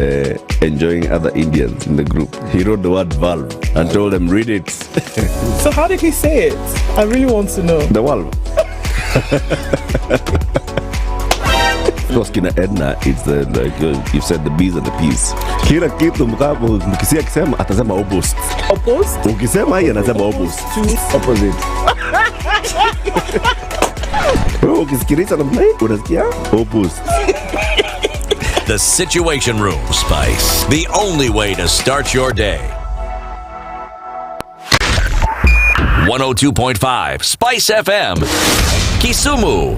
enjoying other Indians in the group. He wrote the word valve and told them, read it. So how did he say it? I really want to know. The valve. Kina Edna, it's the, like you said, the B's and the P's. Kila kitu mkisia kisema atasema opposite. Opposite? Ukisema hii anasema opposite. Opposite. Ukisikiliza namna hii unasikia opposite. The Situation Room, Spice. The only way to start your day. 102.5 Spice FM, Kisumu.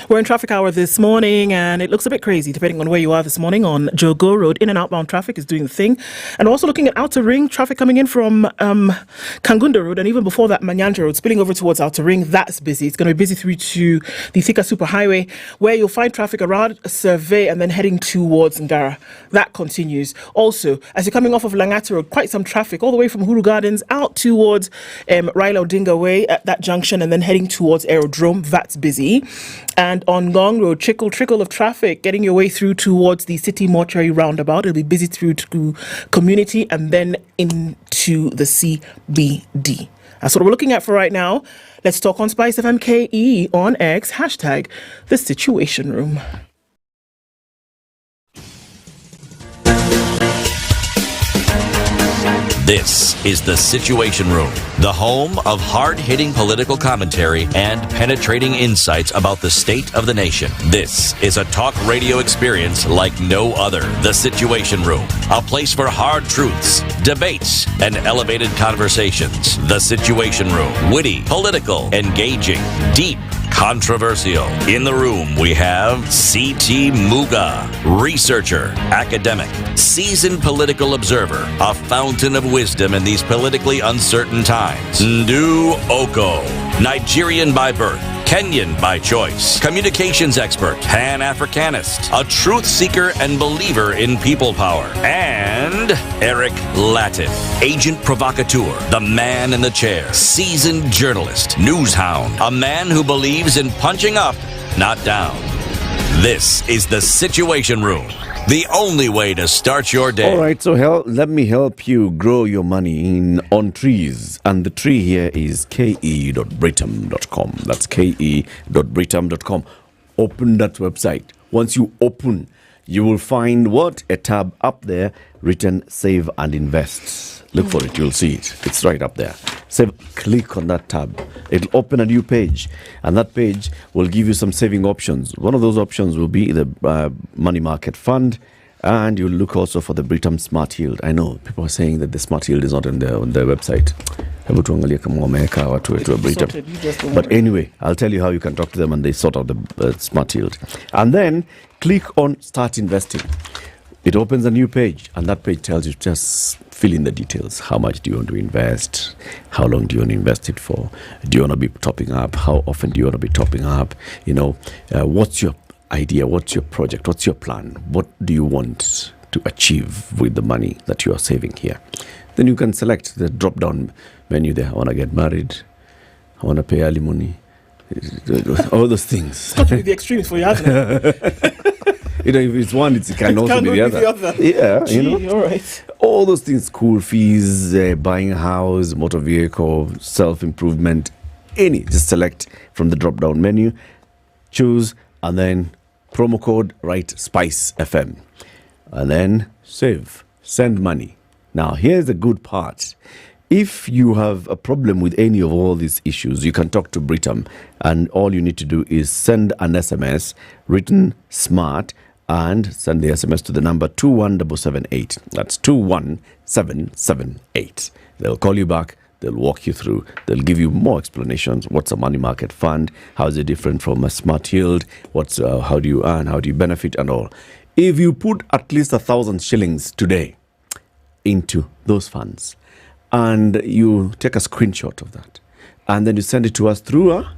We're in traffic hour this morning, and it looks a bit crazy depending on where you are this morning. On Jogo Road, in and outbound traffic is doing the thing. And also looking at Outer Ring, traffic coming in from Kangunda Road, and even before that, Manyanja Road, spilling over towards Outer Ring. That's busy. It's going to be busy through to the Thika Superhighway, where you'll find traffic around Survey and then heading towards Ngara. That continues. Also, as you're coming off of Langata Road, quite some traffic all the way from Huru Gardens out towards Raila Odinga Way at that junction, and then heading towards Aerodrome. That's busy. And on Gong Road, trickle of traffic getting your way through towards the City Mortuary roundabout. It'll be busy through to Community and then into the CBD. That's what we're looking at for right now. Let's talk on SpiceFM KE on X, hashtag The Situation Room. This is The Situation Room, the home of hard-hitting political commentary and penetrating insights about the state of the nation. This is a talk radio experience like no other. The Situation Room, a place for hard truths, debates, and elevated conversations. The Situation Room, witty, political, engaging, deep, controversial. In the room, we have CT Muga, researcher, academic, seasoned political observer, a fountain of wisdom in these politically uncertain times. Ndu Okoh, Nigerian by birth, Kenyan by choice, communications expert, Pan-Africanist, a truth seeker and believer in people power, and Eric Latiff, agent provocateur, the man in the chair, seasoned journalist, news hound, a man who believes in punching up, not down. This is The Situation Room, the only way to start your day. All right, so let me help you grow your money on trees. And the tree here is ke.britam.com. That's ke.britam.com. Open that website. Once you open, you will find what? A tab up there written Save and Invest. Look for it, you'll see it. It's right up there. Click on that tab. It'll open a new page, and that page will give you some saving options. One of those options will be the money market fund, and you'll look also for the Britam Smart Yield. I know people are saying that the Smart Yield is not on their website. But anyway, I'll tell you how you can talk to them and they sort out the Smart Yield. And then click on Start Investing. It opens a new page, and that page tells you just fill in the details. How much do you want to invest? How long do you want to invest it for? Do you want to be topping up? How often do you want to be topping up? What's your idea? What's your project? What's your plan? What do you want to achieve with the money that you are saving here? Then you can select the drop-down menu there. I want to get married. I want to pay alimony. All those things. It's got to be the extremes for you, hasn't it? If it's one, it can also be the other. Yeah, Gee, all right. All those things, school fees, buying a house, motor vehicle, self-improvement, any. Just select from the drop-down menu, choose, and then promo code, write SpiceFM. And then save, send money. Now, here's the good part. If you have a problem with any of all these issues, you can talk to Britam, and all you need to do is send an SMS, written smart, and send the SMS to the number 21778. That's 21778. They'll call you back. They'll walk you through. They'll give you more explanations. What's a money market fund? How is it different from a smart yield? How do you earn? How do you benefit and all? If you put at least 1,000 shillings today into those funds, and you take a screenshot of that, and then you send it to us through a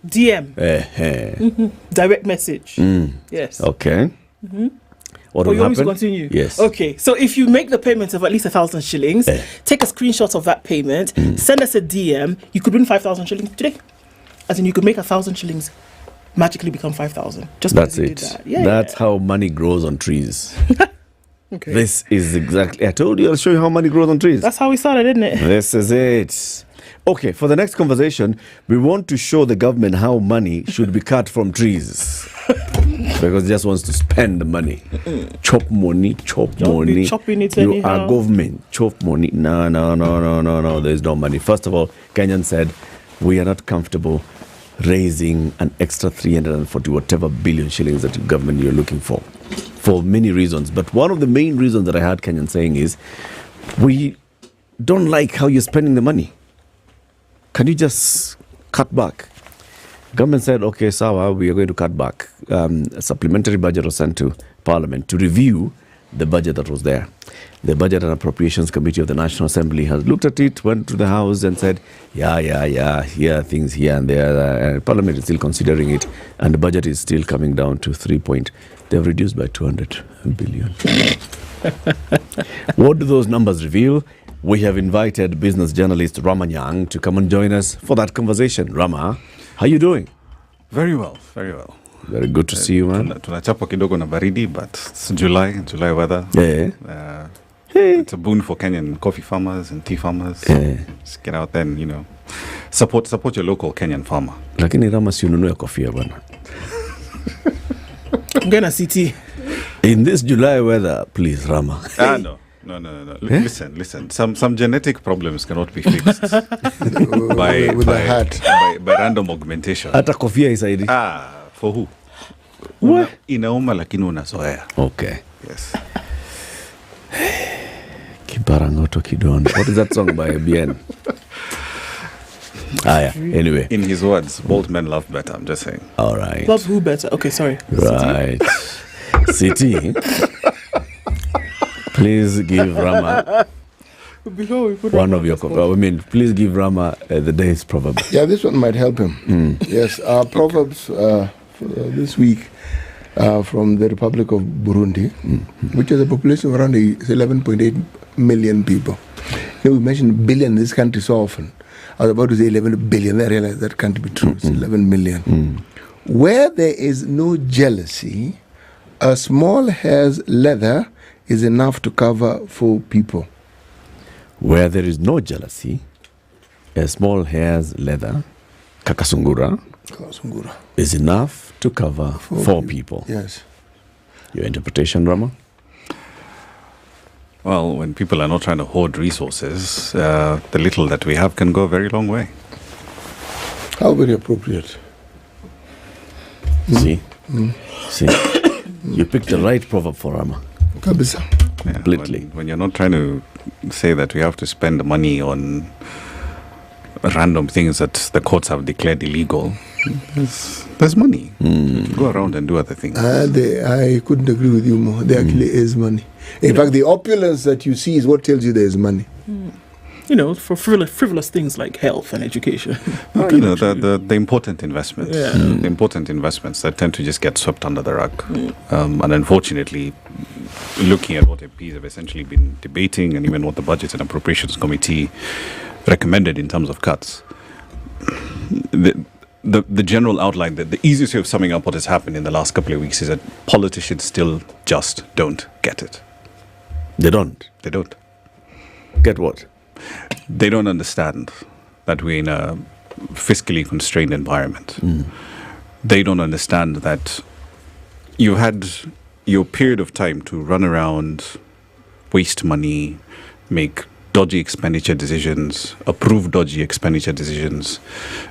DM. Direct message. Yes. Okay. What you will want me to happen? continue? Yes. Okay. So if you make the payment of at least 1,000 shillings, take a screenshot of that payment, send us a DM. You could win 5,000 shillings today. As in, you could make 1,000 shillings magically become 5,000. Just That's because you it. did that. Yeah. That's how money grows on trees. Okay. This is exactly. I told you I'll show you how money grows on trees. That's how we started, isn't it? This is it. Okay, for the next conversation, we want to show the government how money should be cut from trees. Because it just wants to spend the money. Chop money, chop money. Chopping it You anyhow. are government. Chop money. No. There's no money. First of all, Kenyan said, we are not comfortable raising an extra 340 whatever billion shillings that the government you're looking for many reasons. But one of the main reasons that I heard Kenyan saying is, we don't like how you're spending the money. Can you just cut back? Government said, okay, sawa, we are going to cut back. A supplementary budget was sent to Parliament to review the budget that was there. The Budget and Appropriations Committee of the National Assembly has looked at it, went to the House and said, yeah, here are things here and there. Parliament is still considering it, and the budget is still coming down to 3 point. They've reduced by 200 billion. What do those numbers reveal? We have invited business journalist Rama Nyang to come and join us for that conversation. Rama, how you doing? Very well. Very good to see you, man. Tunachapa kidogo na baridi, but it's July weather. Yeah. It's a boon for Kenyan coffee farmers and tea farmers. Yeah. Just get out there and, support your local Kenyan farmer. Lakini Rama si ununue kofia bwana. Ngena city. In this July weather, please, Rama. No. Listen. Some genetic problems cannot be fixed by random augmentation. Hata kofia isaidi. For who? What? Inauma lakini unazoea. Okay. Yes. Kibarangoto Kidon. What is that song by Bien? Anyway. In his words, bold men love better. I'm just saying. All right. Love who better? Okay, sorry. Right. City. Please give Rama Before we put one of your. Please give Rama the day's proverb. Yeah, this one might help him. Yes, our proverbs for this week from the Republic of Burundi, which has a population of around 11.8 million people. We mentioned billion in this country so often. I was about to say 11 billion. I realized that can't be true. It's 11 million. Where there is no jealousy, a small hair's leather is enough to cover 4 people. Where there is no jealousy, a small hair's leather, kakasungura, is enough to cover 4 people. Yes. Your interpretation, Rama? Well, when people are not trying to hoard resources, the little that we have can go a very long way. How very appropriate. See? See? You picked the right proverb for Rama. Kabisa. Completely. When you're not trying to say that we have to spend money on random things that the courts have declared illegal, there's money. Go around and do other things. I couldn't agree with you more. There actually is money. In fact, the opulence that you see is what tells you there is money. You know, for frivolous things like health and education. You know, the important investments. The important investments that tend to just get swept under the rug. And unfortunately, looking at what MPs have essentially been debating and even what the Budget and Appropriations Committee recommended in terms of cuts, the general outline, the easiest way of summing up what has happened in the last couple of weeks is that politicians still just don't get it. They don't? They don't. Get what? They don't understand that we're in a fiscally constrained environment. They don't understand that you had your period of time to run around, waste money, make dodgy expenditure decisions, approve dodgy expenditure decisions,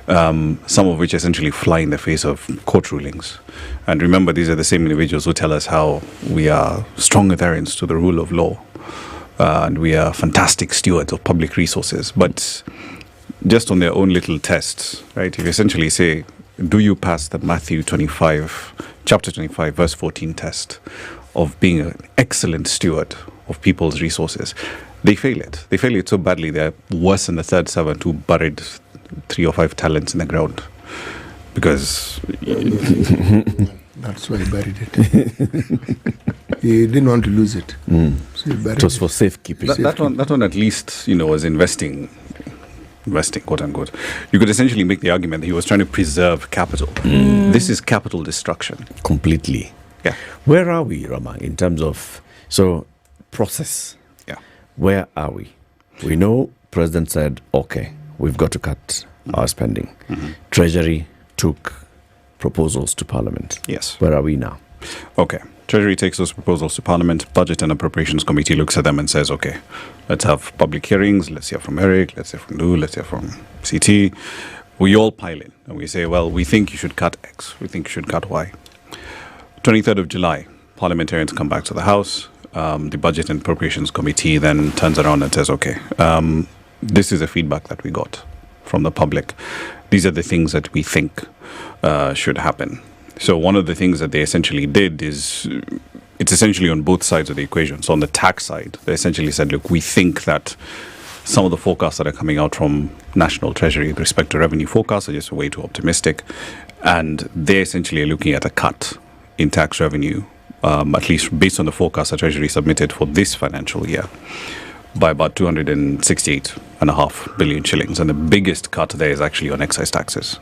some of which essentially fly in the face of court rulings. And remember, these are the same individuals who tell us how we are strong adherents to the rule of law. And we are fantastic stewards of public resources. But just on their own little tests, right? If you essentially say, do you pass the Matthew 25, chapter 25, verse 14 test of being an excellent steward of people's resources, they fail it. They fail it so badly they're worse than the third servant who buried 3 or 5 talents in the ground. Because that's why he buried it. He didn't want to lose it. So he buried it was for safekeeping. That one at least, you know, was investing, quote unquote. You could essentially make the argument that he was trying to preserve capital. This is capital destruction. Completely. Yeah. Where are we, Rama, in terms of process? Yeah. Where are we? We know President said, okay, we've got to cut our spending. Treasury took proposals to Parliament. Yes. Where are we now? Okay. Treasury takes those proposals to Parliament. Budget and Appropriations Committee looks at them and says, okay, let's have public hearings. Let's hear from Eric. Let's hear from Ndu. Let's hear from CT. We all pile in and we say, well, we think you should cut X. We think you should cut Y. 23rd of July, parliamentarians come back to the House. The Budget and Appropriations Committee then turns around and says, okay, this is the feedback that we got from the public. These are the things that we think should happen. So one of the things that they essentially did is, it's essentially on both sides of the equation. So on the tax side, they essentially said, look, we think that some of the forecasts that are coming out from National Treasury with respect to revenue forecasts are just way too optimistic. And they essentially are looking at a cut in tax revenue, at least based on the forecast that Treasury submitted for this financial year, by about 268.5 billion shillings. And the biggest cut there is actually on excise taxes.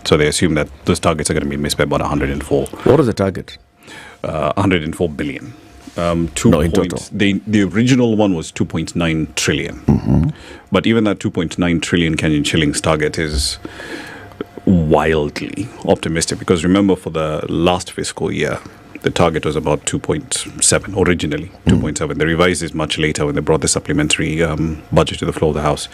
So they assume that those targets are going to be missed by about 104. What is the target? 104 billion. In total. The original one was 2.9 trillion. But even that 2.9 trillion Kenyan shillings target is wildly optimistic, because remember, for the last fiscal year, the target was about 2.7 originally, 2.7. They revised this much later when they brought the supplementary budget to the floor of the House.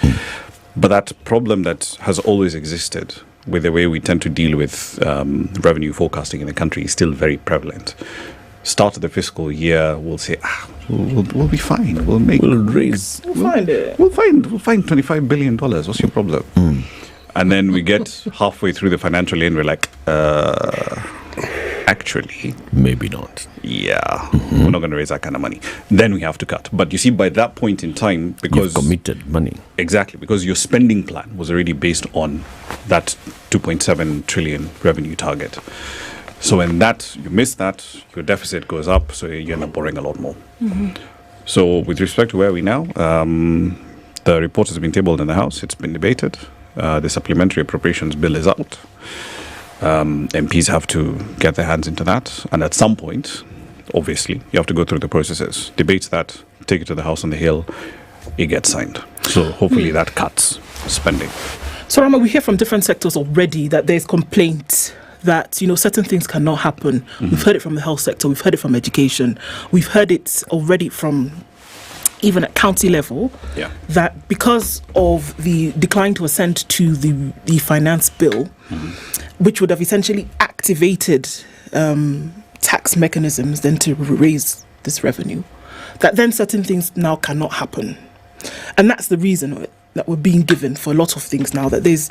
But that problem that has always existed with the way we tend to deal with revenue forecasting in the country is still very prevalent. Start of the fiscal year, we'll say, we'll be fine. We'll find it. We'll find $25 billion. What's your problem? And then we get halfway through the financial year and we're like, actually, maybe not. Yeah, we're not going to raise that kind of money. Then we have to cut. But you see, by that point in time, because you've committed money. Exactly, because your spending plan was already based on that 2.7 trillion revenue target. So when you miss that, your deficit goes up, so you end up borrowing a lot more. So with respect to where we now, the report has been tabled in the House. It's been debated. The supplementary appropriations bill is out. MPs have to get their hands into that. And at some point, obviously, you have to go through the processes, debate that, take it to the House on the Hill, it gets signed. So hopefully that cuts spending. So Rama, we hear from different sectors already that there's complaints that, certain things cannot happen. We've heard it from the health sector. We've heard it from education. We've heard it already from even at county level, that because of the decline to assent to the finance bill, which would have essentially activated tax mechanisms then to raise this revenue, that then certain things now cannot happen. And that's the reason that we're being given for a lot of things now, that there's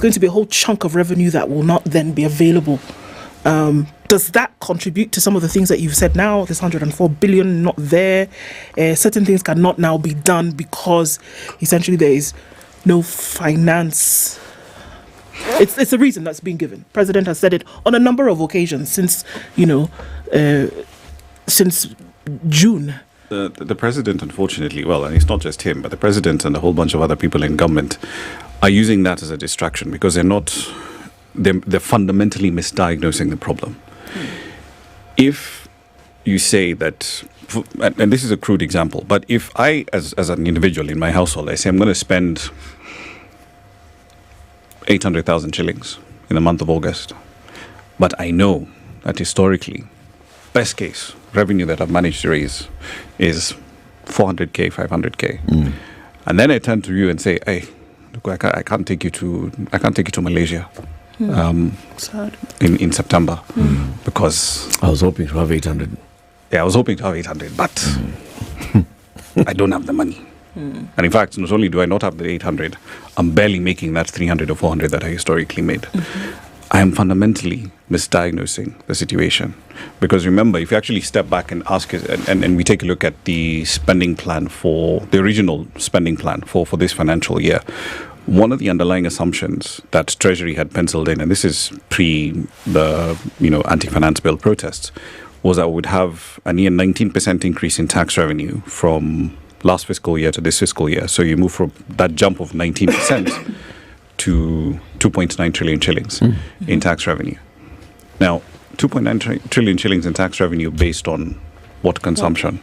going to be a whole chunk of revenue that will not then be available. Does that contribute to some of the things that you've said now? This 104 billion not there. Certain things cannot now be done because essentially there is no finance. It's a reason that's being given. President has said it on a number of occasions since June. The president, unfortunately, well, and it's not just him, but the president and a whole bunch of other people in government are using that as a distraction because they're fundamentally misdiagnosing the problem. If you say that, and this is a crude example, but if I, as an individual in my household, I say I'm going to spend 800,000 shillings in the month of August, but I know that historically, best case revenue that I've managed to raise is 400k, 500k, and then I turn to you and say, "Hey, look, I can't take you to Malaysia in September because I was hoping to have 800. Yeah, I was hoping to have 800, but I don't have the money." And in fact, not only do I not have the 800, I'm barely making that 300 or 400 that I historically made. I am fundamentally misdiagnosing the situation. Because remember, if you actually step back and ask it, and we take a look at the spending plan for the original spending plan for this financial year, one of the underlying assumptions that Treasury had penciled in, and this is pre the anti-finance bill protests, was that we would have a near 19% increase in tax revenue from last fiscal year to this fiscal year. So you move from that jump of 19% to 2.9 trillion shillings in tax revenue. Now, 2.9 trillion shillings in tax revenue based on what consumption?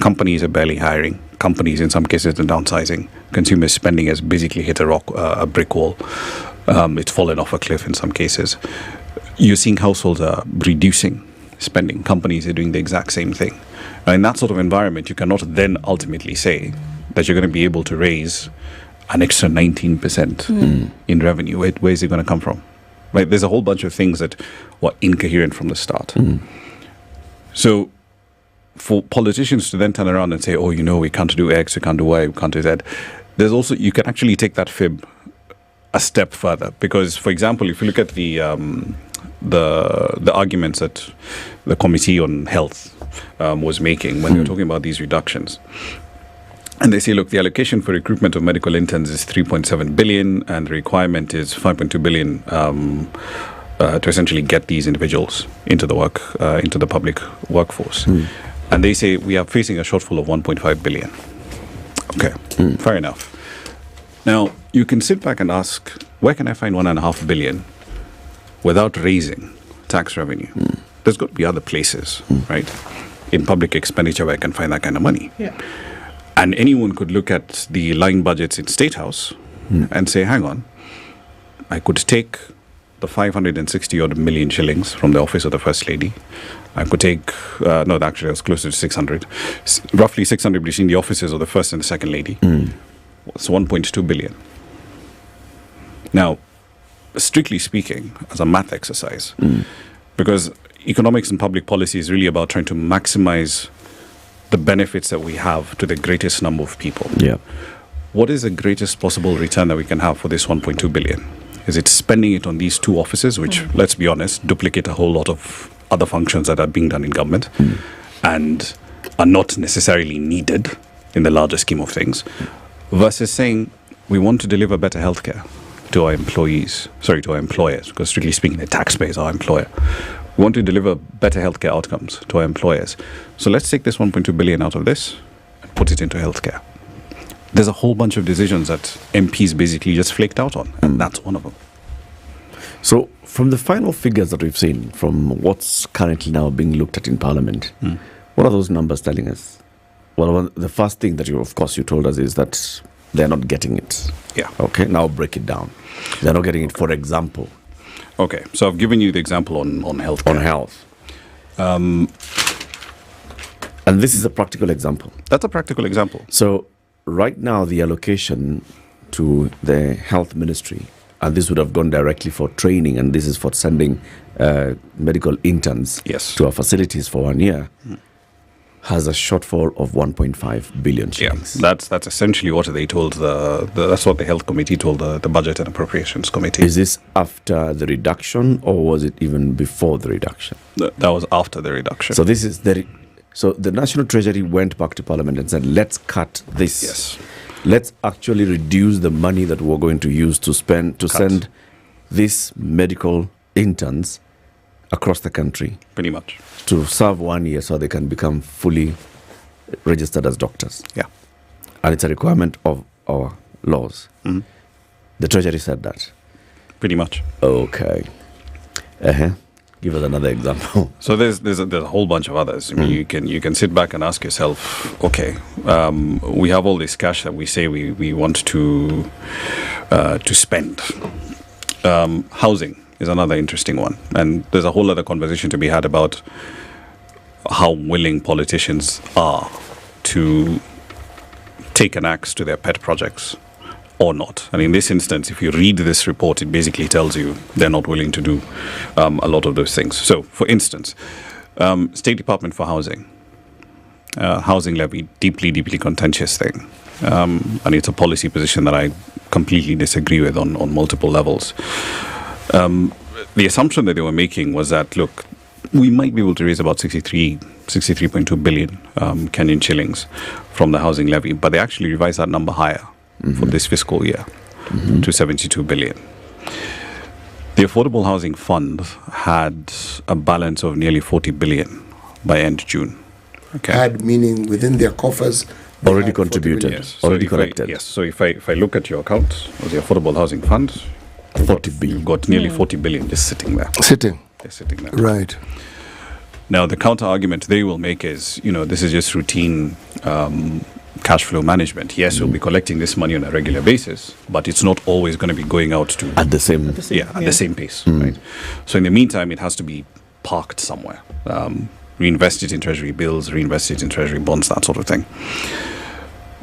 Companies are barely hiring. Companies, in some cases, are downsizing. Consumer spending has basically hit a brick wall. It's fallen off a cliff in some cases. You're seeing households are reducing spending. Companies are doing the exact same thing. Now, in that sort of environment, you cannot then ultimately say that you're going to be able to raise an extra 19% in revenue. Where is it going to come from? Right? There's a whole bunch of things that were incoherent from the start. So for politicians to then turn around and say, oh, we can't do X, we can't do Y, we can't do Z, there's also, you can actually take that fib a step further. Because, for example, if you look at the arguments that the Committee on Health was making when they were talking about these reductions, and they say, look, the allocation for recruitment of medical interns is 3.7 billion and the requirement is 5.2 billion to essentially get these individuals into the public workforce. And they say we are facing a shortfall of 1.5 billion. Okay, fair enough. Now, you can sit back and ask, where can I find 1.5 billion without raising tax revenue? There's got to be other places, right, in public expenditure where I can find that kind of money. Yeah. And anyone could look at the line budgets in State House and say, hang on, I could take the 560 odd million shillings from the office of the First Lady. I could take, no, actually it was closer to 600, roughly 600 between the offices of the First and the Second Lady. It's 1.2 billion. Now, strictly speaking, as a math exercise, because economics and public policy is really about trying to maximize the benefits that we have to the greatest number of people. Yeah. What is the greatest possible return that we can have for this 1.2 billion? Is it spending it on these two offices, which, let's be honest, duplicate a whole lot of other functions that are being done in government and are not necessarily needed in the larger scheme of things, versus saying we want to deliver better healthcare to our employees, to our employers, because strictly speaking, the taxpayer is our employer. We want to deliver better healthcare outcomes to our employers. So let's take this 1.2 billion out of this and put it into healthcare. There's a whole bunch of decisions that MPs basically just flaked out on, and that's one of them. So from the final figures that we've seen, from what's currently now being looked at in Parliament, what are those numbers telling us? Well, the first thing that you told us is that they're not getting it. Yeah. Okay, now break it down. They're not getting it, for example. Okay, so I've given you the example on health. On health. And this is a practical example. That's a practical example. So right now, the allocation to the health ministry, and this would have gone directly for training, and this is for sending medical interns to our facilities for 1 year, has a shortfall of 1.5 billion shillings. Yeah, that's essentially what they told that's what the health committee told the budget and appropriations committee. Is this after the reduction, or was it even before the reduction? That was after the reduction. So this is so the National Treasury went back to Parliament and said, let's cut this. Yes. Let's actually reduce the money that we're going to use to spend to send these medical interns across the country. Pretty much. To serve 1 year so they can become fully registered as doctors. Yeah. And it's a requirement of our laws. Mm-hmm. The Treasury said that. Pretty much. Okay. Give us another example. So there's a whole bunch of others. I mean, you can sit back and ask yourself, okay, we have all this cash that we say we want to spend. Housing is another interesting one, and there's a whole other conversation to be had about how willing politicians are to take an axe to their pet projects or not. And in this instance, if you read this report, it basically tells you they're not willing to do a lot of those things. So, for instance, State Department for Housing, housing levy, deeply contentious thing. And it's a policy position that I completely disagree with on multiple levels. The assumption that they were making was that, look, we might be able to raise about 63.2 billion Kenyan shillings from the housing levy, but they actually revised that number higher for this fiscal year to 72 billion. The Affordable Housing Fund had a balance of nearly 40 billion by end June. Okay. Had meaning within their coffers. Already contributed, yes. already collected. Yes. So if I look at your account of the Affordable Housing Fund, 40 billion. You've got nearly 40 billion just sitting there. They're sitting there. Right. Now, the counter argument they will make is, this is just routine cash flow management. Yes, we'll be collecting this money on a regular basis, but it's not always going to be going out to at the same pace, right? So in the meantime, it has to be parked somewhere, reinvest it in treasury bills, reinvest it in treasury bonds, that sort of thing.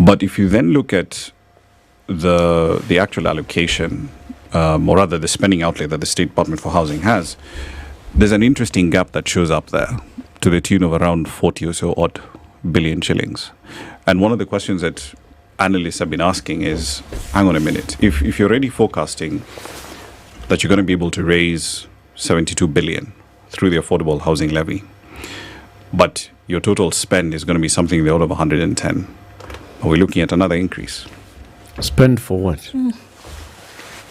But if you then look at the actual allocation, or rather the spending outlay that the State Department for Housing has, there's an interesting gap that shows up there to the tune of around 40 or so odd billion shillings. And one of the questions that analysts have been asking is, hang on a minute, if you're already forecasting that you're going to be able to raise 72 billion through the affordable housing levy, but your total spend is going to be something in the order of 110, are we looking at another increase? Spend for what?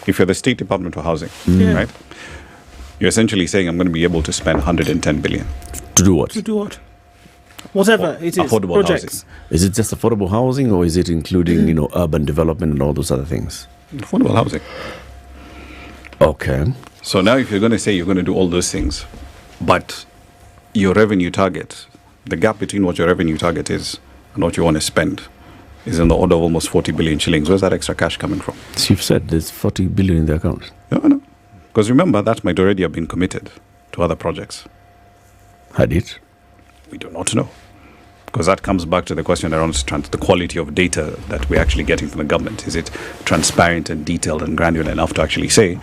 If you're the State Department for Housing, right? You're essentially saying I'm going to be able to spend 110 billion. To do what? To do what? Whatever it is. Affordable projects. housing. Is it just affordable housing, or is it including, urban development and all those other things? Affordable housing. Okay. So now if you're going to say you're going to do all those things, but your revenue target, the gap between what your revenue target is and what you want to spend is in the order of almost 40 billion shillings. Where's that extra cash coming from? So you've said there's 40 billion in the account. No. Because remember, that might already have been committed to other projects. Had it? We do not know. Because that comes back to the question around the quality of data that we're actually getting from the government. Is it transparent and detailed and granular enough to actually say,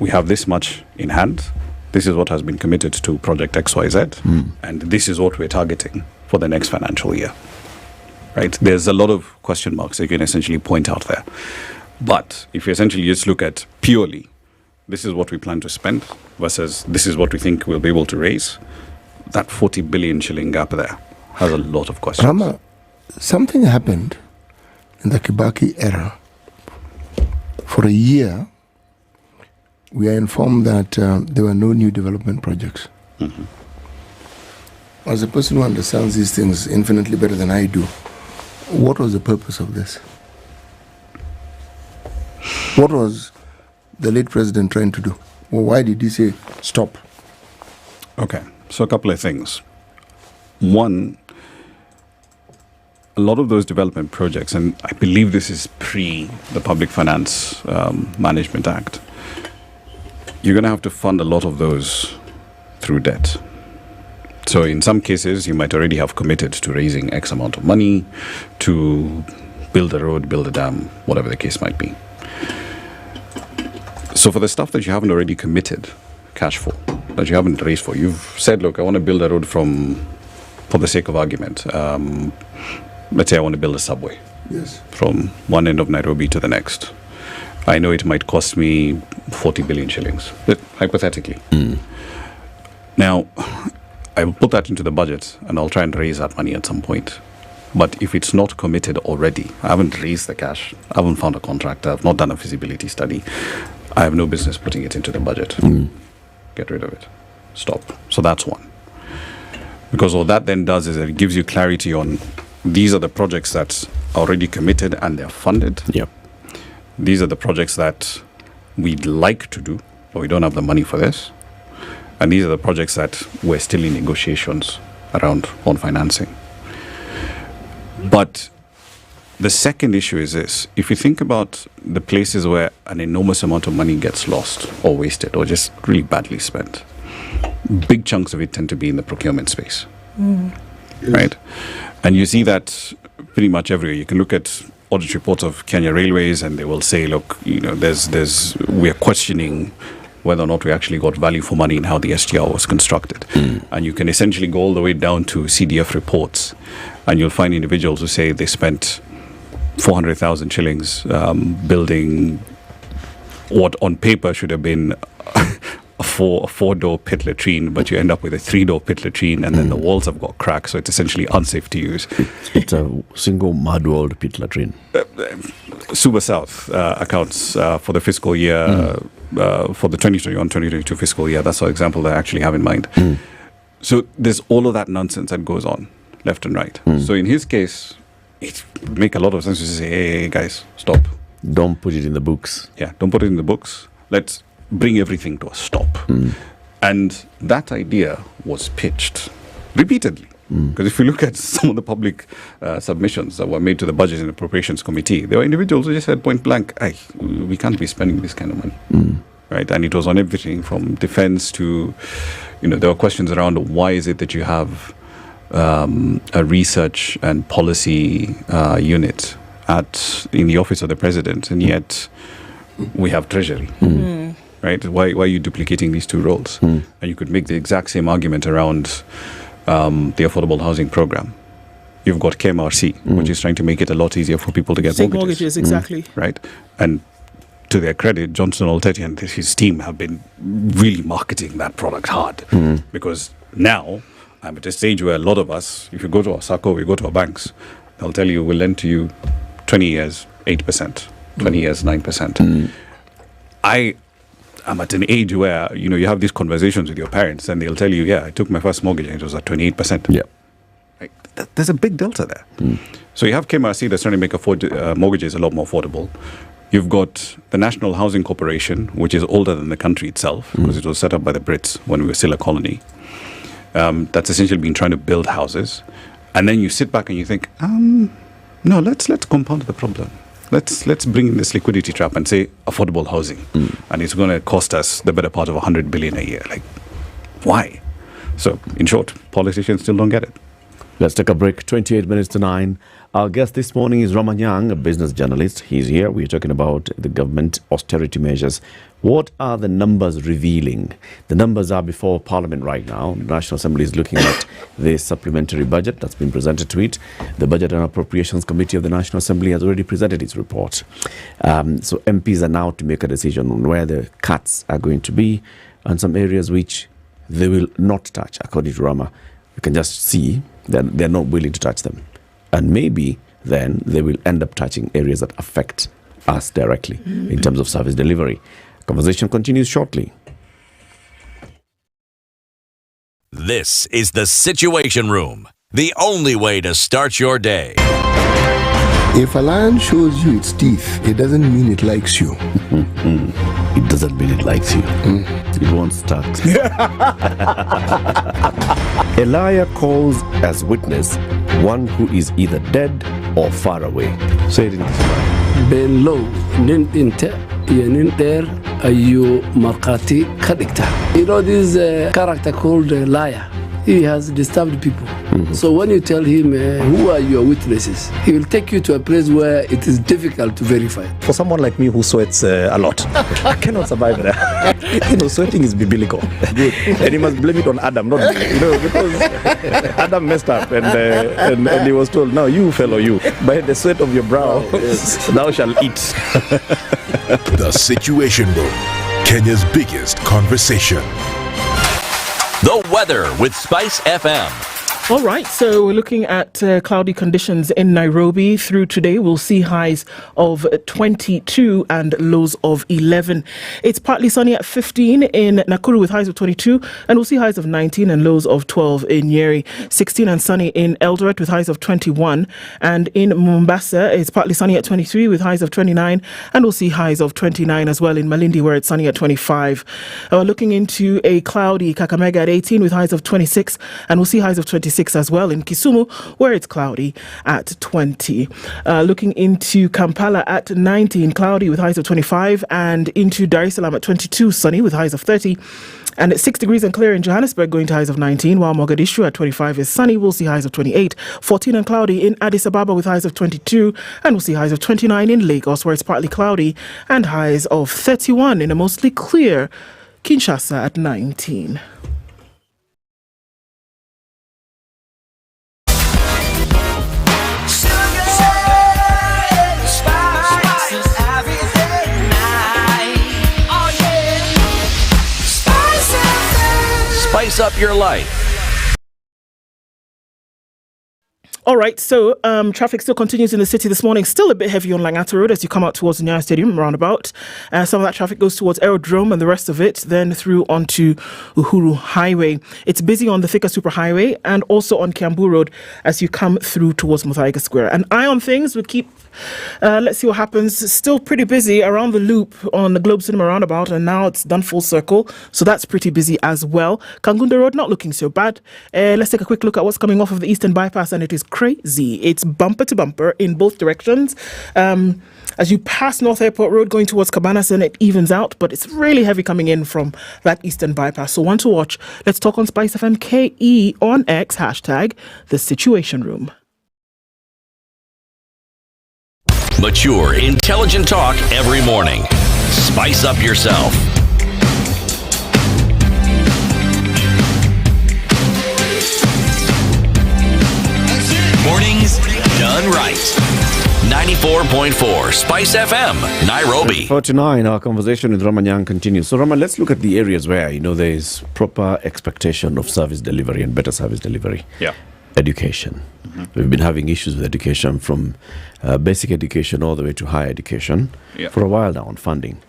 we have this much in hand, this is what has been committed to project XYZ, and this is what we're targeting for the next financial year. Right? There's a lot of question marks that you can essentially point out there. But if you essentially just look at purely, this is what we plan to spend versus this is what we think we'll be able to raise, that 40 billion shilling gap there has a lot of questions. Rama, something happened in the Kibaki era. For a year, we are informed that there were no new development projects. As a person who understands these things infinitely better than I do, what was the purpose of this? What was the late president trying to do? Well, why did he say stop? Okay, so a couple of things. One, a lot of those development projects, and I believe this is pre the Public Finance Management Act, you're going to have to fund a lot of those through debt. So in some cases, you might already have committed to raising X amount of money to build a road, build a dam, whatever the case might be. So for the stuff that you haven't already committed cash for, that you haven't raised for, you've said, look, I want to build a road for the sake of argument. Let's say I want to build a subway. Yes. From one end of Nairobi to the next. I know it might cost me 40 billion shillings, but hypothetically. Now, I will put that into the budget and I'll try and raise that money at some point. But if it's not committed already, I haven't raised the cash, I haven't found a contractor, I've not done a feasibility study, I have no business putting it into the budget. Get rid of it. Stop. So that's one. Because all that then does is it gives you clarity on these are the projects that are already committed and they're funded. Yep. These are the projects that we'd like to do, but we don't have the money for this. And these are the projects that we're still in negotiations around on financing. But the second issue is this. If you think about the places where an enormous amount of money gets lost or wasted or just really badly spent, big chunks of it tend to be in the procurement space. Right? And you see that pretty much everywhere. You can look at audit reports of Kenya Railways and they will say, look, we're questioning whether or not we actually got value for money in how the SGR was constructed. And you can essentially go all the way down to CDF reports and you'll find individuals who say they spent 400,000 shillings building what on paper should have been a four-door pit latrine, but you end up with a 3-door pit latrine and then the walls have got cracks, so it's essentially unsafe to use. It's a single mud-walled pit latrine. Suba South accounts for the fiscal year, for the 2021-2022 fiscal year. That's the example that I actually have in mind. So there's all of that nonsense that goes on left and right. So in his case, it would make a lot of sense to say, hey, guys, stop. Don't put it in the books. Yeah, don't put it in the books. Let's bring everything to a stop. And that idea was pitched repeatedly. Because if you look at some of the public submissions that were made to the Budget and Appropriations Committee, there were individuals who just said point blank, we can't be spending this kind of money. Right? And it was on everything from defense to, there were questions around why is it that you have a research and policy unit in the office of the president, and yet we have treasury. Right? Why are you duplicating these two roles? And you could make the exact same argument around the affordable housing program. You've got KMRC, which is trying to make it a lot easier for people to get mortgages. Exactly. Right? And to their credit, Johnson Olteti and his team have been really marketing that product hard. Because now I'm at a stage where a lot of us, if you go to our SACCO, we go to our banks, they'll tell you, we'll lend to you 20 years, 8%, 20 years, 9%. I'm at an age where, you have these conversations with your parents and they'll tell you, yeah, I took my first mortgage and it was at 28%. Yeah. Right? There's a big delta there. So you have KMRC that's trying to make mortgages a lot more affordable. You've got the National Housing Corporation, which is older than the country itself, because it was set up by the Brits when we were still a colony. That's essentially been trying to build houses. And then you sit back and you think, no, let's compound the problem. Let's bring in this liquidity trap and say affordable housing. And it's going to cost us the better part of 100 billion a year. Like, why? So, in short, politicians still don't get it. Let's take a break. 28 minutes to 9. Our guest this morning is Ramanyang, a business journalist. He's here. We're talking about the government austerity measures. What are the numbers revealing? The numbers are before Parliament right now. The National Assembly is looking at the supplementary budget that's been presented to it. The Budget and Appropriations Committee of the National Assembly has already presented its report. So MPs are now to make a decision on where the cuts are going to be and some areas which they will not touch, according to Rama. You can just see that they're not willing to touch them. And maybe then they will end up touching areas that affect us directly in terms of service delivery. Conversation continues shortly. This is the Situation Room, the only way to start your day. If a lion shows you its teeth, it doesn't mean it likes you. It doesn't mean it likes you. It won't start. A liar calls as witness one who is either dead or far away. Say it in this way. Below nin inte nin der ayu marqati ka dhigta. You know this character called liar. he has disturbed people. So when you tell him, who are your witnesses, he will take you to a place where it is difficult to verify. For someone like me who sweats a lot, I cannot survive there. Sweating is biblical. And you must blame it on Adam, not because Adam messed up and he was told, "No, you fellow, you, by the sweat of your brow, thou shalt eat." The Situation Room, Kenya's biggest conversation. The weather with SpiceFM. All right, so we're looking at cloudy conditions in Nairobi. Through today, we'll see highs of 22 and lows of 11. It's partly sunny at 15 in Nakuru with highs of 22, and we'll see highs of 19 and lows of 12 in Nyeri. 16 and sunny in Eldoret with highs of 21, and in Mombasa, it's partly sunny at 23 with highs of 29, and we'll see highs of 29 as well in Malindi, where it's sunny at 25. Looking into a cloudy Kakamega at 18 with highs of 26, and we'll see highs of 26 as well in Kisumu, where it's cloudy at 20. Looking into Kampala at 19, cloudy with highs of 25, and into Dar es Salaam at 22, sunny with highs of 30. And it's 6 degrees and clear in Johannesburg, going to highs of 19, while Mogadishu at 25 is sunny. We'll see highs of 28, 14 and cloudy in Addis Ababa with highs of 22, and we'll see highs of 29 in Lagos, where it's partly cloudy, and highs of 31 in a mostly clear Kinshasa at 19. Spice up your life. All right, so traffic still continues in the city this morning. Still a bit heavy on Langata Road as you come out towards the Nyeri Stadium roundabout. Some of that traffic goes towards Aerodrome and the rest of it, then through onto Uhuru Highway. It's busy on the Thika Superhighway and also on Kiambu Road as you come through towards Muthaiga Square. An eye on things. We'll keep, let's see what happens. Still pretty busy around the loop on the Globe Cinema roundabout, and now it's done full circle. So that's pretty busy as well. Kangunda Road not looking so bad. Let's take a quick look at what's coming off of the Eastern Bypass, and it is crazy. It's bumper to bumper in both directions. As you pass North Airport Road going towards Cabanas, and it evens out, but it's really heavy coming in from that Eastern Bypass. So one to watch. Let's talk on SpiceFM KE on X, hashtag The Situation Room. Mature, intelligent talk every morning. Spice up yourself. Mornings done right. 94.4 Spice FM, Nairobi. 49, our conversation with Raman Yang continues. So, Raman, let's look at the areas where, there is proper expectation of service delivery and better service delivery. Yeah. Education. We've been having issues with education from basic education all the way to higher education for a while now on funding.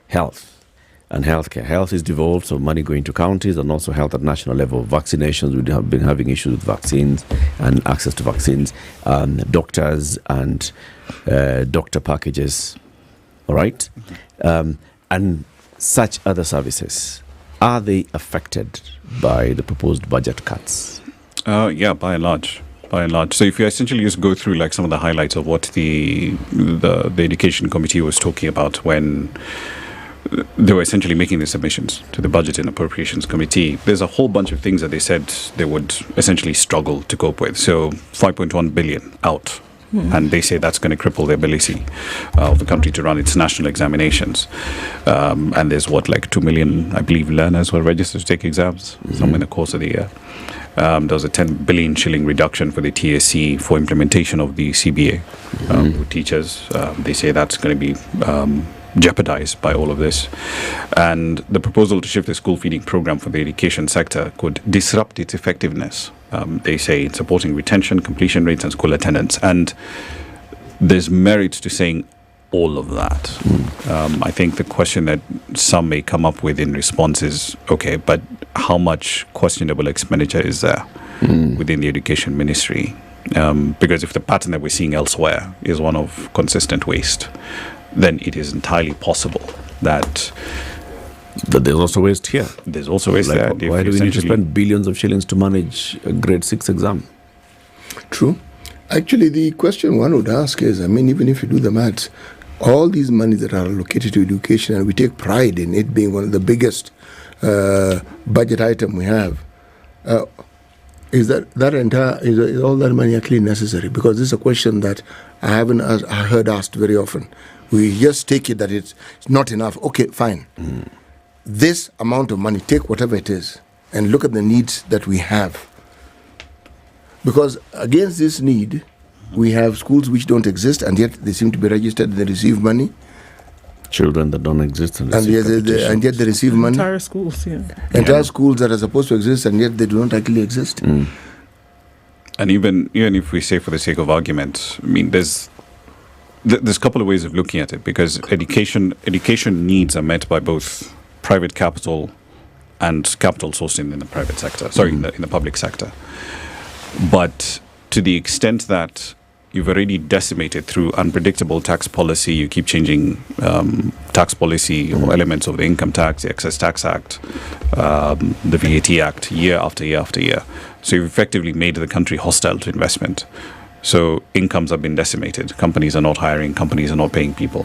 Health and healthcare. Health is devolved, so money going to counties, and also health at national level. Vaccinations, we have been having issues with vaccines and access to vaccines. Doctors and doctor packages, all right? And such other services. Are they affected by the proposed budget cuts? Yeah, by and large. So if you essentially just go through like some of the highlights of what the Education Committee was talking about when they were essentially making the submissions to the Budget and Appropriations Committee, there's a whole bunch of things that they said they would essentially struggle to cope with. So 5.1 billion out. And they say that's going to cripple the ability of the country to run its national examinations. And there's 2 million, I believe, learners who are registered to take exams somewhere in the course of the year. There was a 10 billion shilling reduction for the TSC for implementation of the CBA for teachers. They say that's going to be jeopardized by all of this. And the proposal to shift the school feeding program for the education sector could disrupt its effectiveness. They say in supporting retention, completion rates, and school attendance. And there's merit to saying all of that. I think the question that some may come up with in response is, okay, but how much questionable expenditure is there within the education ministry? Because if the pattern that we're seeing elsewhere is one of consistent waste, then it is entirely possible that there's also waste here. There's also waste there. Why do we need to spend billions of shillings to manage a grade 6 exam? True. Actually, the question one would ask is, even if you do the maths, all these monies that are allocated to education, and we take pride in it being one of the biggest budget item we have, is all that money actually necessary? Because this is a question that I haven't heard asked very often. We just take it that it's not enough. Okay, fine. This amount of money, take whatever it is, and look at the needs that we have. Because against this need, we have schools which don't exist, and yet they seem to be registered and they receive money. Children that don't exist and yet they receive money. Entire schools, yeah. Entire schools that are supposed to exist, and yet they do not actually exist. And even if we say, for the sake of argument, I mean, there's a couple of ways of looking at it, because education needs are met by both private capital and capital sourcing in the private sector. In the public sector. But to the extent that you've already decimated through unpredictable tax policy, you keep changing tax policy or elements of the income tax, the Excess Tax Act, the VAT Act, year after year after year. So you've effectively made the country hostile to investment. So incomes have been decimated. Companies are not hiring. Companies are not paying people.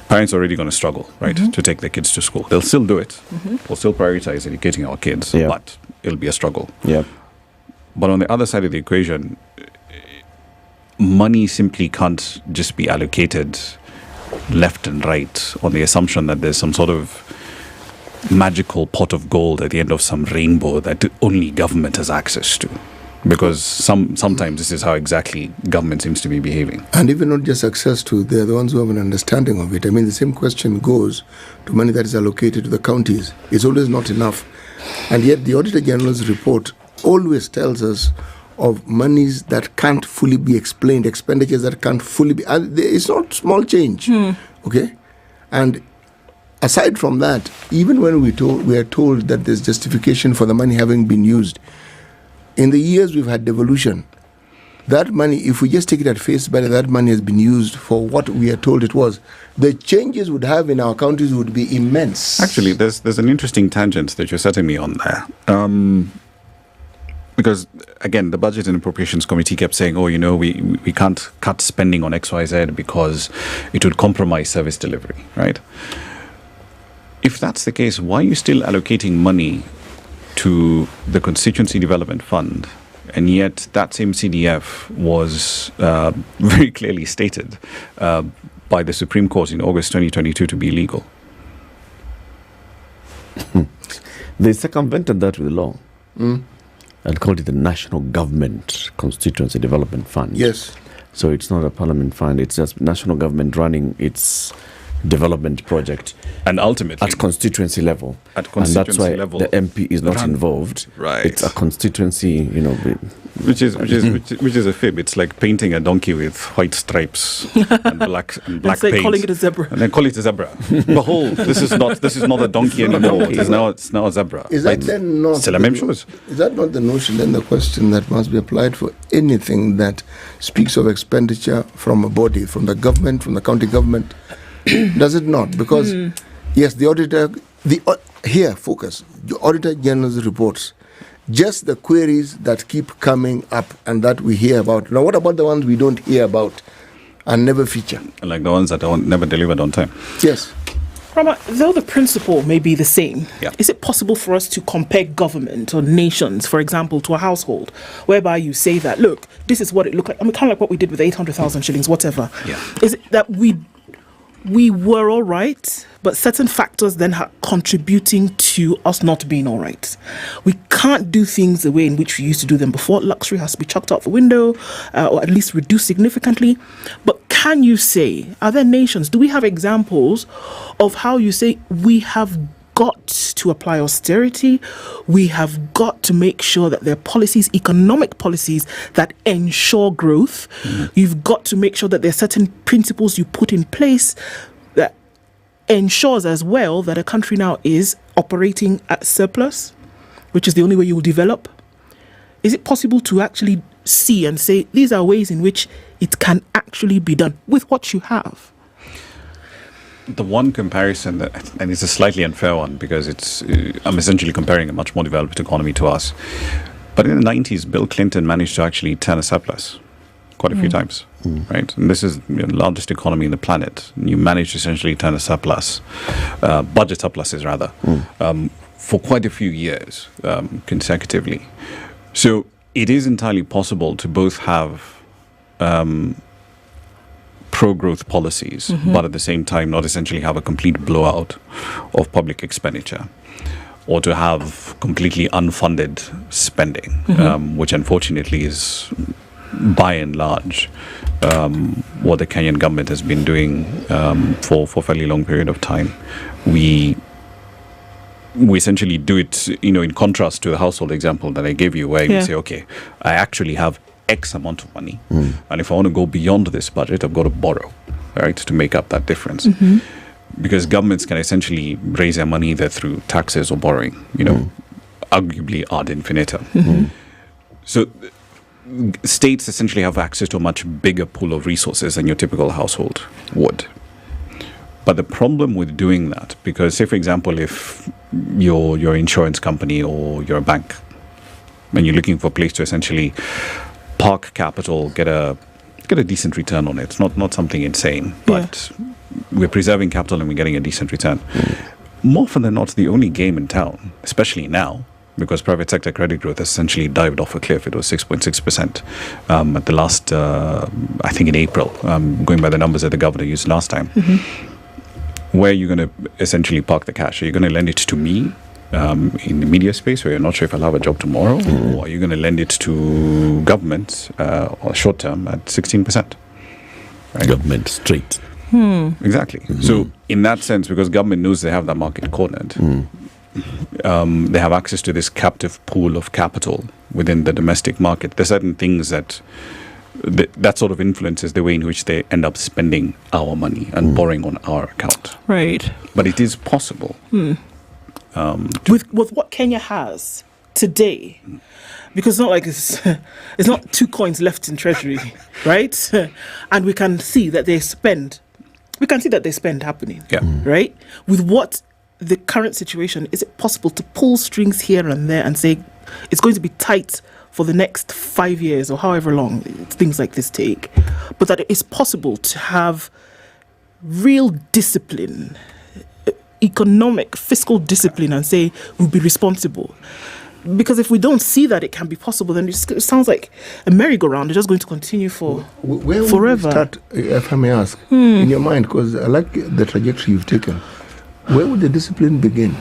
Parents are already going to struggle, right, to take their kids to school. They'll still do it. We'll still prioritize educating our kids, but it'll be a struggle. But on the other side of the equation, money simply can't just be allocated left and right on the assumption that there's some sort of magical pot of gold at the end of some rainbow that only government has access to. Because sometimes this is how exactly government seems to be behaving. And even not just access to, they're the ones who have an understanding of it. I mean, the same question goes to money that is allocated to the counties. It's always not enough. And yet the Auditor General's report always tells us of monies that can't fully be explained, expenditures that can't fully be... it's not small change, okay? And aside from that, even when we are told that there's justification for the money having been used, in the years we've had devolution, that money, if we just take it at face value, that money has been used for what we are told it was. The changes would have in our counties would be immense. Actually, there's an interesting tangent that you're setting me on there. Because, again, the Budget and Appropriations Committee kept saying, we can't cut spending on XYZ because it would compromise service delivery, right? If that's the case, why are you still allocating money to the Constituency Development Fund, and yet that same CDF was very clearly stated by the Supreme Court in August 2022 to be illegal? They circumvented that with the law and called it the National Government Constituency Development Fund. Yes. So it's not a parliament fund, it's just national government running its development project, and ultimately at constituency level. At constituency and that's why level, the MP is not involved. Right. It's a constituency, which is a fib. It's like painting a donkey with white stripes and black paint, calling it a zebra, and then call it a zebra. Behold, this is not a donkey anymore. It's now a zebra. Is that then not? Is that not the notion? Then the question that must be applied for anything that speaks of expenditure from a body, from the government, from the county government. Does it not? Because yes, the auditor, focus, the Auditor General's reports, just the queries that keep coming up and that we hear about. Now, what about the ones we don't hear about and never feature? Like the ones that are never delivered on time. Yes. Rama, though the principle may be the same, is it possible for us to compare government or nations, for example, to a household, whereby you say that, look, this is what it looked like? I mean, kind of like what we did with 800,000 shillings, whatever. Yeah. Is it that we were all right, but certain factors then are contributing to us not being all right? We can't do things the way in which we used to do them before. Luxury has to be chucked out the window, or at least reduced significantly. But can you say, are there nations, do we have examples of how you say we have got to apply austerity, we have got to make sure that there are policies, economic policies, that ensure growth. You've got to make sure that there are certain principles you put in place that ensures as well that a country now is operating at surplus, which is the only way you will develop? Is it possible to actually see and say, these are ways in which it can actually be done with what you have? The one comparison, and it's a slightly unfair one because I'm essentially comparing a much more developed economy to us. But in the 90s, Bill Clinton managed to actually turn a surplus quite a few times, right? And this is the largest economy in the planet. You managed to essentially turn a surplus, budget surpluses rather, for quite a few years consecutively. So it is entirely possible to both have pro-growth policies, but at the same time not essentially have a complete blowout of public expenditure, or to have completely unfunded spending, which unfortunately is, by and large, what the Kenyan government has been doing for a fairly long period of time. We essentially do it, in contrast to the household example that I gave you, where you say, okay, I actually have X amount of money, and if I want to go beyond this budget, I've got to borrow, right, to make up that difference. Because governments can essentially raise their money either through taxes or borrowing, arguably ad infinitum. So states essentially have access to a much bigger pool of resources than your typical household would. But the problem with doing that, because say for example, if you're your insurance company or you're a bank, and you're looking for a place to essentially park capital, get a decent return on it. It's not something insane, but we're preserving capital and we're getting a decent return. More often than not, the only game in town, especially now, because private sector credit growth has essentially dived off a cliff. It was 6.6% at the last, I think in April, going by the numbers that the governor used last time. Where are you going to essentially park the cash? Are you going to lend it to me in the media space where you're not sure if I'll have a job tomorrow? Or are you going to lend it to government or short term at 16%? Right? Government straight. Exactly. So in that sense, because government knows they have that market cornered, they have access to this captive pool of capital within the domestic market. There's certain things that sort of influences the way in which they end up spending our money and borrowing on our account. Right. But it is possible. With what Kenya has today, because it's not like it's not 2 coins left in treasury, right? And we can see that they spend happening, right? With what the current situation, is it possible to pull strings here and there and say it's going to be tight for the next 5 years or however long things like this take, but that it is possible to have real discipline, economic, fiscal discipline, and say we'll be responsible? Because if we don't see that it can be possible, then it sounds like a merry-go-round. It's just going to continue for where forever. Would you start, if I may ask, in your mind, because I like the trajectory you've taken, where would the discipline begin?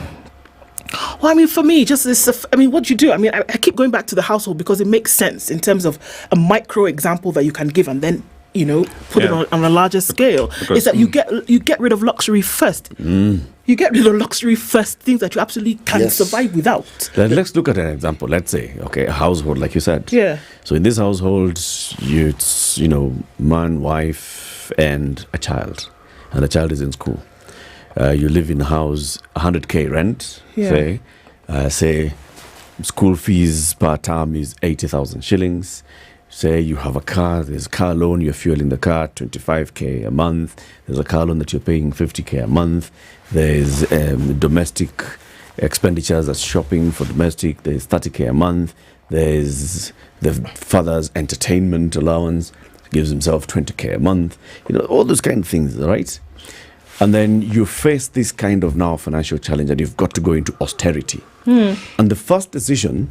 Well, I mean, for me, just this, what do you do? I keep going back to the household because it makes sense in terms of a micro example that you can give and then, put it on a larger scale. Because is that you get rid of luxury first. You get rid of luxury first, things that you absolutely can't survive without. Let's look at an example. Let's say, a household, like you said. Yeah. So in this household, it's, man, wife, and a child. And the child is in school. You live in a house, 100K rent, say school fees per term is 80,000 shillings. Say you have a car, there's a car loan, you're fueling the car, 25K a month. There's a car loan that you're paying 50K a month. There's domestic expenditures, that's shopping for domestic, there's 30K a month. There's the father's entertainment allowance, gives himself 20K a month. All those kind of things, right? And then you face this kind of now financial challenge and you've got to go into austerity. And the first decision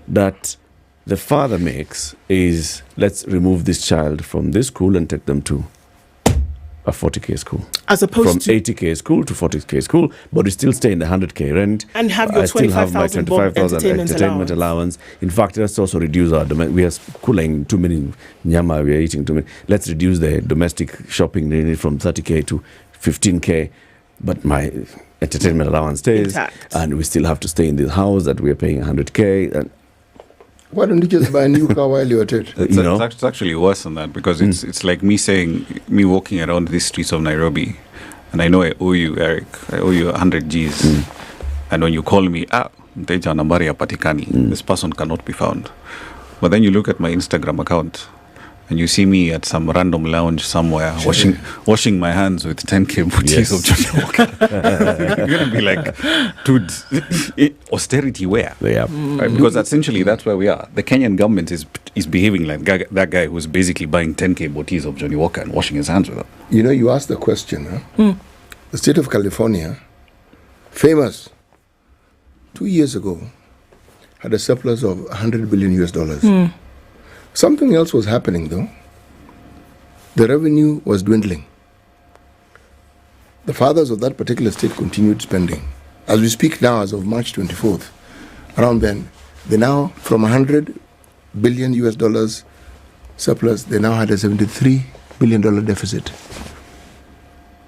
that the father makes is, let's remove this child from this school and take them to a 40K school. As opposed from 80K school to 40K school, but you still stay in the 100K rent. And have your 25,000 entertainment allowance. In fact, let's also reduce our we are cooling too many nyama, we are eating too many. Let's reduce the domestic shopping from 30K to 15K, but my entertainment allowance stays intact. And we still have to stay in this house that we are paying 100K. And why don't you just buy a new car while you're at it? It's actually worse than that, because it's like me walking around these streets of Nairobi, and I know I owe you, Eric. I owe you 100 Gs. And when you call me, mteja nambari hapatikani, this person cannot be found. But then you look at my Instagram account, and you see me at some random lounge somewhere washing my hands with 10K booties of Johnny Walker. You're going to be like, dude, austerity where? Yeah. Right? Because essentially that's where we are. The Kenyan government is behaving like that guy who's basically buying 10K booties of Johnny Walker and washing his hands with them. You asked the question, the state of California, famous, 2 years ago, had a surplus of 100 billion US dollars. Something else was happening though. The revenue was dwindling. The fathers of that particular state continued spending. As we speak now, as of March 24th, around then, they now, from 100 billion US dollars surplus, they now had a $73 billion deficit.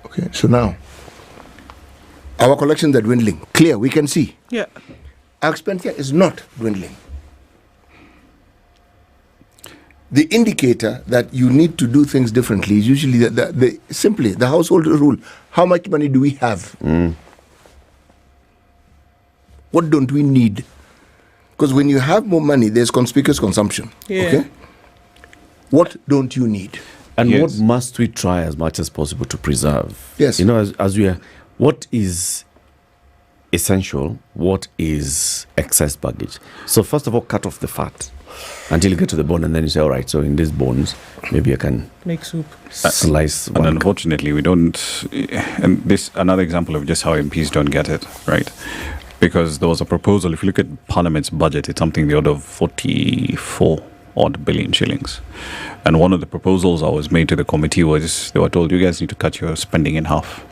Okay, so now, our collections are dwindling. Clear, we can see. Yeah. Our expenditure is not dwindling. The indicator that you need to do things differently is usually simply the household rule. How much money do we have? What don't we need? Because when you have more money, there's conspicuous consumption. Yeah. Okay? What don't you need? And what must we try as much as possible to preserve? Yes. You know, as we are, what is essential? What is excess baggage? So first of all, cut off the fat until you get to the bone, and then you say, all right, so in these bones, maybe I can make soup. Slice and unfortunately, we don't. And this another example of just how MPs don't get it, right? Because there was a proposal. If you look at Parliament's budget, it's something the order of 44 odd billion shillings. And one of the proposals that was made to the committee was they were told, you guys need to cut your spending in half.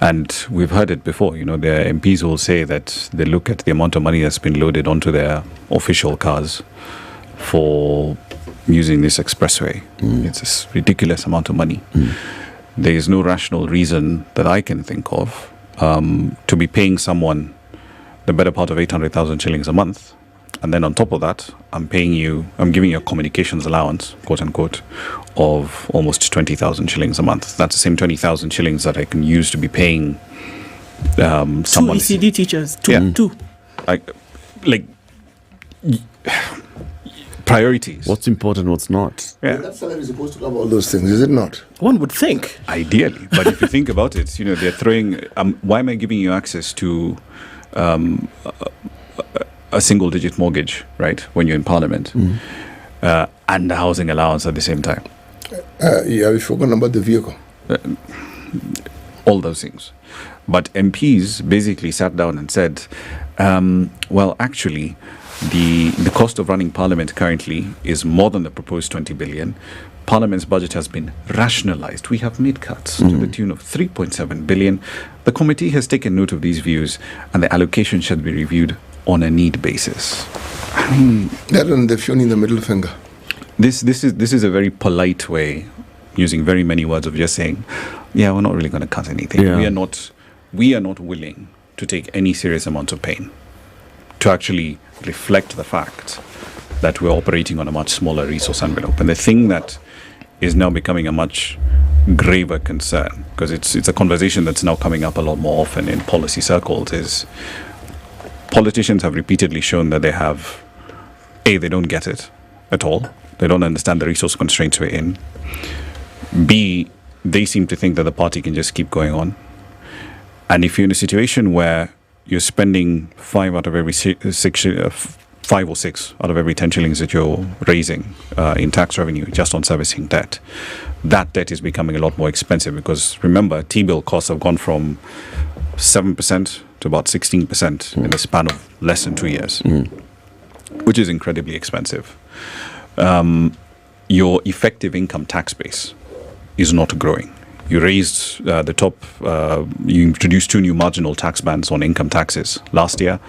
And we've heard it before, you know, the MPs will say that they look at the amount of money that's been loaded onto their official cars for using this expressway. It's a ridiculous amount of money. There is no rational reason that I can think of to be paying someone the better part of 800,000 shillings a month. And then on top of that, I'm giving you a communications allowance, quote unquote, of almost 20,000 shillings a month. That's the same 20,000 shillings that I can use to be paying someone. 2 ECD teachers. Two. Priorities. What's important, what's not. Yeah. That salary is supposed to cover all those things, is it not? One would think. Ideally. But if you think about it, you know, they're throwing, why am I giving you access to a single-digit mortgage, right, when you're in Parliament, and the housing allowance at the same time? Yeah, we've forgotten about the vehicle. All those things. But MPs basically sat down and said, well, actually, the cost of running Parliament currently is more than the proposed 20 billion. Parliament's budget has been rationalised. We have made cuts to the tune of 3.7 billion. The committee has taken note of these views, and the allocation should be reviewed on a need basis. I mean, that and they've shown in the middle finger. This is a very polite way, using very many words, of just saying, yeah, we're not really going to cut anything. Yeah. We are not willing to take any serious amount of pain to actually reflect the fact that we're operating on a much smaller resource envelope. And the thing that is now becoming a much graver concern, because it's a conversation that's now coming up a lot more often in policy circles, is politicians have repeatedly shown that they don't get it at all. They don't understand the resource constraints we're in. B, they seem to think that the party can just keep going on. And if you're in a situation where you're spending 5 or 6 out of every 10 shillings that you're raising in tax revenue just on servicing debt, that debt is becoming a lot more expensive, because remember, T-bill costs have gone from 7% to about 16% in the span of less than 2 years, which is incredibly expensive. Your effective income tax base is not growing. You raised you introduced 2 new marginal tax bands on income taxes last year.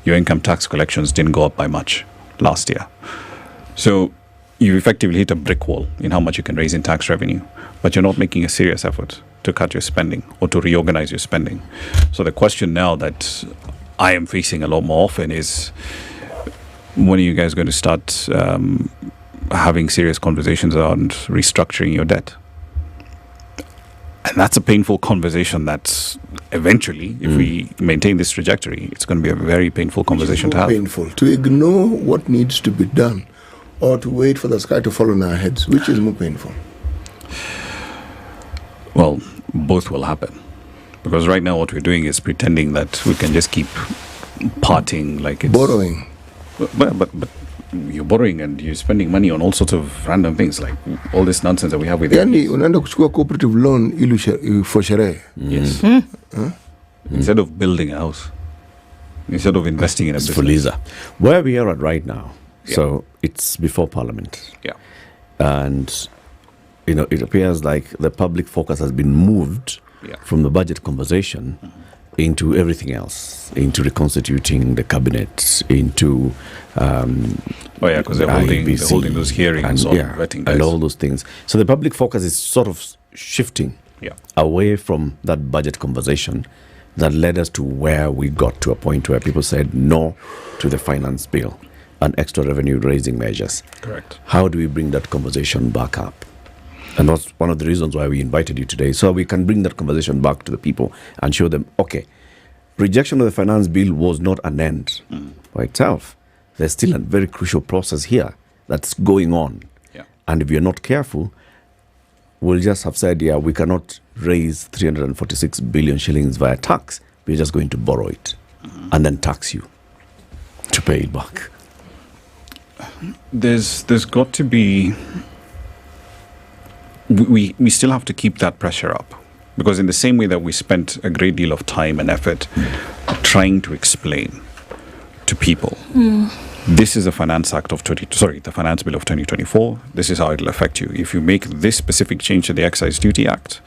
Your income tax collections didn't go up by much last year. So you effectively hit a brick wall in how much you can raise in tax revenue, but you're not making a serious effort to cut your spending or to reorganize your spending. So the question now that I am facing a lot more often is, when are you guys going to start having serious conversations around restructuring your debt? And that's a painful conversation that eventually, if we maintain this trajectory, it's going to be a very painful conversation to have. Painful. To ignore what needs to be done, or to wait for the sky to fall on our heads, which is more painful? Well, both will happen. Because right now what we're doing is pretending that we can just keep parting like it's... Borrowing. But you're borrowing and you're spending money on all sorts of random things, like all this nonsense that we have with Yani unaenda kuchukua cooperative loan ili for sherehe. Yes. Instead of building a house. instead of investing in a It's business. Fuliza. Where we are at right now, so it's before Parliament. Yeah. And, it appears like the public focus has been moved from the budget conversation into everything else, into reconstituting the cabinet, into because they're holding those hearings on vetting guys. and all those things. So the public focus is sort of shifting away from that budget conversation that led us to where we got to a point where people said no to the finance bill and extra revenue raising measures. Correct. How do we bring that conversation back up? And that's one of the reasons why we invited you today, so we can bring that conversation back to the people and show them, okay, rejection of the finance bill was not an end by itself. There's still a very crucial process here that's going on. Yeah. And if you're not careful, we'll just have said, we cannot raise 346 billion shillings via tax. We're just going to borrow it and then tax you to pay it back. There's got to be... We still have to keep that pressure up, because in the same way that we spent a great deal of time and effort trying to explain to people, this is the Finance Bill of 2024. This is how it'll affect you. If you make this specific change to the Excise Duty Act,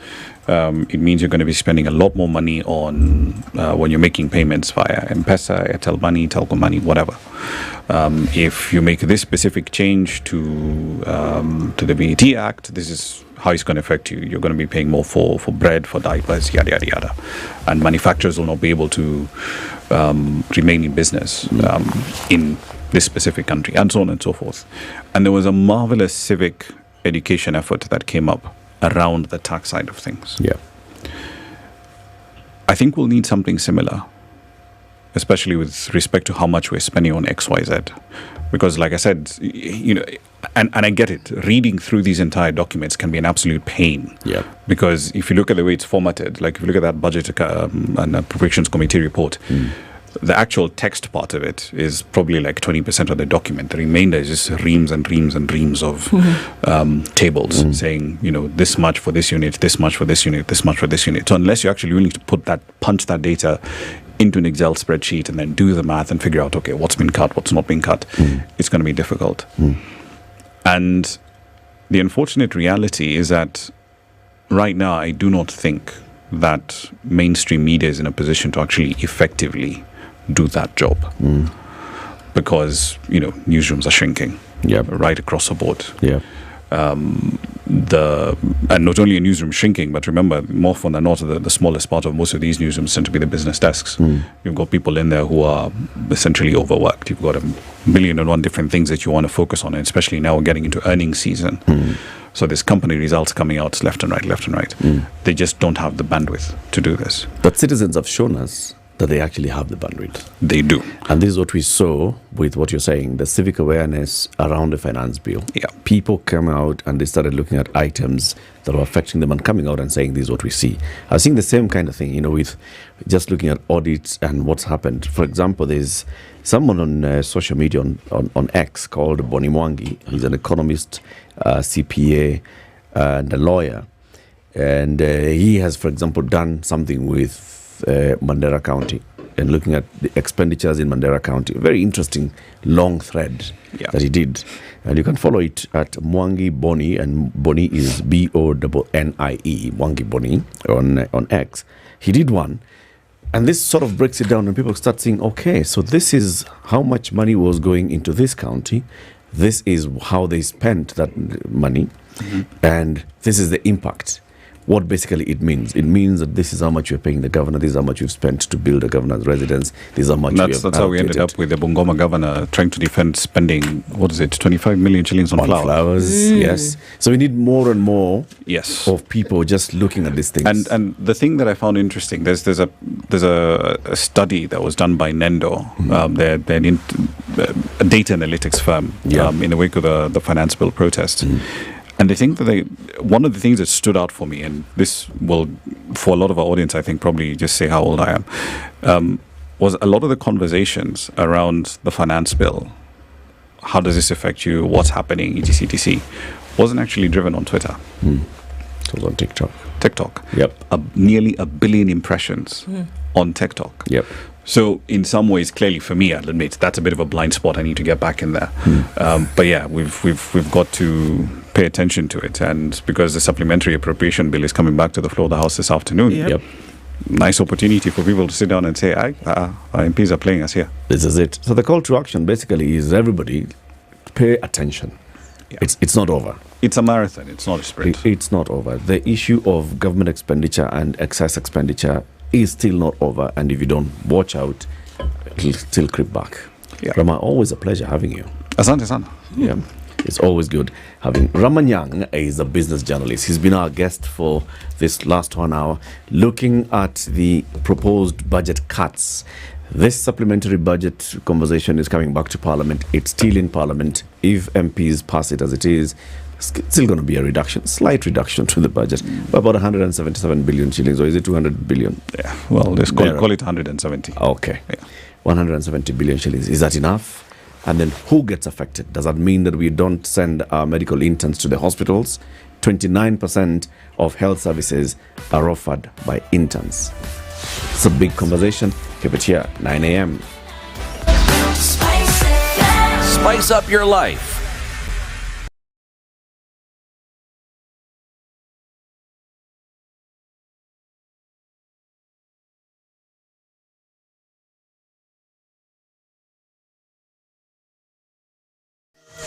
it means you're going to be spending a lot more money on when you're making payments via M-Pesa, Airtel Money, Telco Money, whatever. If you make this specific change to the VAT Act, this is how it's going to affect you. You're going to be paying more for bread, for diapers, yada, yada, yada. And manufacturers will not be able to remain in business in this specific country, and so on and so forth. And there was a marvelous civic education effort that came up around the tax side of things. Yeah. I think we'll need something similar, especially with respect to how much we're spending on XYZ. Because like I said, and I get it, reading through these entire documents can be an absolute pain. Yeah. Because if you look at the way it's formatted, like if you look at that Budget and Appropriations Committee report, the actual text part of it is probably like 20% of the document. The remainder is just reams and reams and reams of tables saying, this much for this unit, this much for this unit, this much for this unit. So unless you're actually willing to punch that data into an Excel spreadsheet and then do the math and figure out, okay, what's been cut, what's not been cut, it's going to be difficult. And the unfortunate reality is that right now, I do not think that mainstream media is in a position to actually effectively do that job. Because, newsrooms are shrinking right across the board. Yeah. And not only a newsroom shrinking, but remember, more often than not, the smallest part of most of these newsrooms tend to be the business desks. You've got people in there who are essentially overworked. You've got a million and one different things that you want to focus on, and especially now we're getting into earnings season. So there's company results coming out left and right. They just don't have the bandwidth to do this. But citizens have shown us that they actually have the bandwidth. They do. And this is what we saw with what you're saying, the civic awareness around the finance bill. Yeah. People came out and they started looking at items that were affecting them and coming out and saying, this is what we see. I was seeing the same kind of thing, with just looking at audits and what's happened. For example, there's someone on social media on X called Bonnie Mwangi. He's an economist, CPA, and a lawyer. And he has, for example, done something with Mandera County and looking at the expenditures in Mandera County. Very interesting long thread that he did. And you can follow it at Mwangi Bonnie, and Bonnie is BONNIE, Mwangi Bonnie on X. He did one. And this sort of breaks it down and people start saying, okay, so this is how much money was going into this county. This is how they spent that money. And this is the impact. What basically it means. It means that this is how much you're paying the governor, this is how much you've spent to build a governor's residence, this is how much that's how we ended up with the Bungoma governor trying to defend spending, 25 million shillings on flowers. Yes. So we need more and more of people just looking at these things. And the thing that I found interesting, there's a study that was done by Nendo, they're a data analytics firm in the wake of the finance bill protest. And they think that one of the things that stood out for me, and this will, for a lot of our audience, I think probably just say how old I am, was a lot of the conversations around the finance bill. How does this affect you? What's happening? etc. Wasn't actually driven on Twitter. It was on TikTok. Nearly 1 billion impressions on TikTok. Yep. So in some ways, clearly for me, I'll admit that's a bit of a blind spot. I need to get back in there. But yeah, we've got to pay attention to it, and because the supplementary appropriation bill is coming back to the floor of the House this afternoon. Yep. Nice opportunity for people to sit down and say, our MPs are playing us here. This is it. So the call to action basically is everybody pay attention. Yeah. It's not over. It's a marathon. It's not a sprint. It's not over. The issue of government expenditure and excess expenditure is still not over, and if you don't watch out, it'll still creep back. Yeah. Rama, always a pleasure having you. Asante sana. Yeah, it's always good having Ramanyang is a business journalist. He's been our guest for this last 1 hour, looking at the proposed budget cuts. This supplementary budget conversation is coming back to Parliament. It's still in Parliament. If MPs pass it as it is, still going to be a reduction, slight reduction to the budget, by about 177 billion shillings, or is it 200 billion? Yeah, well, let's call it 170. Okay, yeah. 170 billion shillings. Is that enough? And then who gets affected? Does that mean that we don't send our medical interns to the hospitals? 29% of health services are offered by interns. It's a big conversation. Keep it here, 9 a.m. Spice up your life.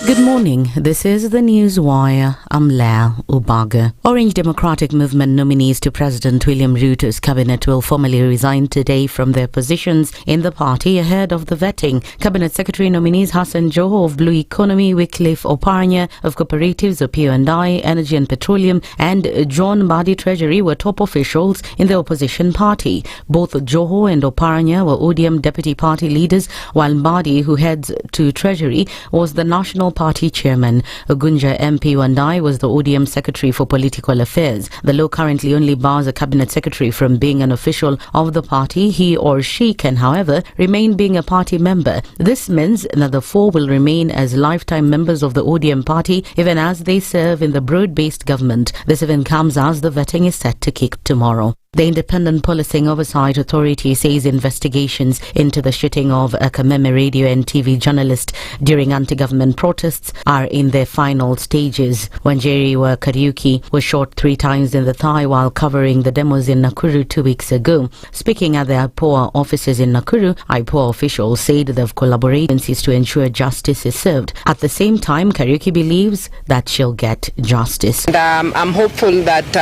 Good morning. This is the News Wire. I'm Ndu Okoh. Orange Democratic Movement nominees to President William Ruto's cabinet will formally resign today from their positions in the party ahead of the vetting. Cabinet Secretary nominees Hassan Joho of Blue Economy, Wycliffe Oparanya of Cooperatives, Opiyo&I, Energy and Petroleum, and John Mbadi Treasury were top officials in the opposition party. Both Joho and Oparanya were ODM deputy party leaders, while Mbadi, who heads to Treasury, was the National Party chairman. Ogunja MP Wandai was the ODM secretary for political affairs. The law currently only bars a cabinet secretary from being an official of the party. He or she can, however, remain being a party member. This means that the four will remain as lifetime members of the ODM party even as they serve in the broad-based government. This event comes as the vetting is set to kick tomorrow. The Independent Policing Oversight Authority says investigations into the shooting of a Kameme radio and TV journalist during anti-government protests are in their final stages. Nyeri, where Kariuki was shot 3 times in the thigh while covering the demos in Nakuru 2 weeks ago. Speaking at the IPOA offices in Nakuru, IPOA officials said they've collaborated to ensure justice is served. At the same time, Kariuki believes that she'll get justice. And, I'm hopeful that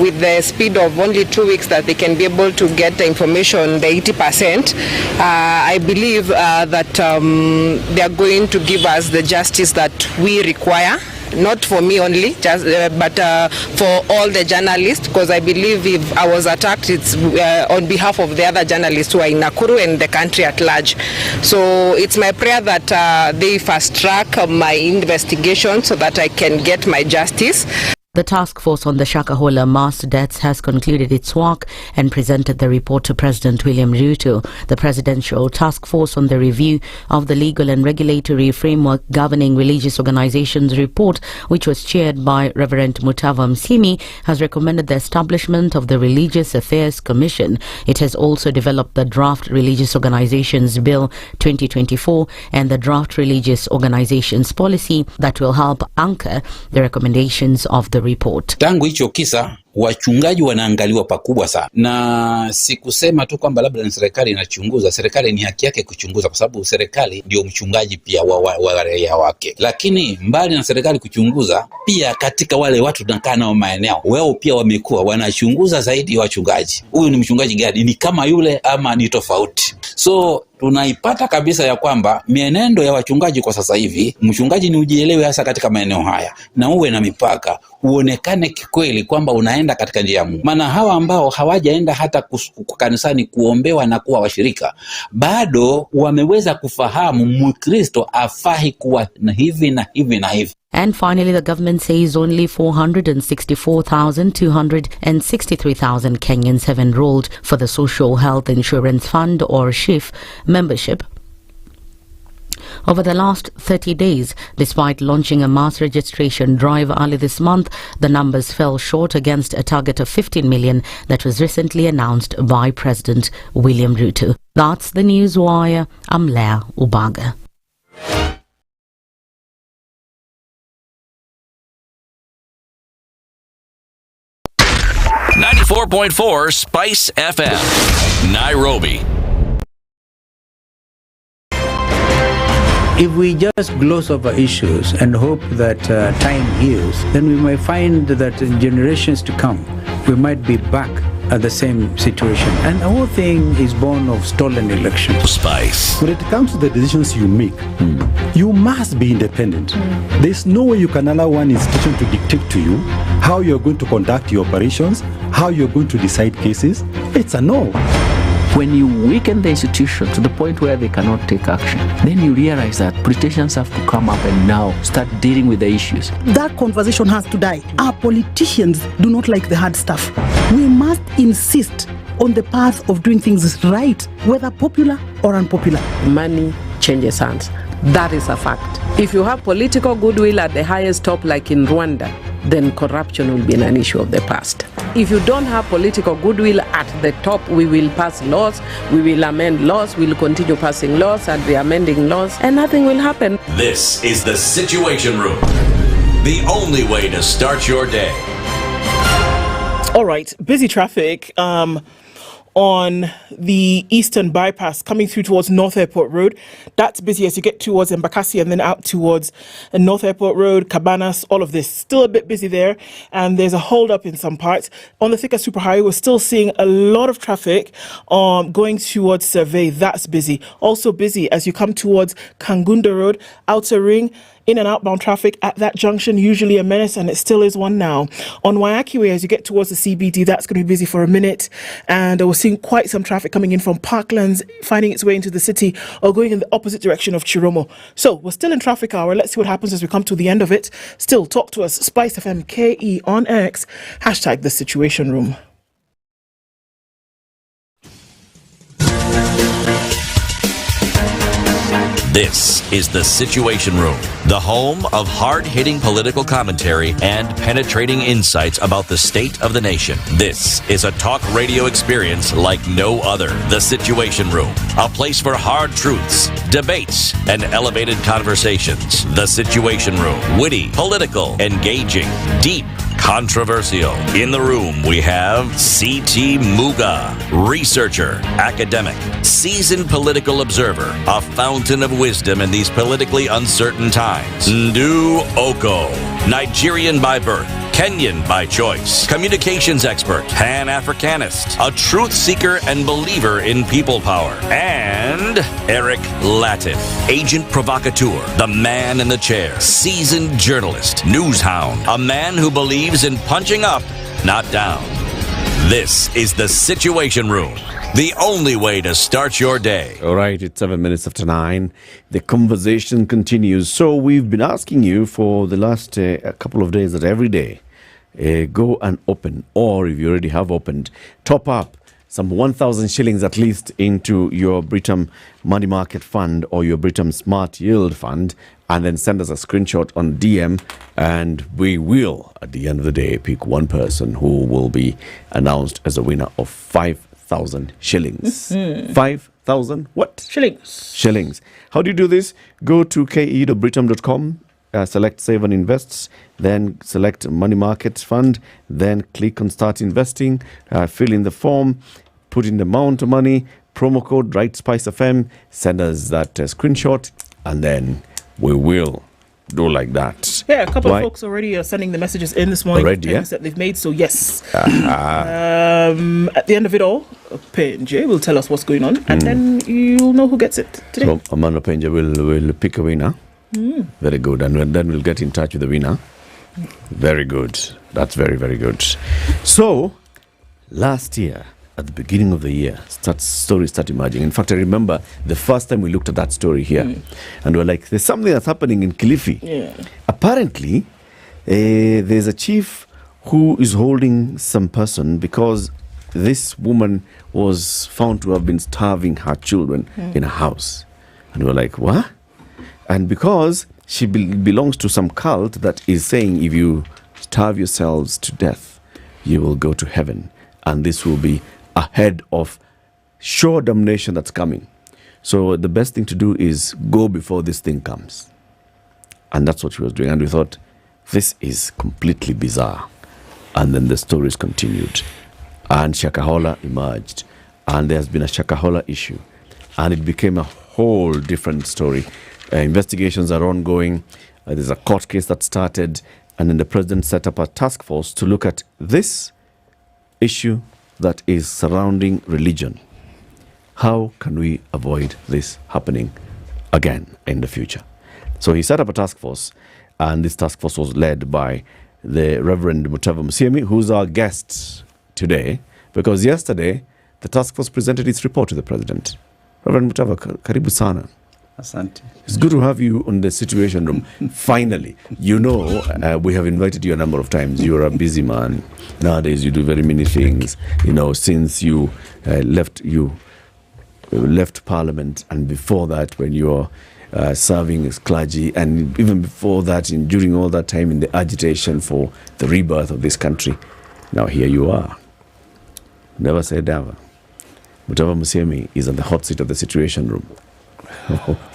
with the speed of only 2 weeks that they can be able to get the information, the 80%, I believe that they are going to give us the justice that we require. Not for me only, just but for all the journalists, because I believe if I was attacked, it's on behalf of the other journalists who are in Nakuru and the country at large. So it's my prayer that they fast track my investigation so that I can get my justice. The task force on the Shakahola mass deaths has concluded its work and presented the report to President William Ruto. The Presidential Task Force on the Review of the Legal and Regulatory Framework Governing Religious Organizations report, which was chaired by Reverend Mutava Msimi, has recommended the establishment of the Religious Affairs Commission. It has also developed the Draft Religious Organizations Bill 2024 and the Draft Religious Organizations Policy that will help anchor the recommendations of the report. Tangu hicho kisa wachungaji wanaangaliwa pakubwa sana, na sikusema tu kwamba labda ni serikali inachunguza. Serikali ni haki yake kuchunguza, kwa sababu serikali ndio mchungaji pia wa raia wake. Lakini mbali na serikali kuchunguza, pia katika wale watu tunakaa nao maeneo, wao pia wamekuwa wanachunguza zaidi wachungaji. Huyu ni mchungaji gani? Ni kama yule ama ni tofauti? So tunaipata kabisa ya kwamba mienendo ya wachungaji kwa sasa hivi, mchungaji ni ujielewe hasa katika maeneo haya, na uwe na mipaka, uonekane kikweli kwamba unaenda katika njia ya Mungu. Maana hawa ambao hawajaenda hata kanisani kuombewa na kuwa washirika, bado wameweza kufahamu Mkristo afahi kuwa na hivi na hivi na hivi. And finally, the government says only 464,263 Kenyans have enrolled for the Social Health Insurance Fund, or SHIF, membership. Over the last 30 days, despite launching a mass registration drive early this month, the numbers fell short against a target of 15 million that was recently announced by President William Ruto. That's the Newswire. I'm Leah Ubaga. .4 Spice FM, Nairobi. If we just gloss over issues and hope that time heals, then we might find that in generations to come, we might be back at the same situation. And the whole thing is born of stolen elections. Spice. When it comes to the decisions you make, you must be independent. There's no way you can allow one institution to dictate to you how you're going to conduct your operations, how you're going to decide cases. It's a no. When you weaken the institution to the point where they cannot take action, then you realize that politicians have to come up and now start dealing with the issues. That conversation has to die. Our politicians do not like the hard stuff. We must insist on the path of doing things right, whether popular or unpopular. Money changes hands. That is a fact. If you have political goodwill at the highest top, like in Rwanda, then corruption will be an issue of the past. If you don't have political goodwill at the top, we will pass laws, we will amend laws, we will continue passing laws and re-amending laws, and nothing will happen. This is the Situation Room, the only way to start your day. All right, busy traffic on the Eastern Bypass coming through towards North Airport Road. That's busy as you get towards Embakasi and then out towards North Airport Road, Cabanas, all of this. Still a bit busy there, and there's a hold up in some parts. On the Thika Superhighway, we're still seeing a lot of traffic going towards Survey. That's busy. Also busy as you come towards Kangunda Road, Outer Ring. In and outbound traffic at that junction, usually a menace, and it still is one now. On Waiaki Way, as you get towards the CBD, that's going to be busy for a minute. And we're seeing quite some traffic coming in from Parklands, finding its way into the city, or going in the opposite direction of Chiromo. So we're still in traffic hour. Let's see what happens as we come to the end of it. Still, talk to us. SpiceFM KE on X. # The Situation Room. This is the Situation Room, the home of hard-hitting political commentary and penetrating insights about the state of the nation. This is a talk radio experience like no other. The Situation Room, a place for hard truths, debates, and elevated conversations. The Situation Room, witty, political, engaging, deep, controversial. In the room, we have C.T. Muga, researcher, academic, seasoned political observer, a fountain of wisdom in these politically uncertain times. Ndu Okoh, Nigerian by birth, Kenyan by choice, communications expert, Pan-Africanist, a truth seeker and believer in people power, and Eric Latiff, agent provocateur, the man in the chair, seasoned journalist, news hound, a man who believes in punching up, not down. This is the Situation Room, the only way to start your day. All right, it's 7 minutes after 9. The conversation continues. So we've been asking you for the last a couple of days that every day, go and open, or if you already have opened, top up some 1,000 shillings at least into your Britam Money Market Fund or your Britam Smart Yield Fund, and then send us a screenshot on DM, and we will, at the end of the day, pick one person who will be announced as a winner of 5,000 shillings. 5,000 what? Shillings. How do you do this? Go to ke.britam.com. Select Save and Invests, then select Money Market Fund, then click on Start Investing, fill in the form, put in the amount of money, promo code, write SpiceFM, send us that screenshot, and then we will do like that. Yeah, a couple of folks already are sending the messages in this morning. Already, yeah? That they've made, so yes. At the end of it all, Openje will tell us what's going on, and then you'll know who gets it today. So, Amanda Openje will pick a winner. Very good. And then we'll get in touch with the winner. Very good. That's very, very good. So, last year, at the beginning of the year, stories start emerging. In fact, I remember the first time we looked at that story here, and we're like, there's something that's happening in Kilifi. Yeah. Apparently, there's a chief who is holding some person because this woman was found to have been starving her children in a house. And we're like, what? And because she belongs to some cult that is saying if you starve yourselves to death, you will go to heaven. And this will be ahead of sure damnation that's coming. So the best thing to do is go before this thing comes. And that's what she was doing. And we thought, this is completely bizarre. And then the stories continued. And Shakahola emerged. And there's been a Shakahola issue. And it became a whole different story. Investigations are ongoing. There's a court case that started. And then the president set up a task force to look at this issue that is surrounding religion. How can we avoid this happening again in the future? So he set up a task force, and this task force was led by the Reverend Mutava Musiemi, who's our guest today, because yesterday the task force presented its report to the president. Reverend Mutava, karibu sana. Asante. It's good to have you on the Situation Room. Finally, we have invited you a number of times. You're a busy man. Nowadays, you do very many things. Since you left Parliament, and before that, when you were serving as clergy, and even before that, during all that time in the agitation for the rebirth of this country. Now here you are. Never say never. Mutava Musiemi is on the hot seat of the Situation Room.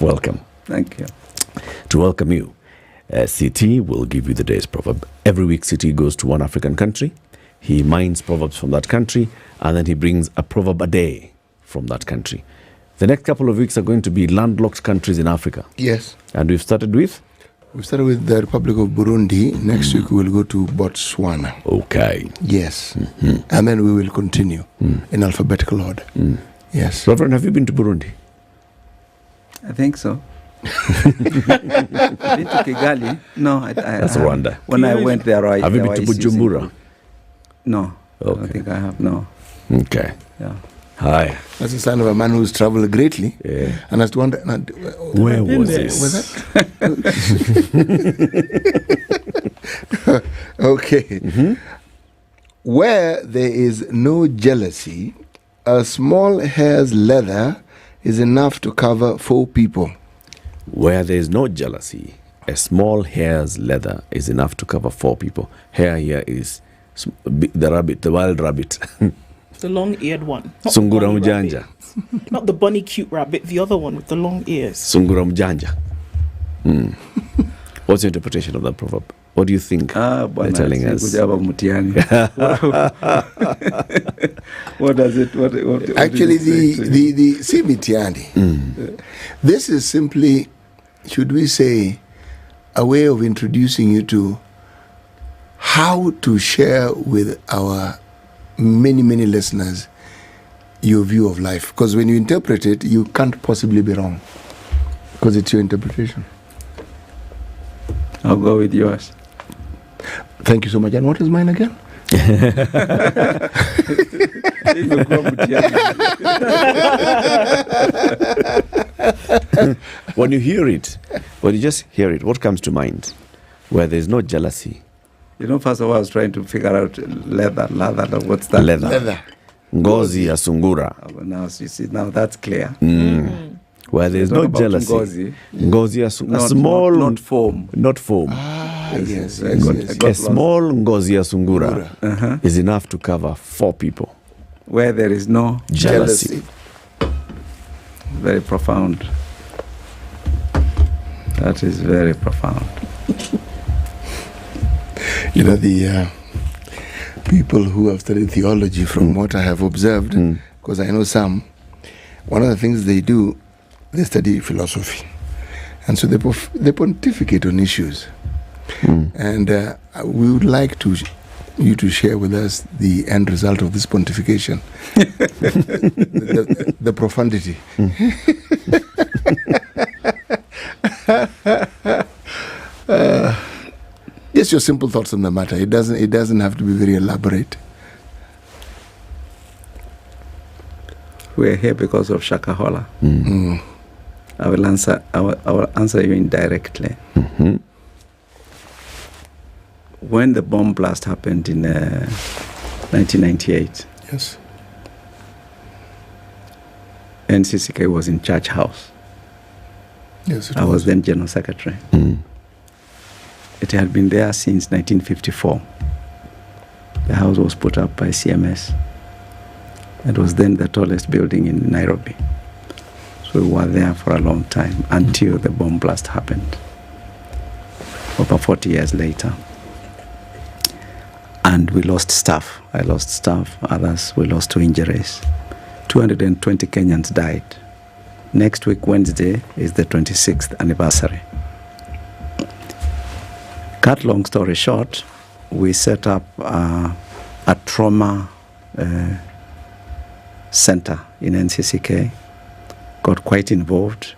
Welcome. Thank you. To welcome you, CT will give you the day's proverb. Every week, CT goes to one African country. He mines proverbs from that country, and then he brings a proverb a day from that country. The next couple of weeks are going to be landlocked countries in Africa. Yes. And we've started with? We've started with the Republic of Burundi. Next week we'll go to Botswana. Okay. Yes. And then we will continue in alphabetical order. Yes. Reverend, have you been to Burundi? I think so. Been to Kigali? No, That's Rwanda. When I went there, have you been to Bujumbura? No. Okay. I don't think I have. No. Okay. Yeah. Hi. That's the sign of a man who's traveled greatly. Yeah. And has to wonder, where was this? Okay. Where there is no jealousy, a small hair's leather is enough to cover 4 people. Where there is no jealousy, a small hair's leather is enough to cover 4 people. Hair here is the rabbit, the wild rabbit. The long-eared one. Sungura mjanja. Not the bunny cute rabbit, the other one with the long ears. Sungura mjanja. What's your interpretation of that proverb? What do you think they're telling us? What does it? What actually, the Mutiani. This is simply, should we say, a way of introducing you to how to share with our many listeners your view of life. Because when you interpret it, you can't possibly be wrong, because it's your interpretation. I'll go with yours. Thank you so much. And what is mine again? When you hear it, when you just hear it, what comes to mind? Where there's no jealousy. First of all, I was trying to figure out leather. What's that? Leather. Ngozi ya sungura. Now you see, now that's clear. Where there's no jealousy. Ngozi ya sungura. Small. Not foam. Not foam. Yes. A small ngozi ya sungura is enough to cover 4 people. Where there is no jealousy. Very profound. That is very profound. The people who have studied theology, from what I have observed, because I know some, one of the things they do, they study philosophy. And so they pontificate on issues. And we would like you to share with us the end result of this pontification. the profundity. Just your simple thoughts on the matter. It doesn't have to be very elaborate. We're here because of Shakahola. I will answer you indirectly. When the bomb blast happened in 1998, yes, NCCK was in Church House. Yes, it I was then General Secretary. It had been there since 1954. The house was put up by CMS. It was then the tallest building in Nairobi. So we were there for a long time until the bomb blast happened, over 40 years later. And we lost staff. I lost staff, others we lost to injuries. 220 Kenyans died. Next week, Wednesday, is the 26th anniversary. Cut long story short, we set up a trauma center in NCCK, got quite involved.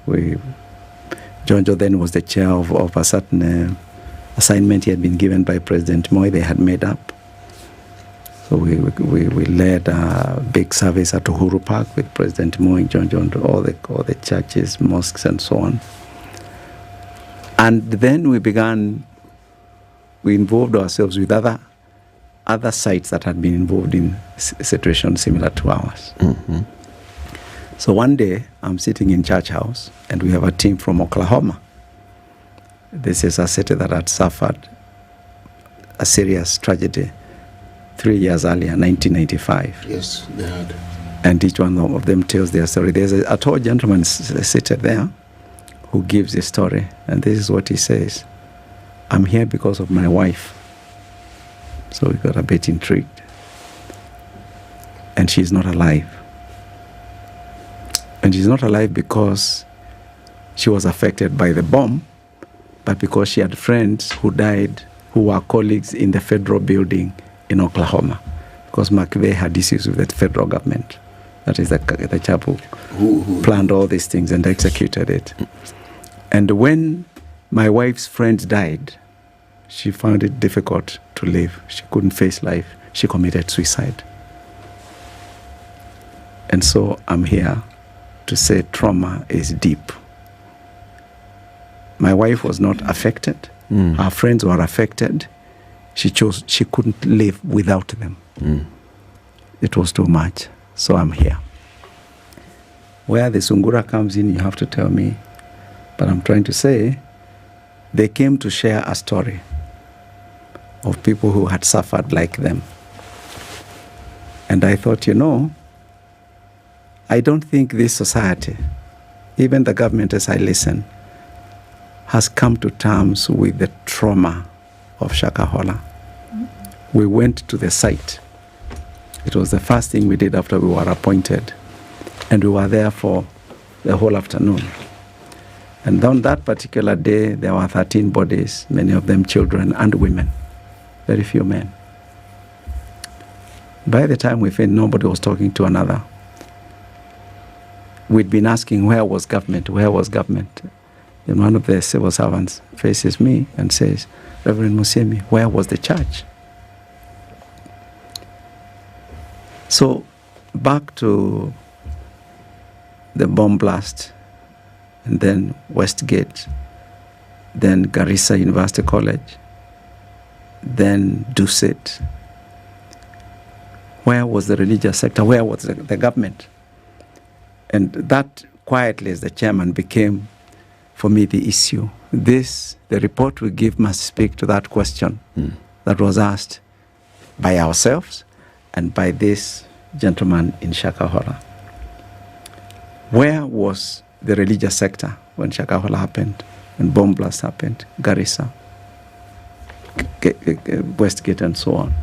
Jonjo then was the chair of a certain assignment he had been given by President Moi, they had made up. So we led a big service at Uhuru Park with President Moi, Jonjo, all the churches, mosques, and so on. And then we involved ourselves with other sites that had been involved in situations similar to ours. So one day, I'm sitting in Church House, and we have a team from Oklahoma. This is a city that had suffered a serious tragedy 3 years earlier, 1995. Yes, they had. And each one of them tells their story. There's a tall gentleman seated there who gives a story, and this is what he says. I'm here because of my wife. So we got a bit intrigued. And she's not alive. And she's not alive because she was affected by the bomb, but because she had friends who died who were colleagues in the federal building in Oklahoma. Because McVeigh had issues with the federal government. That is the chap who planned all these things and executed it. And when my wife's friend died, she found it difficult to live. She couldn't face life. She committed suicide. And so I'm here to say trauma is deep. My wife was not affected. Her friends were affected. She couldn't live without them. It was too much. So I'm here. Where the Sungura comes in, you have to tell me. But I'm trying to say, they came to share a story of people who had suffered like them. And I thought, I don't think this society, even the government as I listen, has come to terms with the trauma of Shakahola. We went to the site. It was the first thing we did after we were appointed. And we were there for the whole afternoon. And on that particular day, there were 13 bodies, many of them children and women, very few men. By the time we finished, nobody was talking to another. We'd been asking, where was government? Where was government? Then one of the civil servants faces me and says, Reverend Musemi, where was the church? So back to the bomb blast, and then Westgate, then Garissa University College, then Dusit. Where was the religious sector? Where was the government? And that quietly, as the chairman, became, for me, the issue. The report we give must speak to that question that was asked by ourselves and by this gentleman in Shakahola. Where was the religious sector when Shakahola happened, when bomb blast happened, Garissa, Westgate, and so on?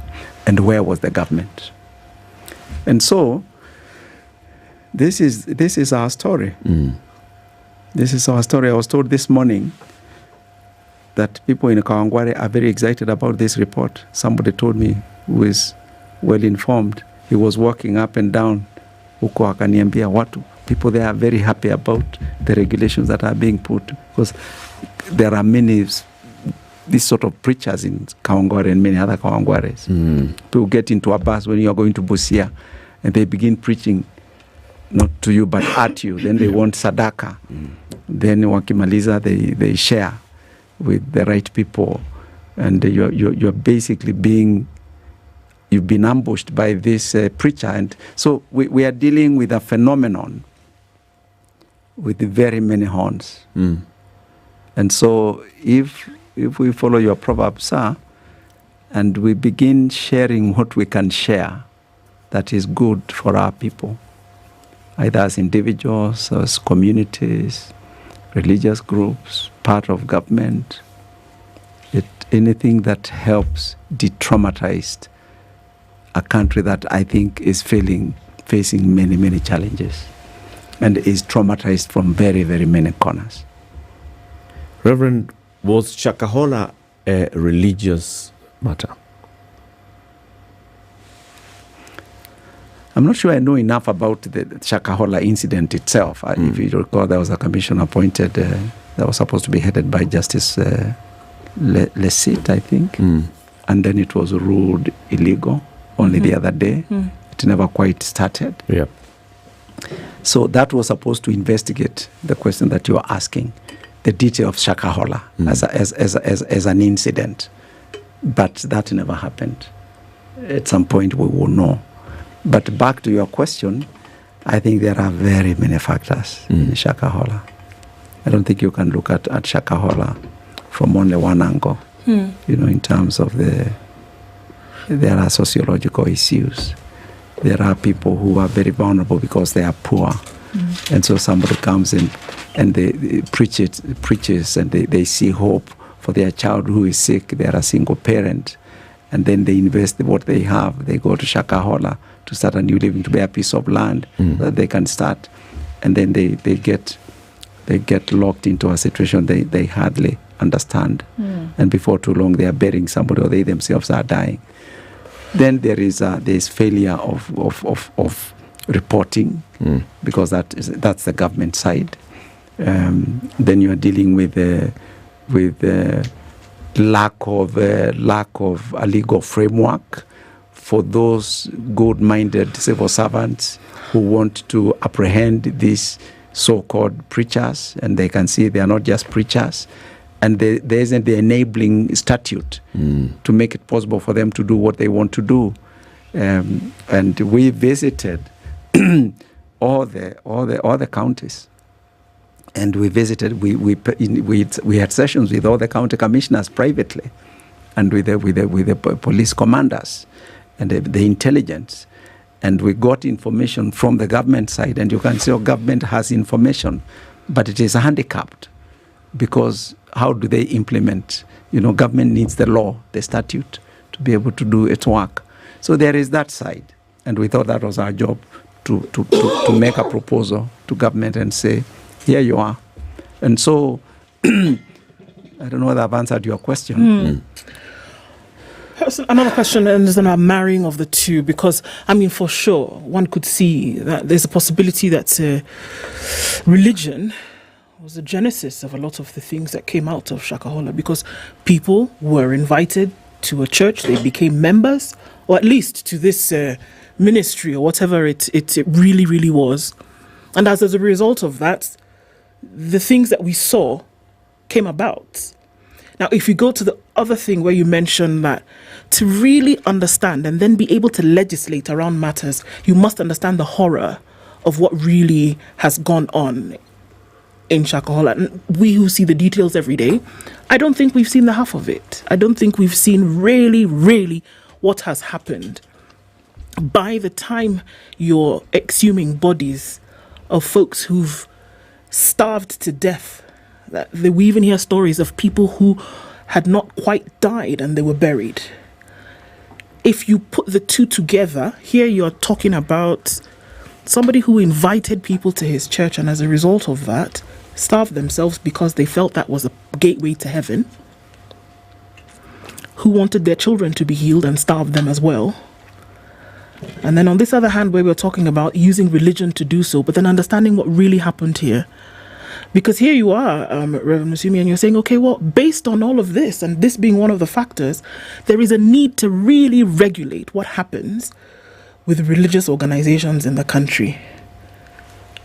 And where was the government? And so, this is our story. This is our story. I was told this morning that people in Kawangware are very excited about this report. Somebody told me who is well informed. He was walking up and down huko akaniambia watu. People there are very happy about the regulations that are being put, because there are many these sort of preachers in Kawangware and many other Kawangwares. People get into a bus when you are going to Busia and they begin preaching not to you but at you. Then they want sadaka. Then wakimaliza they share with the right people, and you're basically you've been ambushed by this preacher. And so we are dealing with a phenomenon with very many horns. And so if we follow your proverbs, sir, and we begin sharing what we can share that is good for our people, either as individuals, as communities, religious groups, part of government, anything that helps de-traumatize a country that I think is facing many, many challenges and is traumatized from very, very many corners. Reverend, was Shakahola a religious matter? I'm not sure I know enough about the Shakahola incident itself. If you recall, there was a commission appointed that was supposed to be headed by Justice Latiff, I think. And then it was ruled illegal only the other day. It never quite started. Yeah. So that was supposed to investigate the question that you are asking, the detail of Shakahola as an incident. But that never happened. At some point we will know. But back to your question, I think there are very many factors in Shakahola. I don't think you can look at Shakahola from only one angle, in terms of there are sociological issues. There are people who are very vulnerable because they are poor. And so somebody comes in and they preaches and they see hope for their child who is sick. They are a single parent. And then they invest what they have. They go to Shakahola to start a new living, to buy a piece of land that they can start. And then they get locked into a situation they hardly understand. And before too long, they are burying somebody or they themselves are dying. Then there is failure of reporting because that's the government side. Then you are dealing with lack of a legal framework for those good-minded civil servants who want to apprehend these so-called preachers, and they can see they are not just preachers, and there isn't the enabling statute to make it possible for them to do what they want to do. And we visited all the counties. And we visited. We had sessions with all the county commissioners privately, and with the police commanders, and the intelligence, and we got information from the government side. And you can see our government has information, but it is handicapped because how do they implement? Government needs the law, the statute, to be able to do its work. So there is that side, and we thought that was our job to make a proposal to government and say, here you are. And so, I don't know whether I've answered your question. Here's another question, and there's a marrying of the two, because, for sure, one could see that there's a possibility that religion was the genesis of a lot of the things that came out of Shakahola, because people were invited to a church, they became members, or at least to this ministry, or whatever it really, really was. And as a result of that, the things that we saw came about. Now, if you go to the other thing where you mentioned that to really understand and then be able to legislate around matters, you must understand the horror of what really has gone on in Shakahola. And we who see the details every day, I don't think we've seen the half of it. I don't think we've seen really, really what has happened. By the time you're exhuming bodies of folks who've starved to death, we even hear stories of people who had not quite died and they were buried. If you put the two together, here you're talking about somebody who invited people to his church and as a result of that, starved themselves because they felt that was a gateway to heaven, who wanted their children to be healed and starved them as well. And then on this other hand, where we're talking about using religion to do so, but then understanding what really happened here. Because here you are, Reverend Musumi, and you're saying, okay, well, based on all of this, and this being one of the factors, there is a need to really regulate what happens with religious organizations in the country.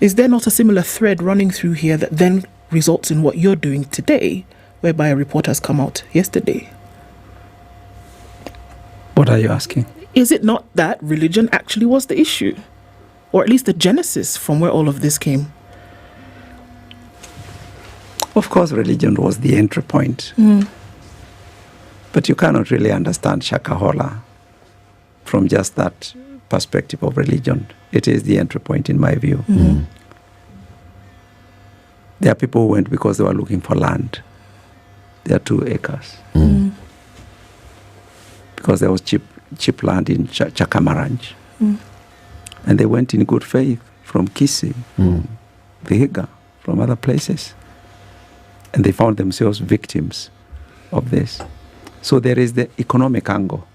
Is there not a similar thread running through here that then results in what you're doing today, whereby a report has come out yesterday? What are you asking? Is it not that religion actually was the issue? Or at least the genesis from where all of this came? Of course, religion was the entry point. But you cannot really understand Shakahola from just that perspective of religion. It is the entry point, in my view. There are people who went because they were looking for land. There are 2 acres. Because there was cheap land in Chakamaranj. And they went in good faith from Kisii, Vihiga, from other places. And they found themselves victims of this. So there is the economic angle.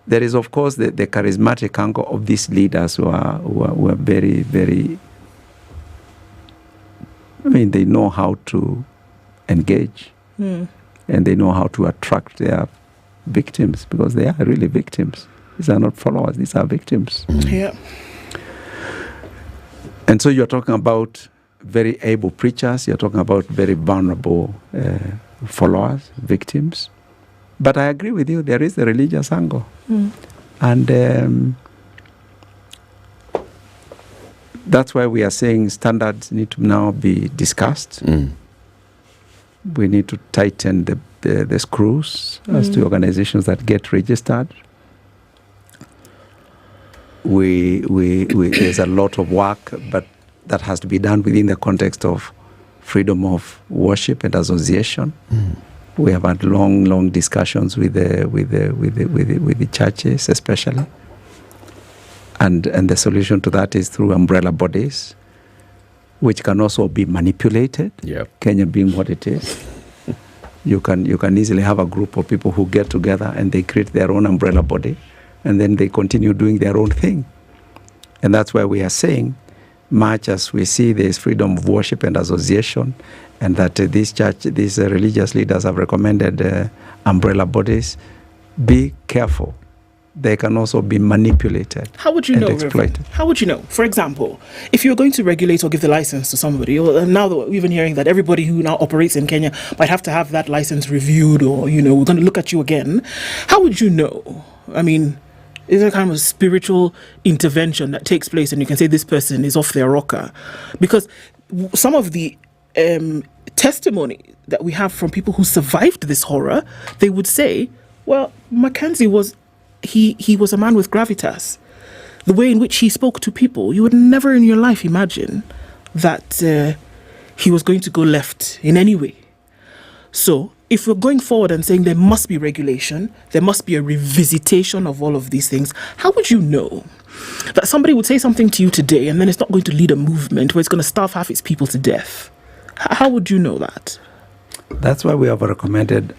There is, of course, the charismatic angle of these leaders who are very, very... I mean, they know how to engage. And they know how to attract their victims, because they are really victims. These are not followers, these are victims. Yeah. And so you're talking about very able preachers, you're talking about very vulnerable followers, victims. But I agree with you, there is the religious angle. And that's why we are saying standards need to now be discussed. We need to tighten the screws as to organizations that get registered. There's a lot of work, but that has to be done within the context of freedom of worship and association. We have had long discussions with the churches, especially, and the solution to that is through umbrella bodies, which can also be manipulated. Kenya being what it is, you can easily have a group of people who get together and they create their own umbrella body, and then they continue doing their own thing. And that's why we are saying, much as we see there is freedom of worship and association, and that these religious leaders have recommended umbrella bodies, be careful. They can also be manipulated. How would you know, Reverend? How would you know? For example, if you're going to regulate or give the license to somebody, or now that we're even hearing that everybody who now operates in Kenya might have to have that license reviewed, or, we're going to look at you again. How would you know? I mean, is there kind of a spiritual intervention that takes place and you can say this person is off their rocker? Because some of the testimony that we have from people who survived this horror, they would say, well, Mackenzie was a man with gravitas. The way in which he spoke to people, you would never in your life imagine that he was going to go left in any way. So if we're going forward and saying there must be regulation, there must be a revisitation of all of these things, how would you know that somebody would say something to you today and then it's not going to lead a movement where it's going to starve half its people to death? How would you know that? That's why we have recommended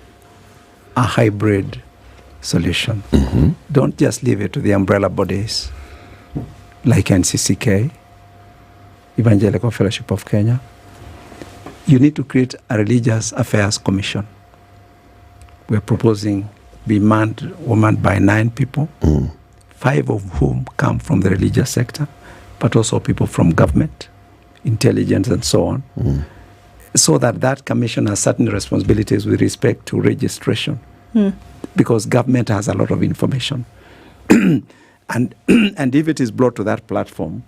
a hybrid solution. Don't just leave it to the umbrella bodies like NCCK, Evangelical Fellowship of Kenya. You need to create a religious affairs commission. We're proposing be manned by 9 people, 5 of whom come from the religious sector, but also people from government, intelligence, and so on, so that commission has certain responsibilities with respect to registration, because government has a lot of information. and if it is brought to that platform,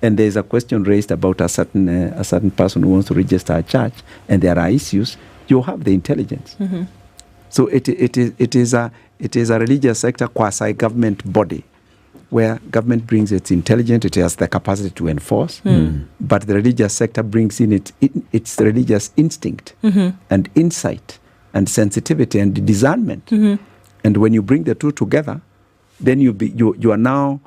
and there's a question raised about a certain person who wants to register a church, and there are issues, you have the intelligence. So it is a religious sector quasi-government body, where government brings its intelligence, it has the capacity to enforce, but the religious sector brings in its religious instinct and insight and sensitivity and discernment. And when you bring the two together, then you are now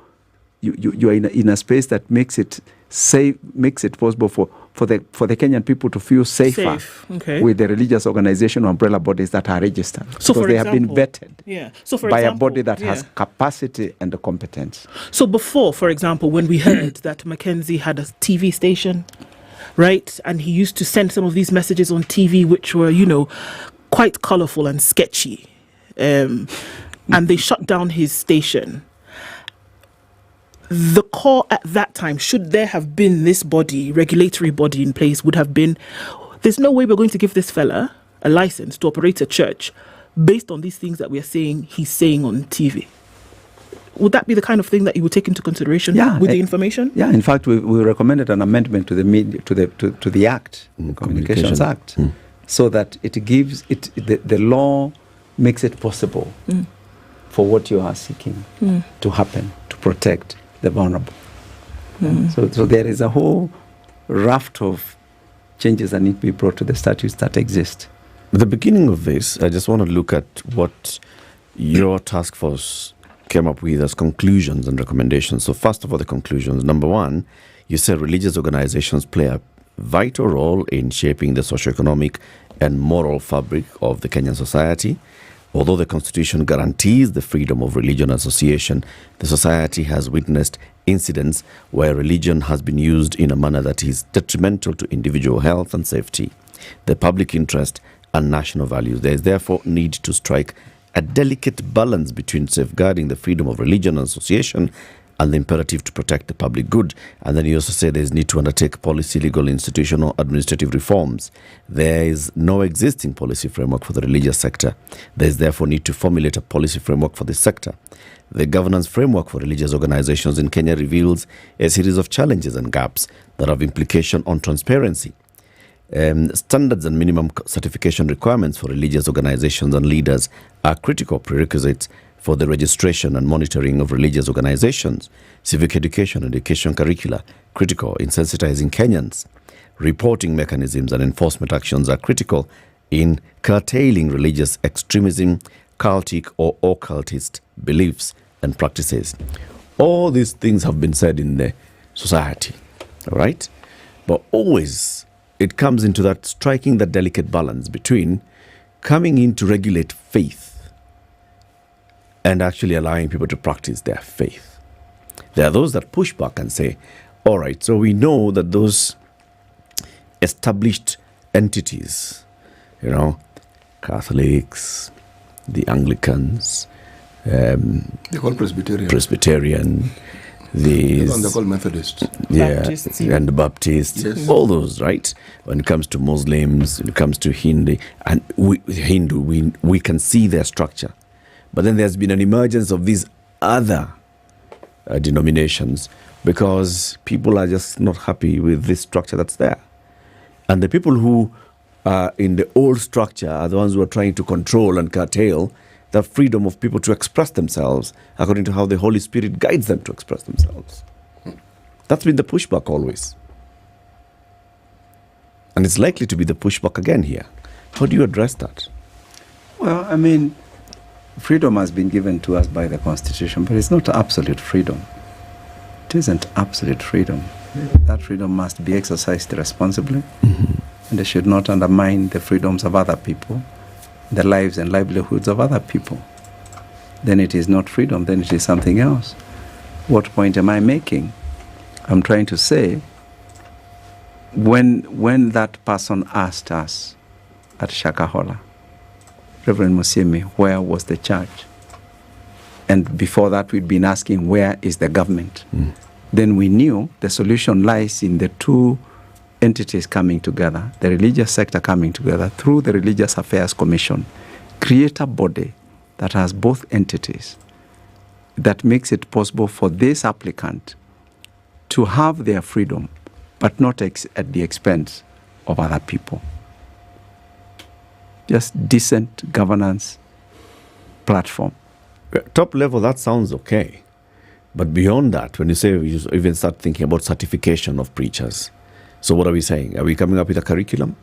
you are in a space that makes it safe, makes it possible for the Kenyan people to feel safer with the religious organization or umbrella bodies that are registered, so because they have been vetted by a body that has capacity and the competence. So before, for example, when we heard that Mackenzie had a TV station, right, and he used to send some of these messages on TV which were, quite colorful and sketchy, and they shut down his station. The call at that time, should there have been this body, regulatory body in place, would have been, there's no way we're going to give this fella a license to operate a church based on these things that we are saying he's saying on TV. Would that be the kind of thing that you would take into consideration with the information? Yeah, in fact, we recommended an amendment to the Act, the Communications Act, so that it gives the law makes it possible for what you are seeking to happen, to protect the vulnerable. So there is a whole raft of changes that need to be brought to the statutes that exist. At the beginning of this, I just want to look at what your task force came up with as conclusions and recommendations. So first of all, the conclusions. Number one, you said religious organizations play a vital role in shaping the socioeconomic and moral fabric of the Kenyan society. Although the Constitution guarantees the freedom of religion association, the society has witnessed incidents where religion has been used in a manner that is detrimental to individual health and safety, the public interest, and national values. There is therefore need to strike a delicate balance between safeguarding the freedom of religion and association and the imperative to protect the public good. And then you also say there is need to undertake policy, legal, institutional, administrative reforms. There is no existing policy framework for the religious sector. There is therefore need to formulate a policy framework for this sector. The governance framework for religious organizations in Kenya reveals a series of challenges and gaps that have implication on transparency. Standards and minimum certification requirements for religious organizations and leaders are critical prerequisites for the registration and monitoring of religious organizations. Civic education curricula, critical in sensitizing Kenyans. Reporting mechanisms and enforcement actions are critical in curtailing religious extremism, cultic or occultist beliefs and practices. All these things have been said in the society, all right? But always it comes into that striking that delicate balance between coming in to regulate faith and actually allowing people to practice their faith. There are those that push back and say, all right, so we know that those established entities, Catholics, the Anglicans, they call Presbyterian. They're called Methodists. Baptists, and the Baptists, yes. All those, right? When it comes to Muslims, when it comes to Hindu, we can see their structure. But then there's been an emergence of these other denominations because people are just not happy with this structure that's there. And the people who are in the old structure are the ones who are trying to control and curtail the freedom of people to express themselves according to how the Holy Spirit guides them to express themselves. That's been the pushback always. And it's likely to be the pushback again here. How do you address that? Well, I mean, freedom has been given to us by the Constitution, but it's not absolute freedom. It isn't absolute freedom. That freedom must be exercised responsibly, and it should not undermine the freedoms of other people, the lives and livelihoods of other people. Then it is not freedom, then it is something else. What point am I making? I'm trying to say, when that person asked us at Shakahola, Reverend Musimi, where was the church? And before that, we'd been asking, where is the government? Then we knew the solution lies in the two entities coming together, the religious sector coming together through the Religious Affairs Commission, create a body that has both entities, that makes it possible for this applicant to have their freedom, but not at the expense of other people. Just decent governance platform. Top level, that sounds okay. But beyond that, when you say you even start thinking about certification of preachers, so what are we saying? Are we coming up with a curriculum?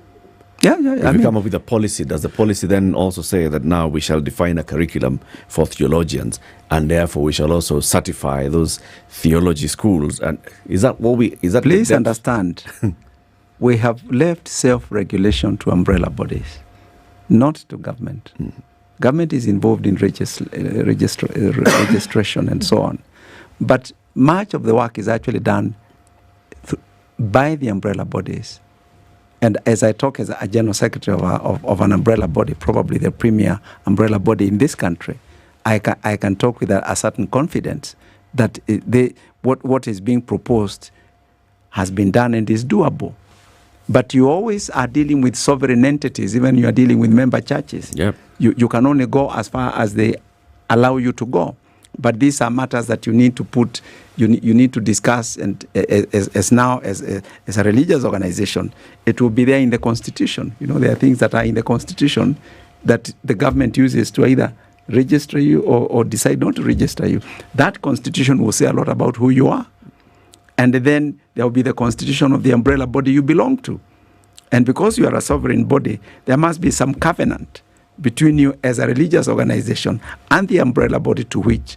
Yeah. If we come up with a policy, does the policy then also say that now we shall define a curriculum for theologians, and therefore we shall also certify those theology schools? And is that what we? Is that? Please understand, we have left self-regulation to umbrella bodies, not to government. Government is involved in registration and so on, but much of the work is actually done by the umbrella bodies. And as I talk as a general secretary of an umbrella body, probably the premier umbrella body in this country, I can talk with a certain confidence that what is being proposed has been done and is doable. But you always are dealing with sovereign entities, even you are dealing with member churches. Yep. You can only go as far as they allow you to go. But these are matters that you need to put, you need to discuss, and as a religious organization, it will be there in the Constitution. There are things that are in the Constitution that the government uses to either register you or decide not to register you. That Constitution will say a lot about who you are. And then there will be the Constitution of the umbrella body you belong to. And because you are a sovereign body, there must be some covenant between you as a religious organization and the umbrella body with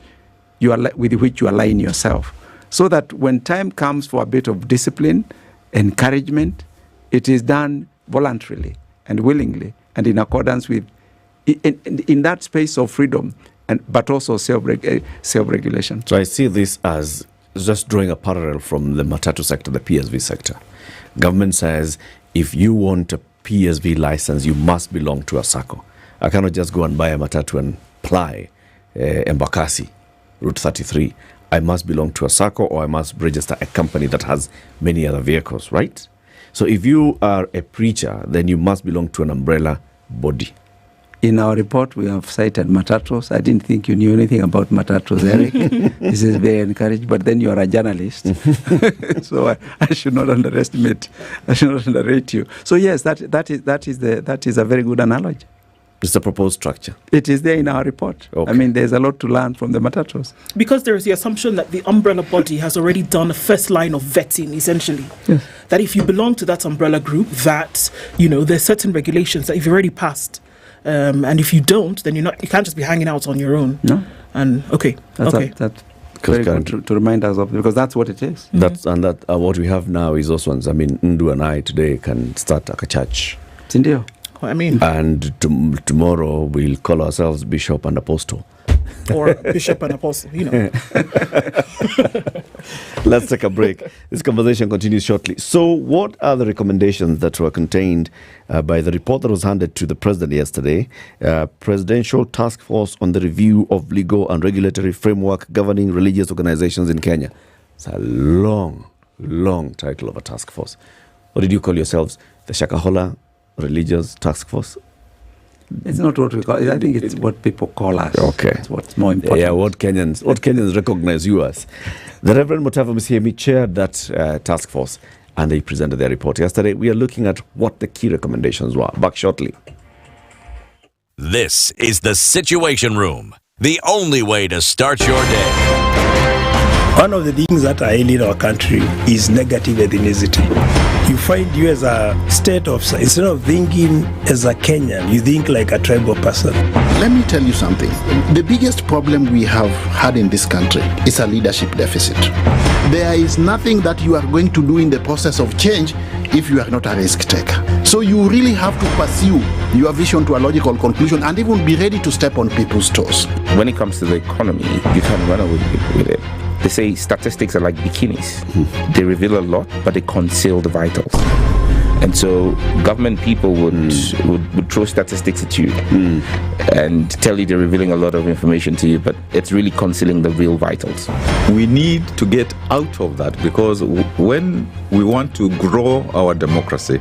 which you align yourself. So that when time comes for a bit of discipline, encouragement, it is done voluntarily and willingly and in accordance with, in that space of freedom, but also self-regulation. So I see this as just drawing a parallel from the matatu sector, the PSV sector. Government says, if you want a PSV license, you must belong to a SACCO. I cannot just go and buy a matatu and ply Embakasi, Route 33. I must belong to a SACCO, or I must register a company that has many other vehicles, right? So if you are a preacher, then you must belong to an umbrella body. In our report, we have cited matatus. I didn't think you knew anything about matatus, Eric. This is very encouraging, but then you are a journalist. So I should not underrate you. So yes, that is a very good analogy. It's a proposed structure. It is there in our report. Okay. I mean, there's a lot to learn from the matatus. Because there is the assumption that the umbrella body has already done a first line of vetting, essentially. Yes. That if you belong to that umbrella group, that, there's certain regulations that you've already passed. And if you don't, then you can't just be hanging out on your own. No. And That's very good to remind us of, because that's what it is. What we have now is those ones. I mean, Ndu and I today can start a church. Sindio. And tomorrow we'll call ourselves Bishop and Apostle. Or Bishop and Apostle, Let's take a break. This conversation continues shortly. So what are the recommendations that were contained by the report that was handed to the President yesterday? Presidential Task Force on the Review of Legal and Regulatory Framework Governing Religious Organizations in Kenya. It's a long title of a task force. What did you call yourselves? The Shakahola Religious Task Force? It's not what we call it. I think it's what people call us. Okay. It's what's more important. Yeah, what Kenyans recognize you as. The Reverend Mutava Musiemi chaired that task force, and they presented their report yesterday. We are looking at what the key recommendations were. Back shortly. This is the Situation Room, the only way to start your day. One of the things that are ailing our country is negative ethnicity. You find you as a state officer, instead of thinking as a Kenyan, you think like a tribal person. Let me tell you something. The biggest problem we have had in this country is a leadership deficit. There is nothing that you are going to do in the process of change if you are not a risk taker. So you really have to pursue your vision to a logical conclusion and even be ready to step on people's toes. When it comes to the economy, you can't run away with it. They say statistics are like bikinis. They reveal a lot, but they conceal the vitals. And so government people would throw statistics at you and tell you they're revealing a lot of information to you, but it's really concealing the real vitals. We need to get out of that, because when we want to grow our democracy,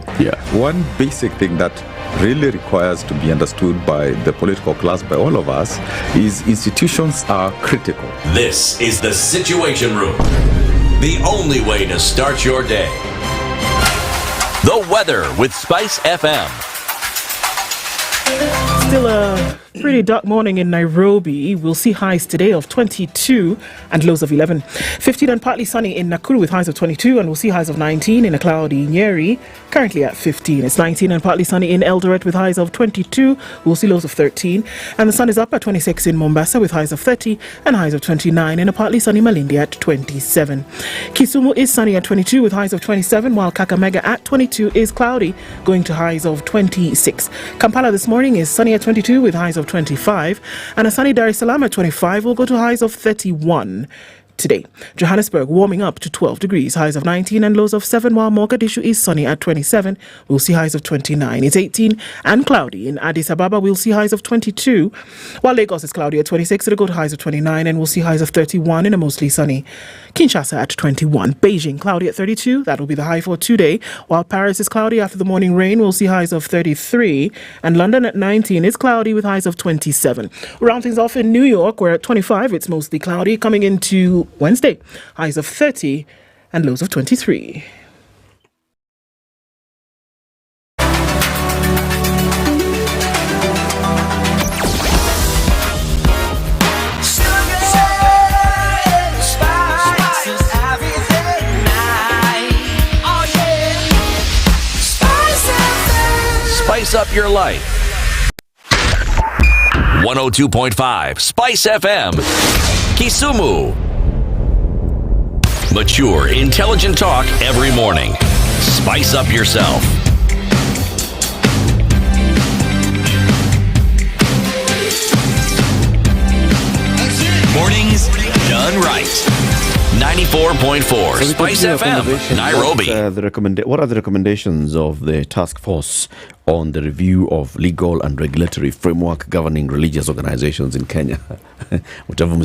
one basic thing that really requires to be understood by the political class, by all of us, is institutions are critical. This is the Situation Room, the only way to start your day. The weather with SpiceFM. Still a pretty dark morning in Nairobi. We'll see highs today of 22 and lows of 11. 15 and partly sunny in Nakuru with highs of 22, and we'll see highs of 19 in a cloudy Nyeri, currently at 15. It's 19 and partly sunny in Eldoret with highs of 22. We'll see lows of 13. And the sun is up at 26 in Mombasa with highs of 30 and highs of 29 in a partly sunny Malindi at 27. Kisumu is sunny at 22 with highs of 27, while Kakamega at 22 is cloudy, going to highs of 26. Kampala this morning is sunny at 22 with highs of 25, and a sunny Dar es Salaam at 25 will go to highs of 31 today. Johannesburg warming up to 12 degrees, highs of 19 and lows of 7, while Mogadishu is sunny at 27. We'll see highs of 29. It's 18 and cloudy. In Addis Ababa, we'll see highs of 22, while Lagos is cloudy at 26 at a good highs of 29, and we'll see highs of 31 in a mostly sunny Kinshasa at 21. Beijing cloudy at 32. That will be the high for today, while Paris is cloudy after the morning rain. We'll see highs of 33, and London at 19 is cloudy with highs of 27. Round things off in New York, where at 25 it's mostly cloudy, coming into Wednesday, highs of 30 and lows of 23. Spice up your life. 102.5 Spice FM, Kisumu. Mature, intelligent talk every morning. Spice up yourself. Mornings done right. 94.4 Spice FM, Nairobi. What are the recommendations of the task force on the review of legal and regulatory framework governing religious organizations in Kenya? Reverend Mutava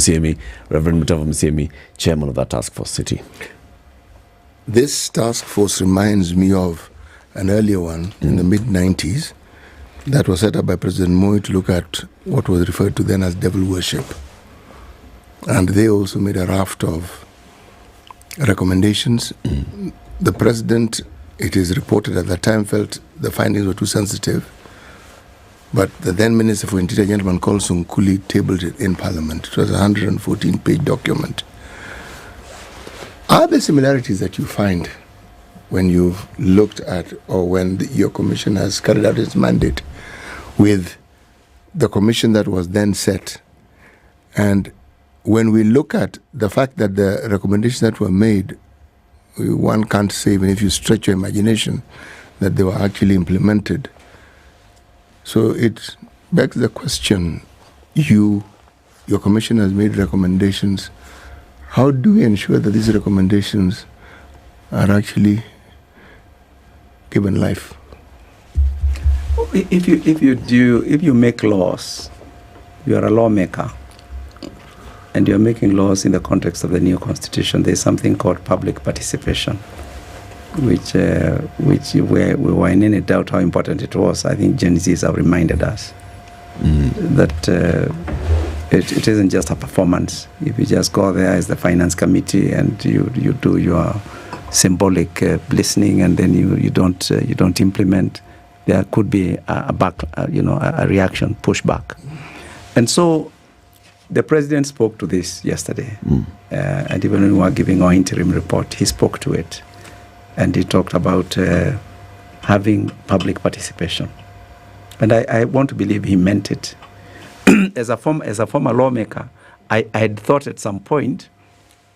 Musiemi, chairman of that task force, City. This task force reminds me of an earlier one in the mid-90s that was set up by President Moi to look at what was referred to then as devil worship. And they also made a raft of recommendations. The president, it is reported at the time, felt the findings were too sensitive, but the then Minister for Interior, gentleman called Sunkuli, tabled it in Parliament. It was a 114-page document. Are there similarities that you find when you've looked at, or when your commission has carried out its mandate, with the commission that was then set? And when we look at the fact that the recommendations that were made, one can't say, even if you stretch your imagination, that they were actually implemented. So it begs the question, your commission has made recommendations. How do we ensure that these recommendations are actually given life? If you make laws, you are a lawmaker, and you're making laws in the context of the new constitution. There's something called public participation, which we were in any doubt how important it was. I think Gen Zs have reminded us that it isn't just a performance. If you just go there as the finance committee and you do your symbolic listening and then you don't implement, there could be a reaction, pushback, and so. The president spoke to this yesterday, and even when we were giving our interim report, he spoke to it, and he talked about having public participation, and I want to believe he meant it. As a former lawmaker, I had thought at some point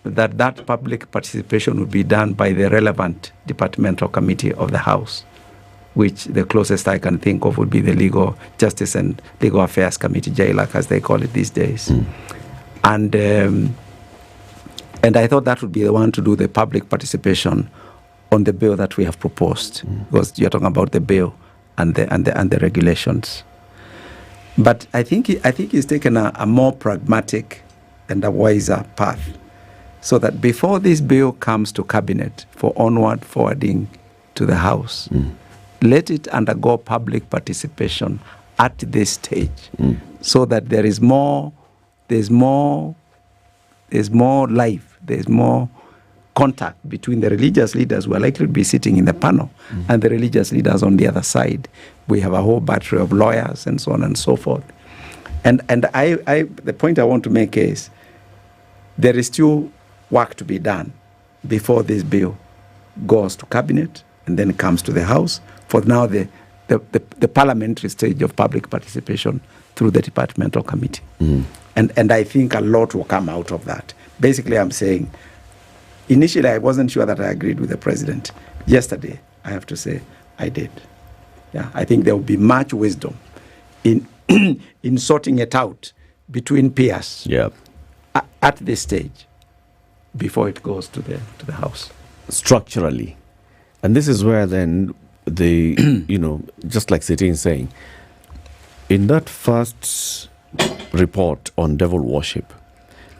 that public participation would be done by the relevant departmental committee of the House, which the closest I can think of would be the Legal Justice and Legal Affairs Committee, JLAC, as they call it these days. And I thought that would be the one to do the public participation on the bill that we have proposed, because you're talking about the bill and the regulations. But I think he's taken a more pragmatic and a wiser path, so that before this bill comes to cabinet for onward forwarding to the House, let it undergo public participation at this stage, so that there's more life, there's more contact between the religious leaders who are likely to be sitting in the panel and the religious leaders on the other side. We have a whole battery of lawyers and so on and so forth. And the point I want to make is there is still work to be done before this bill goes to cabinet and then comes to the House. For now, the parliamentary stage of public participation through the departmental committee. And I think a lot will come out of that. Basically, I'm saying, initially I wasn't sure that I agreed with the president. Yesterday, I have to say, I did. Yeah, I think there will be much wisdom in sorting it out between peers at this stage. before it goes to the House. Structurally. And this is where then the, just like Sitting is saying, in that first report on devil worship,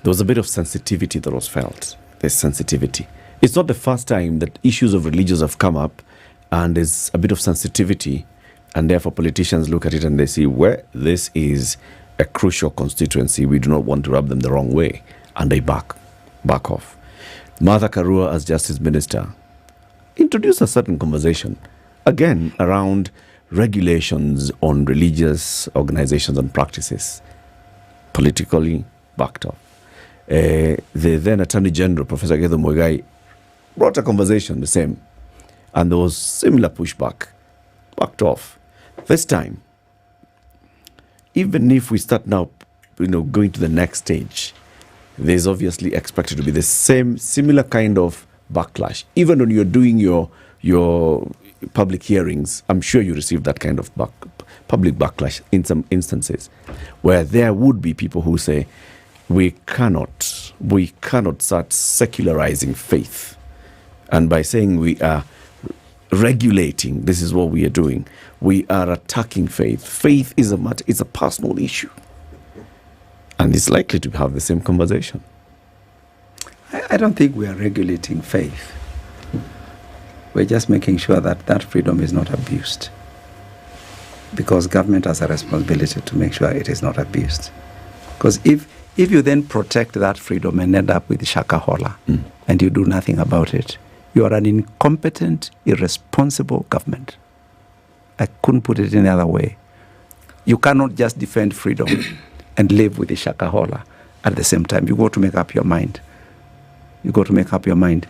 there was a bit of sensitivity that was felt. There's sensitivity. It's not the first time that issues of religions have come up and there's a bit of sensitivity, and therefore politicians look at it and they see where this is a crucial constituency, we do not want to rub them the wrong way, and they back off. Martha Karua, as Justice Minister, introduced a certain conversation, again, around regulations on religious organizations and practices, politically backed off. The then Attorney General, Professor Getho Muigai, brought a conversation, the same, and there was similar pushback, backed off. This time, even if we start now, going to the next stage, there's obviously expected to be the similar kind of backlash. Even when you're doing your public hearings, I'm sure you receive that kind of public backlash in some instances, where there would be people who say, we cannot start secularizing faith. And by saying we are regulating, this is what we are doing, we are attacking faith. Faith is it's a personal issue. And it's likely to have the same conversation. I don't think we are regulating faith. We're just making sure that freedom is not abused. Because government has a responsibility to make sure it is not abused. Because if you then protect that freedom and end up with Shakahola and you do nothing about it, you are an incompetent, irresponsible government. I couldn't put it any other way. You cannot just defend freedom and live with the Shakahola at the same time. You got to make up your mind.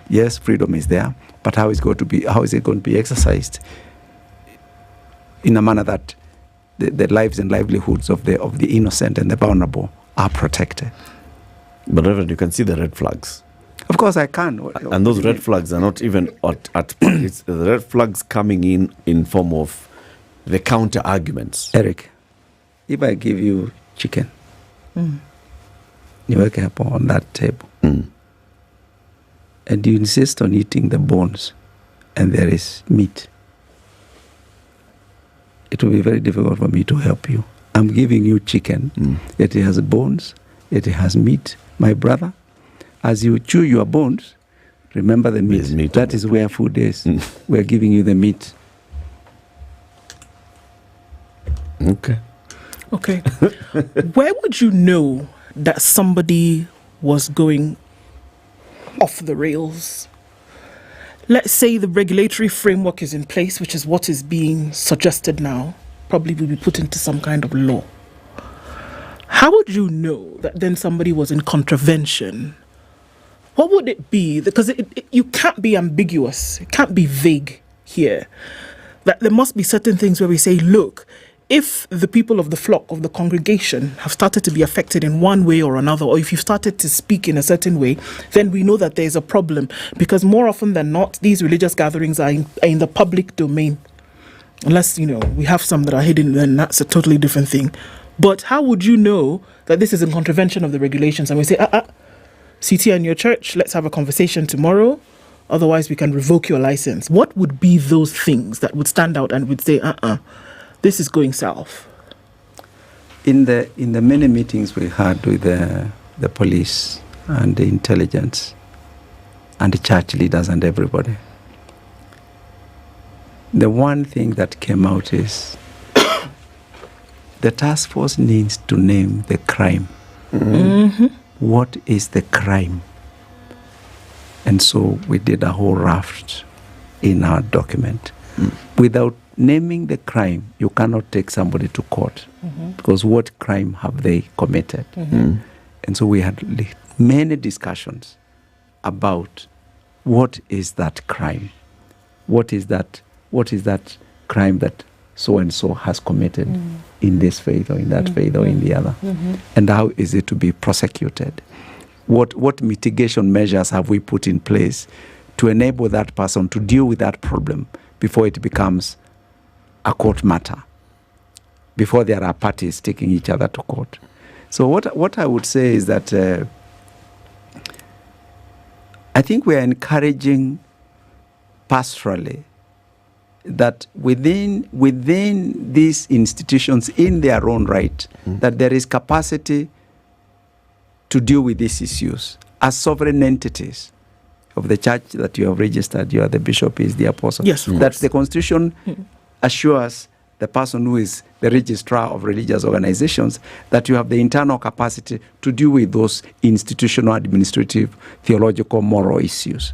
Yes, freedom is there, but how is it going to be exercised in a manner that the lives and livelihoods of the innocent and the vulnerable are protected? But Reverend, you can see the red flags. Of course I can. And those red flags are not even it's the red flags coming in form of the counter arguments. Eric, if I give you chicken, you wake up on that table, and you insist on eating the bones, and there is meat, it will be very difficult for me to help you. I'm giving you chicken, it has bones, it has meat. My brother, as you chew your bones, remember the meat. That is where food is. We're giving you the meat. Okay. Where would you know that somebody was going off the rails? Let's say the regulatory framework is in place, which is what is being suggested now, probably will be put into some kind of law. How would you know that then somebody was in contravention? What would it be? Because you can't be ambiguous. It can't be vague here. That there must be certain things where we say, look, if the people of the flock, of the congregation, have started to be affected in one way or another, or if you've started to speak in a certain way, then we know that there's a problem. Because more often than not, these religious gatherings are in the public domain. Unless, we have some that are hidden, then that's a totally different thing. But how would you know that this is in contravention of the regulations? And we say, CT and your church, let's have a conversation tomorrow. Otherwise, we can revoke your license. What would be those things that would stand out and would say, this is going south? In the many meetings we had with the police and the intelligence and the church leaders and everybody, the one thing that came out is the task force needs to name the crime. What is the crime? And so we did a whole raft in our document. Without naming the crime, you cannot take somebody to court, because what crime have they committed? And so we had many discussions about what is that crime? What is that crime that so-and-so has committed in this faith or in that faith or in the other? And how is it to be prosecuted? What mitigation measures have we put in place to enable that person to deal with that problem before it becomes a court matter, before there are parties taking each other to court? So what I would say is that I think we are encouraging pastorally that within these institutions in their own right, that there is capacity to deal with these issues as sovereign entities of the church that you have registered. You are the bishop, is the apostle. Yes, of that course. the constitution assures the person who is the registrar of religious organizations that you have the internal capacity to deal with those institutional, administrative, theological, moral issues.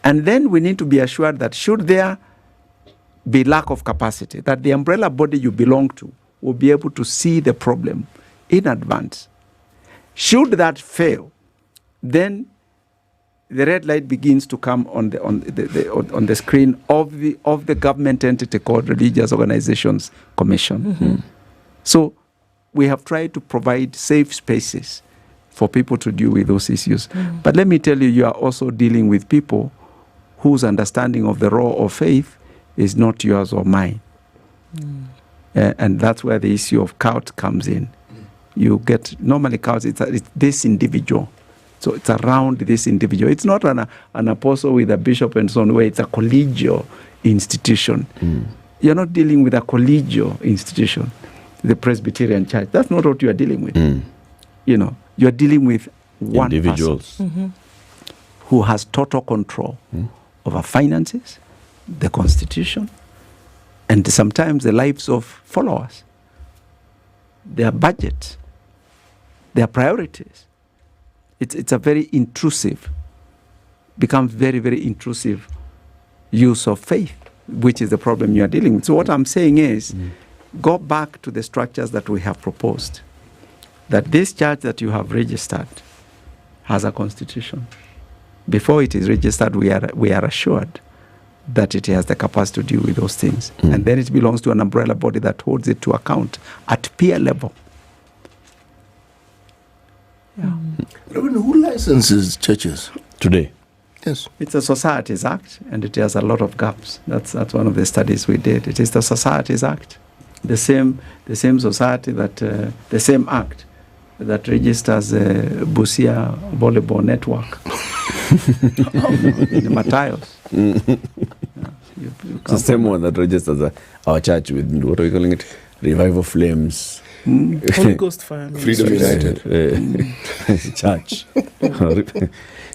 And then we need to be assured that should there be lack of capacity, that the umbrella body you belong to will be able to see the problem in advance. Should that fail, then the red light begins to come on the screen of the government entity called Religious Organizations Commission. So we have tried to provide safe spaces for people to deal with those issues. But let me tell you, you are also dealing with people whose understanding of the role of faith is not yours or mine. And that's where the issue of cult comes in. You get, normally cult, it's this individual. So it's around this individual. It's not an apostle with a bishop and so on, where it's a collegial institution. You're not dealing with a collegial institution, the Presbyterian Church. That's not what you are dealing with. You know, you're dealing with one individuals person who has total control over finances, the constitution, and sometimes the lives of followers, their budget, their priorities. It's a very intrusive, becomes very, very intrusive use of faith, which is the problem you are dealing with. So what I'm saying is, go back to the structures that we have proposed, that this church that you have registered has a constitution. Before it is registered, we are assured that it has the capacity to deal with those things. And then it belongs to an umbrella body that holds it to account at peer level. Who licenses churches today? Yes. It's a Societies Act, and it has a lot of gaps. That's one of the studies we did. It is the Societies Act, the same society that the same act that registers Busia Volleyball Network in Matthias. It's the same one that registers our church with, what are we calling it? Revival Flames. Holy Ghost Fire. Freedom United. Church.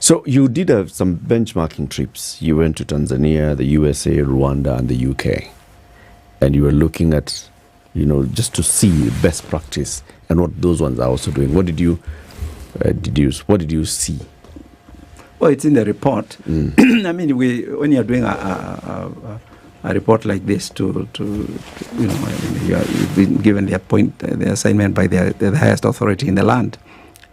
So you did have some benchmarking trips. You went to Tanzania, the USA, Rwanda, and the UK. And you were looking at, just to see best practice and what those ones are also doing. What did you what did you see? Well, it's in the report. I mean, when you're doing a report like this, you've been given the assignment by the highest authority in the land,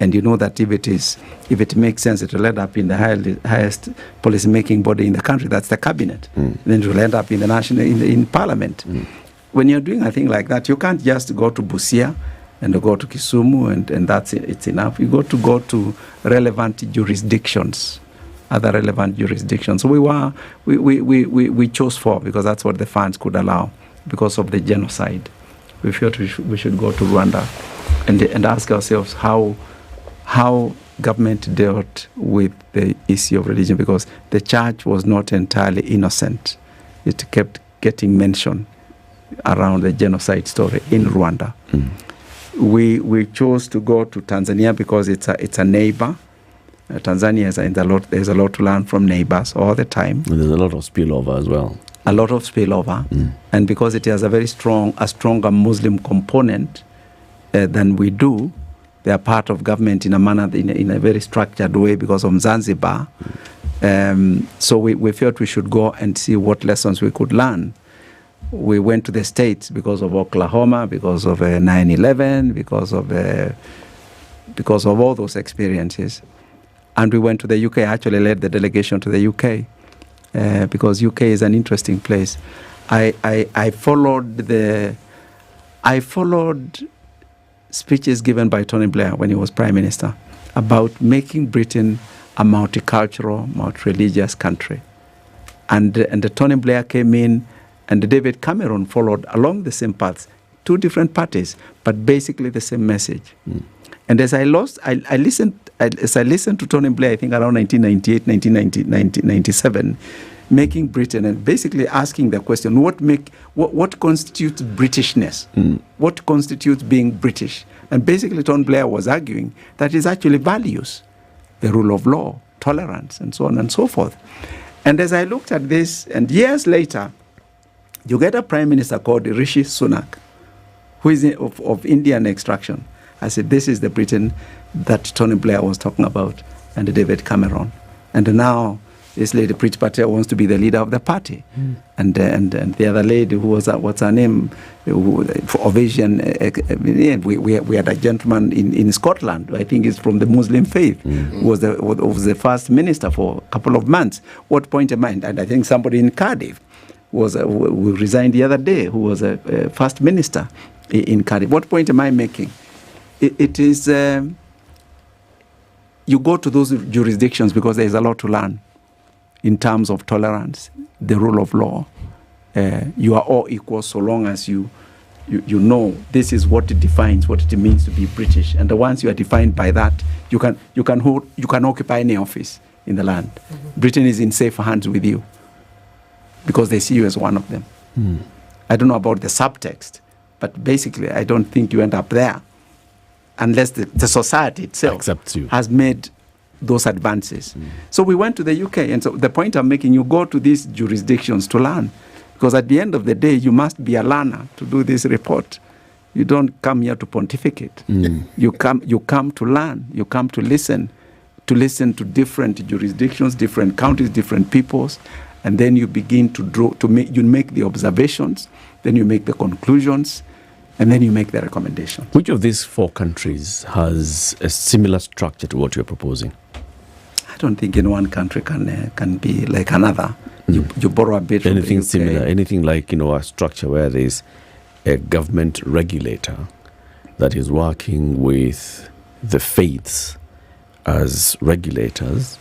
and you know that if it makes sense, it will end up in the highest policy-making body in the country. That's the cabinet. Then it will end up in the in Parliament. When you're doing a thing like that, you can't just go to Busia and go to Kisumu and that's it. It's enough. You go to relevant jurisdictions. Other relevant jurisdictions. So we chose 4 because that's what the funds could allow because of the genocide. We felt we should go to Rwanda and ask ourselves how government dealt with the issue of religion, because the church was not entirely innocent. It kept getting mentioned around the genocide story in Rwanda. We chose to go to Tanzania because it's a neighbor. Tanzania there's a lot to learn from neighbors all the time. And there's a lot of spillover as well. A lot of spillover. And because it has a stronger Muslim component than we do, they are part of government in a manner, in a very structured way because of Zanzibar. So we felt we should go and see what lessons we could learn. We went to the States because of Oklahoma, because of 9/11, because of all those experiences. And we went to the UK. I actually led the delegation to the UK because UK is an interesting place. I followed speeches given by Tony Blair when he was Prime Minister about making Britain a multicultural, multi-religious country. And the Tony Blair came in, and David Cameron followed along the same paths. 2 different parties, but basically the same message. And as I listened as I listened to Tony Blair, I think around 1998, 1997, making Britain and basically asking the question, what constitutes Britishness? What constitutes being British? And basically Tony Blair was arguing that it's actually values, the rule of law, tolerance, and so on and so forth. And as I looked at this, and years later, you get a prime minister called Rishi Sunak, who is of Indian extraction. I said, this is the Britain that Tony Blair was talking about, and David Cameron. And now this lady, Preet Patel, wants to be the leader of the party. And the other lady, who was, what's her name, of Asian, we had a gentleman in Scotland, I think he's from the Muslim faith, who was the first minister for a couple of months. What point am I? And I think somebody in Cardiff who resigned the other day, who was a first minister in Cardiff. What point am I making? It is, you go to those jurisdictions because there's a lot to learn in terms of tolerance, the rule of law. You are all equal so long as you know this is what it defines, what it means to be British. And once you are defined by that, you can occupy any office in the land. Britain is in safe hands with you because they see you as one of them. I don't know about the subtext, but basically I don't think you end up there unless the society itself accepts you, has made those advances. So we went to the UK, and so the point I'm making, you go to these jurisdictions to learn, because at the end of the day, you must be a learner to do this report. You don't come here to pontificate. You come to learn. You come to listen to different jurisdictions, different countries, different peoples, and then you begin to make the observations, then you make the conclusions, and then you make the recommendation. Which of these 4 countries has a similar structure to what you're proposing? I don't think in one country can be like another. You borrow a bit. Anything similar? Anything like a structure where there's a government regulator that is working with the faiths as regulators,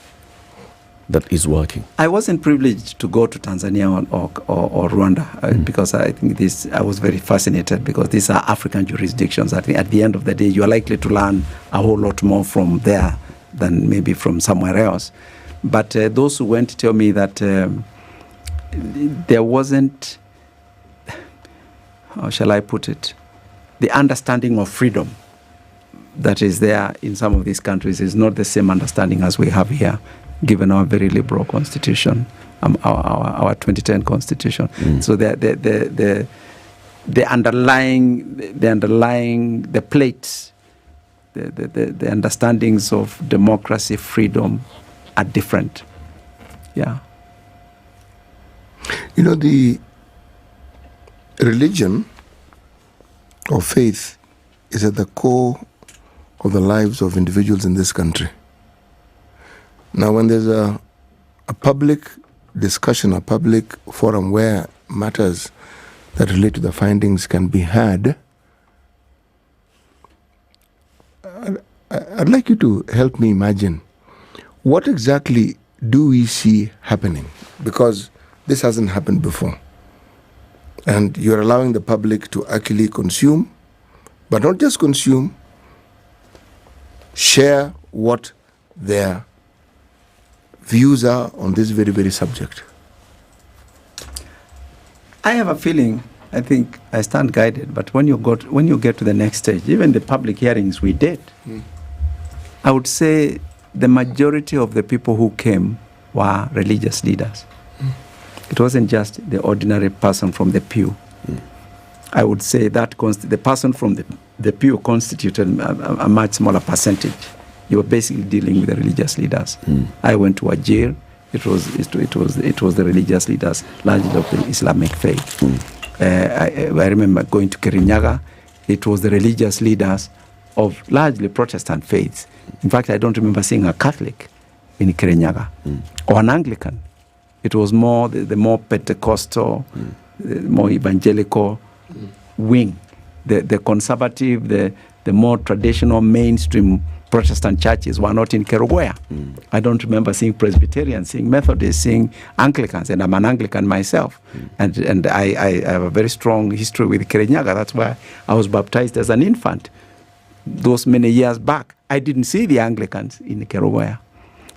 that is working? I wasn't privileged to go to Tanzania or Rwanda because I think I was very fascinated, because these are African jurisdictions. I think at the end of the day, you are likely to learn a whole lot more from there than maybe from somewhere else. But those who went tell me that there wasn't, how shall I put it, the understanding of freedom that is there in some of these countries is not the same understanding as we have here, given our very liberal constitution, our 2010 constitution. So the plates, the understandings of democracy, freedom are different. Yeah. The religion or faith is at the core of the lives of individuals in this country. Now, when there's a public discussion, a public forum where matters that relate to the findings can be had, I'd like you to help me imagine what exactly do we see happening, because this hasn't happened before. And you're allowing the public to actually consume, but not just consume, share what their views are on this very, very subject. I have a feeling, I think I stand guided, but when you get to the next stage, even the public hearings we did, I would say the majority of the people who came were religious leaders. It wasn't just the ordinary person from the pew. I would say that the person from the pew constituted a much smaller percentage. You were basically dealing with the religious leaders. I went to Ajir. It was the religious leaders, largely of the Islamic faith. I remember going to Kirinyaga. It was the religious leaders of largely Protestant faiths. In fact, I don't remember seeing a Catholic in Kirinyaga or an Anglican. It was more the more Pentecostal, the more evangelical wing, the conservative, the more traditional mainstream Protestant churches were not in Kerugoya. I don't remember seeing Presbyterians, seeing Methodists, seeing Anglicans, and I'm an Anglican myself. And I have a very strong history with Kirinyaga. That's why I was baptized as an infant. those many years back, I didn't see the Anglicans in Kerugoya.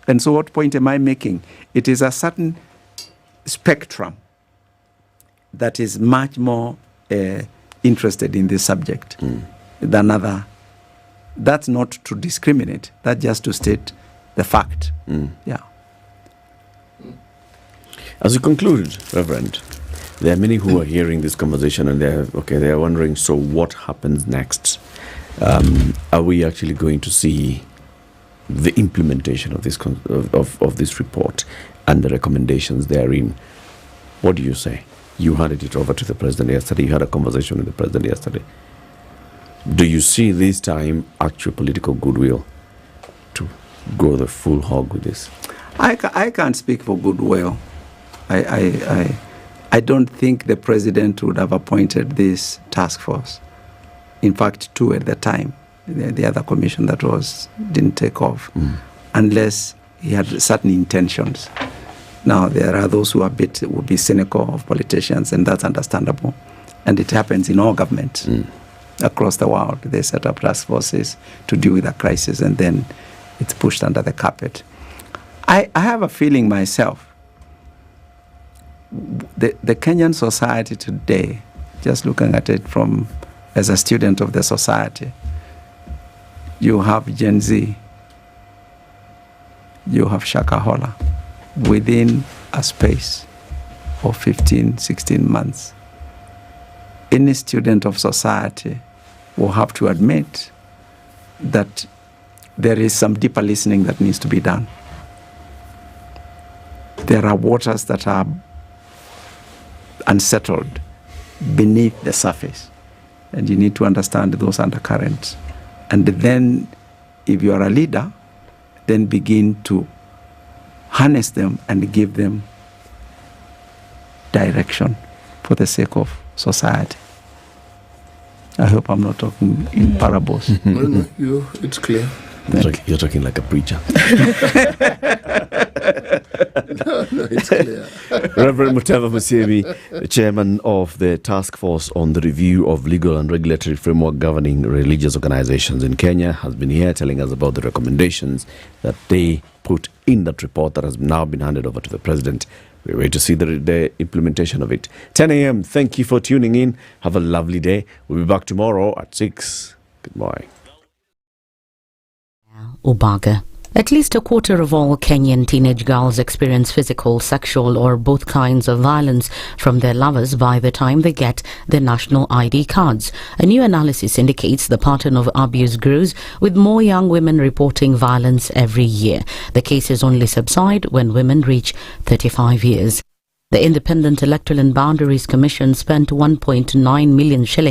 And so what point am I making? It is a certain spectrum that is much more interested in this subject than other. That's not to discriminate. That's just to state the fact. Yeah. As you conclude, Reverend, there are many who are hearing this conversation and they're wondering, so what happens next? Are we actually going to see the implementation of this of this report and the recommendations therein? What do you say? You handed it over to the president yesterday. You had a conversation with the president yesterday. Do you see this time actual political goodwill to go the full hog with this? I can't speak for goodwill. I don't think the president would have appointed this task force. In fact, 2 at the time. The other commission that didn't take off, unless he had certain intentions. Now, there are those who would be cynical of politicians, and that's understandable. And it happens in all governments across the world. They set up task forces to deal with a crisis, and then it's pushed under the carpet. I have a feeling myself, the Kenyan society today, just looking at it as a student of the society, you have Gen Z, you have Shakahola, within a space of 15, 16 months. Any student of society will have to admit that there is some deeper listening that needs to be done. There are waters that are unsettled beneath the surface, and you need to understand those undercurrents. And then, if you are a leader, then begin to harness them and give them direction for the sake of society. I hope I'm not talking in parables. No, it's clear. You're talking like a preacher. No, it's clear. Reverend Mutava Musemi, the chairman of the task force on the review of legal and regulatory framework governing religious organizations in Kenya, has been here telling us about the recommendations that they put in that report that has now been handed over to the president. We're ready to see the implementation of it. 10 a.m. Thank you for tuning in. Have a lovely day. We'll be back tomorrow at 6. Good morning. Ubaga. At least a quarter of all Kenyan teenage girls experience physical, sexual or both kinds of violence from their lovers by the time they get their national ID cards. A new analysis indicates the pattern of abuse grows, with more young women reporting violence every year. The cases only subside when women reach 35 years. The Independent Electoral and Boundaries Commission spent 1.9 million shillings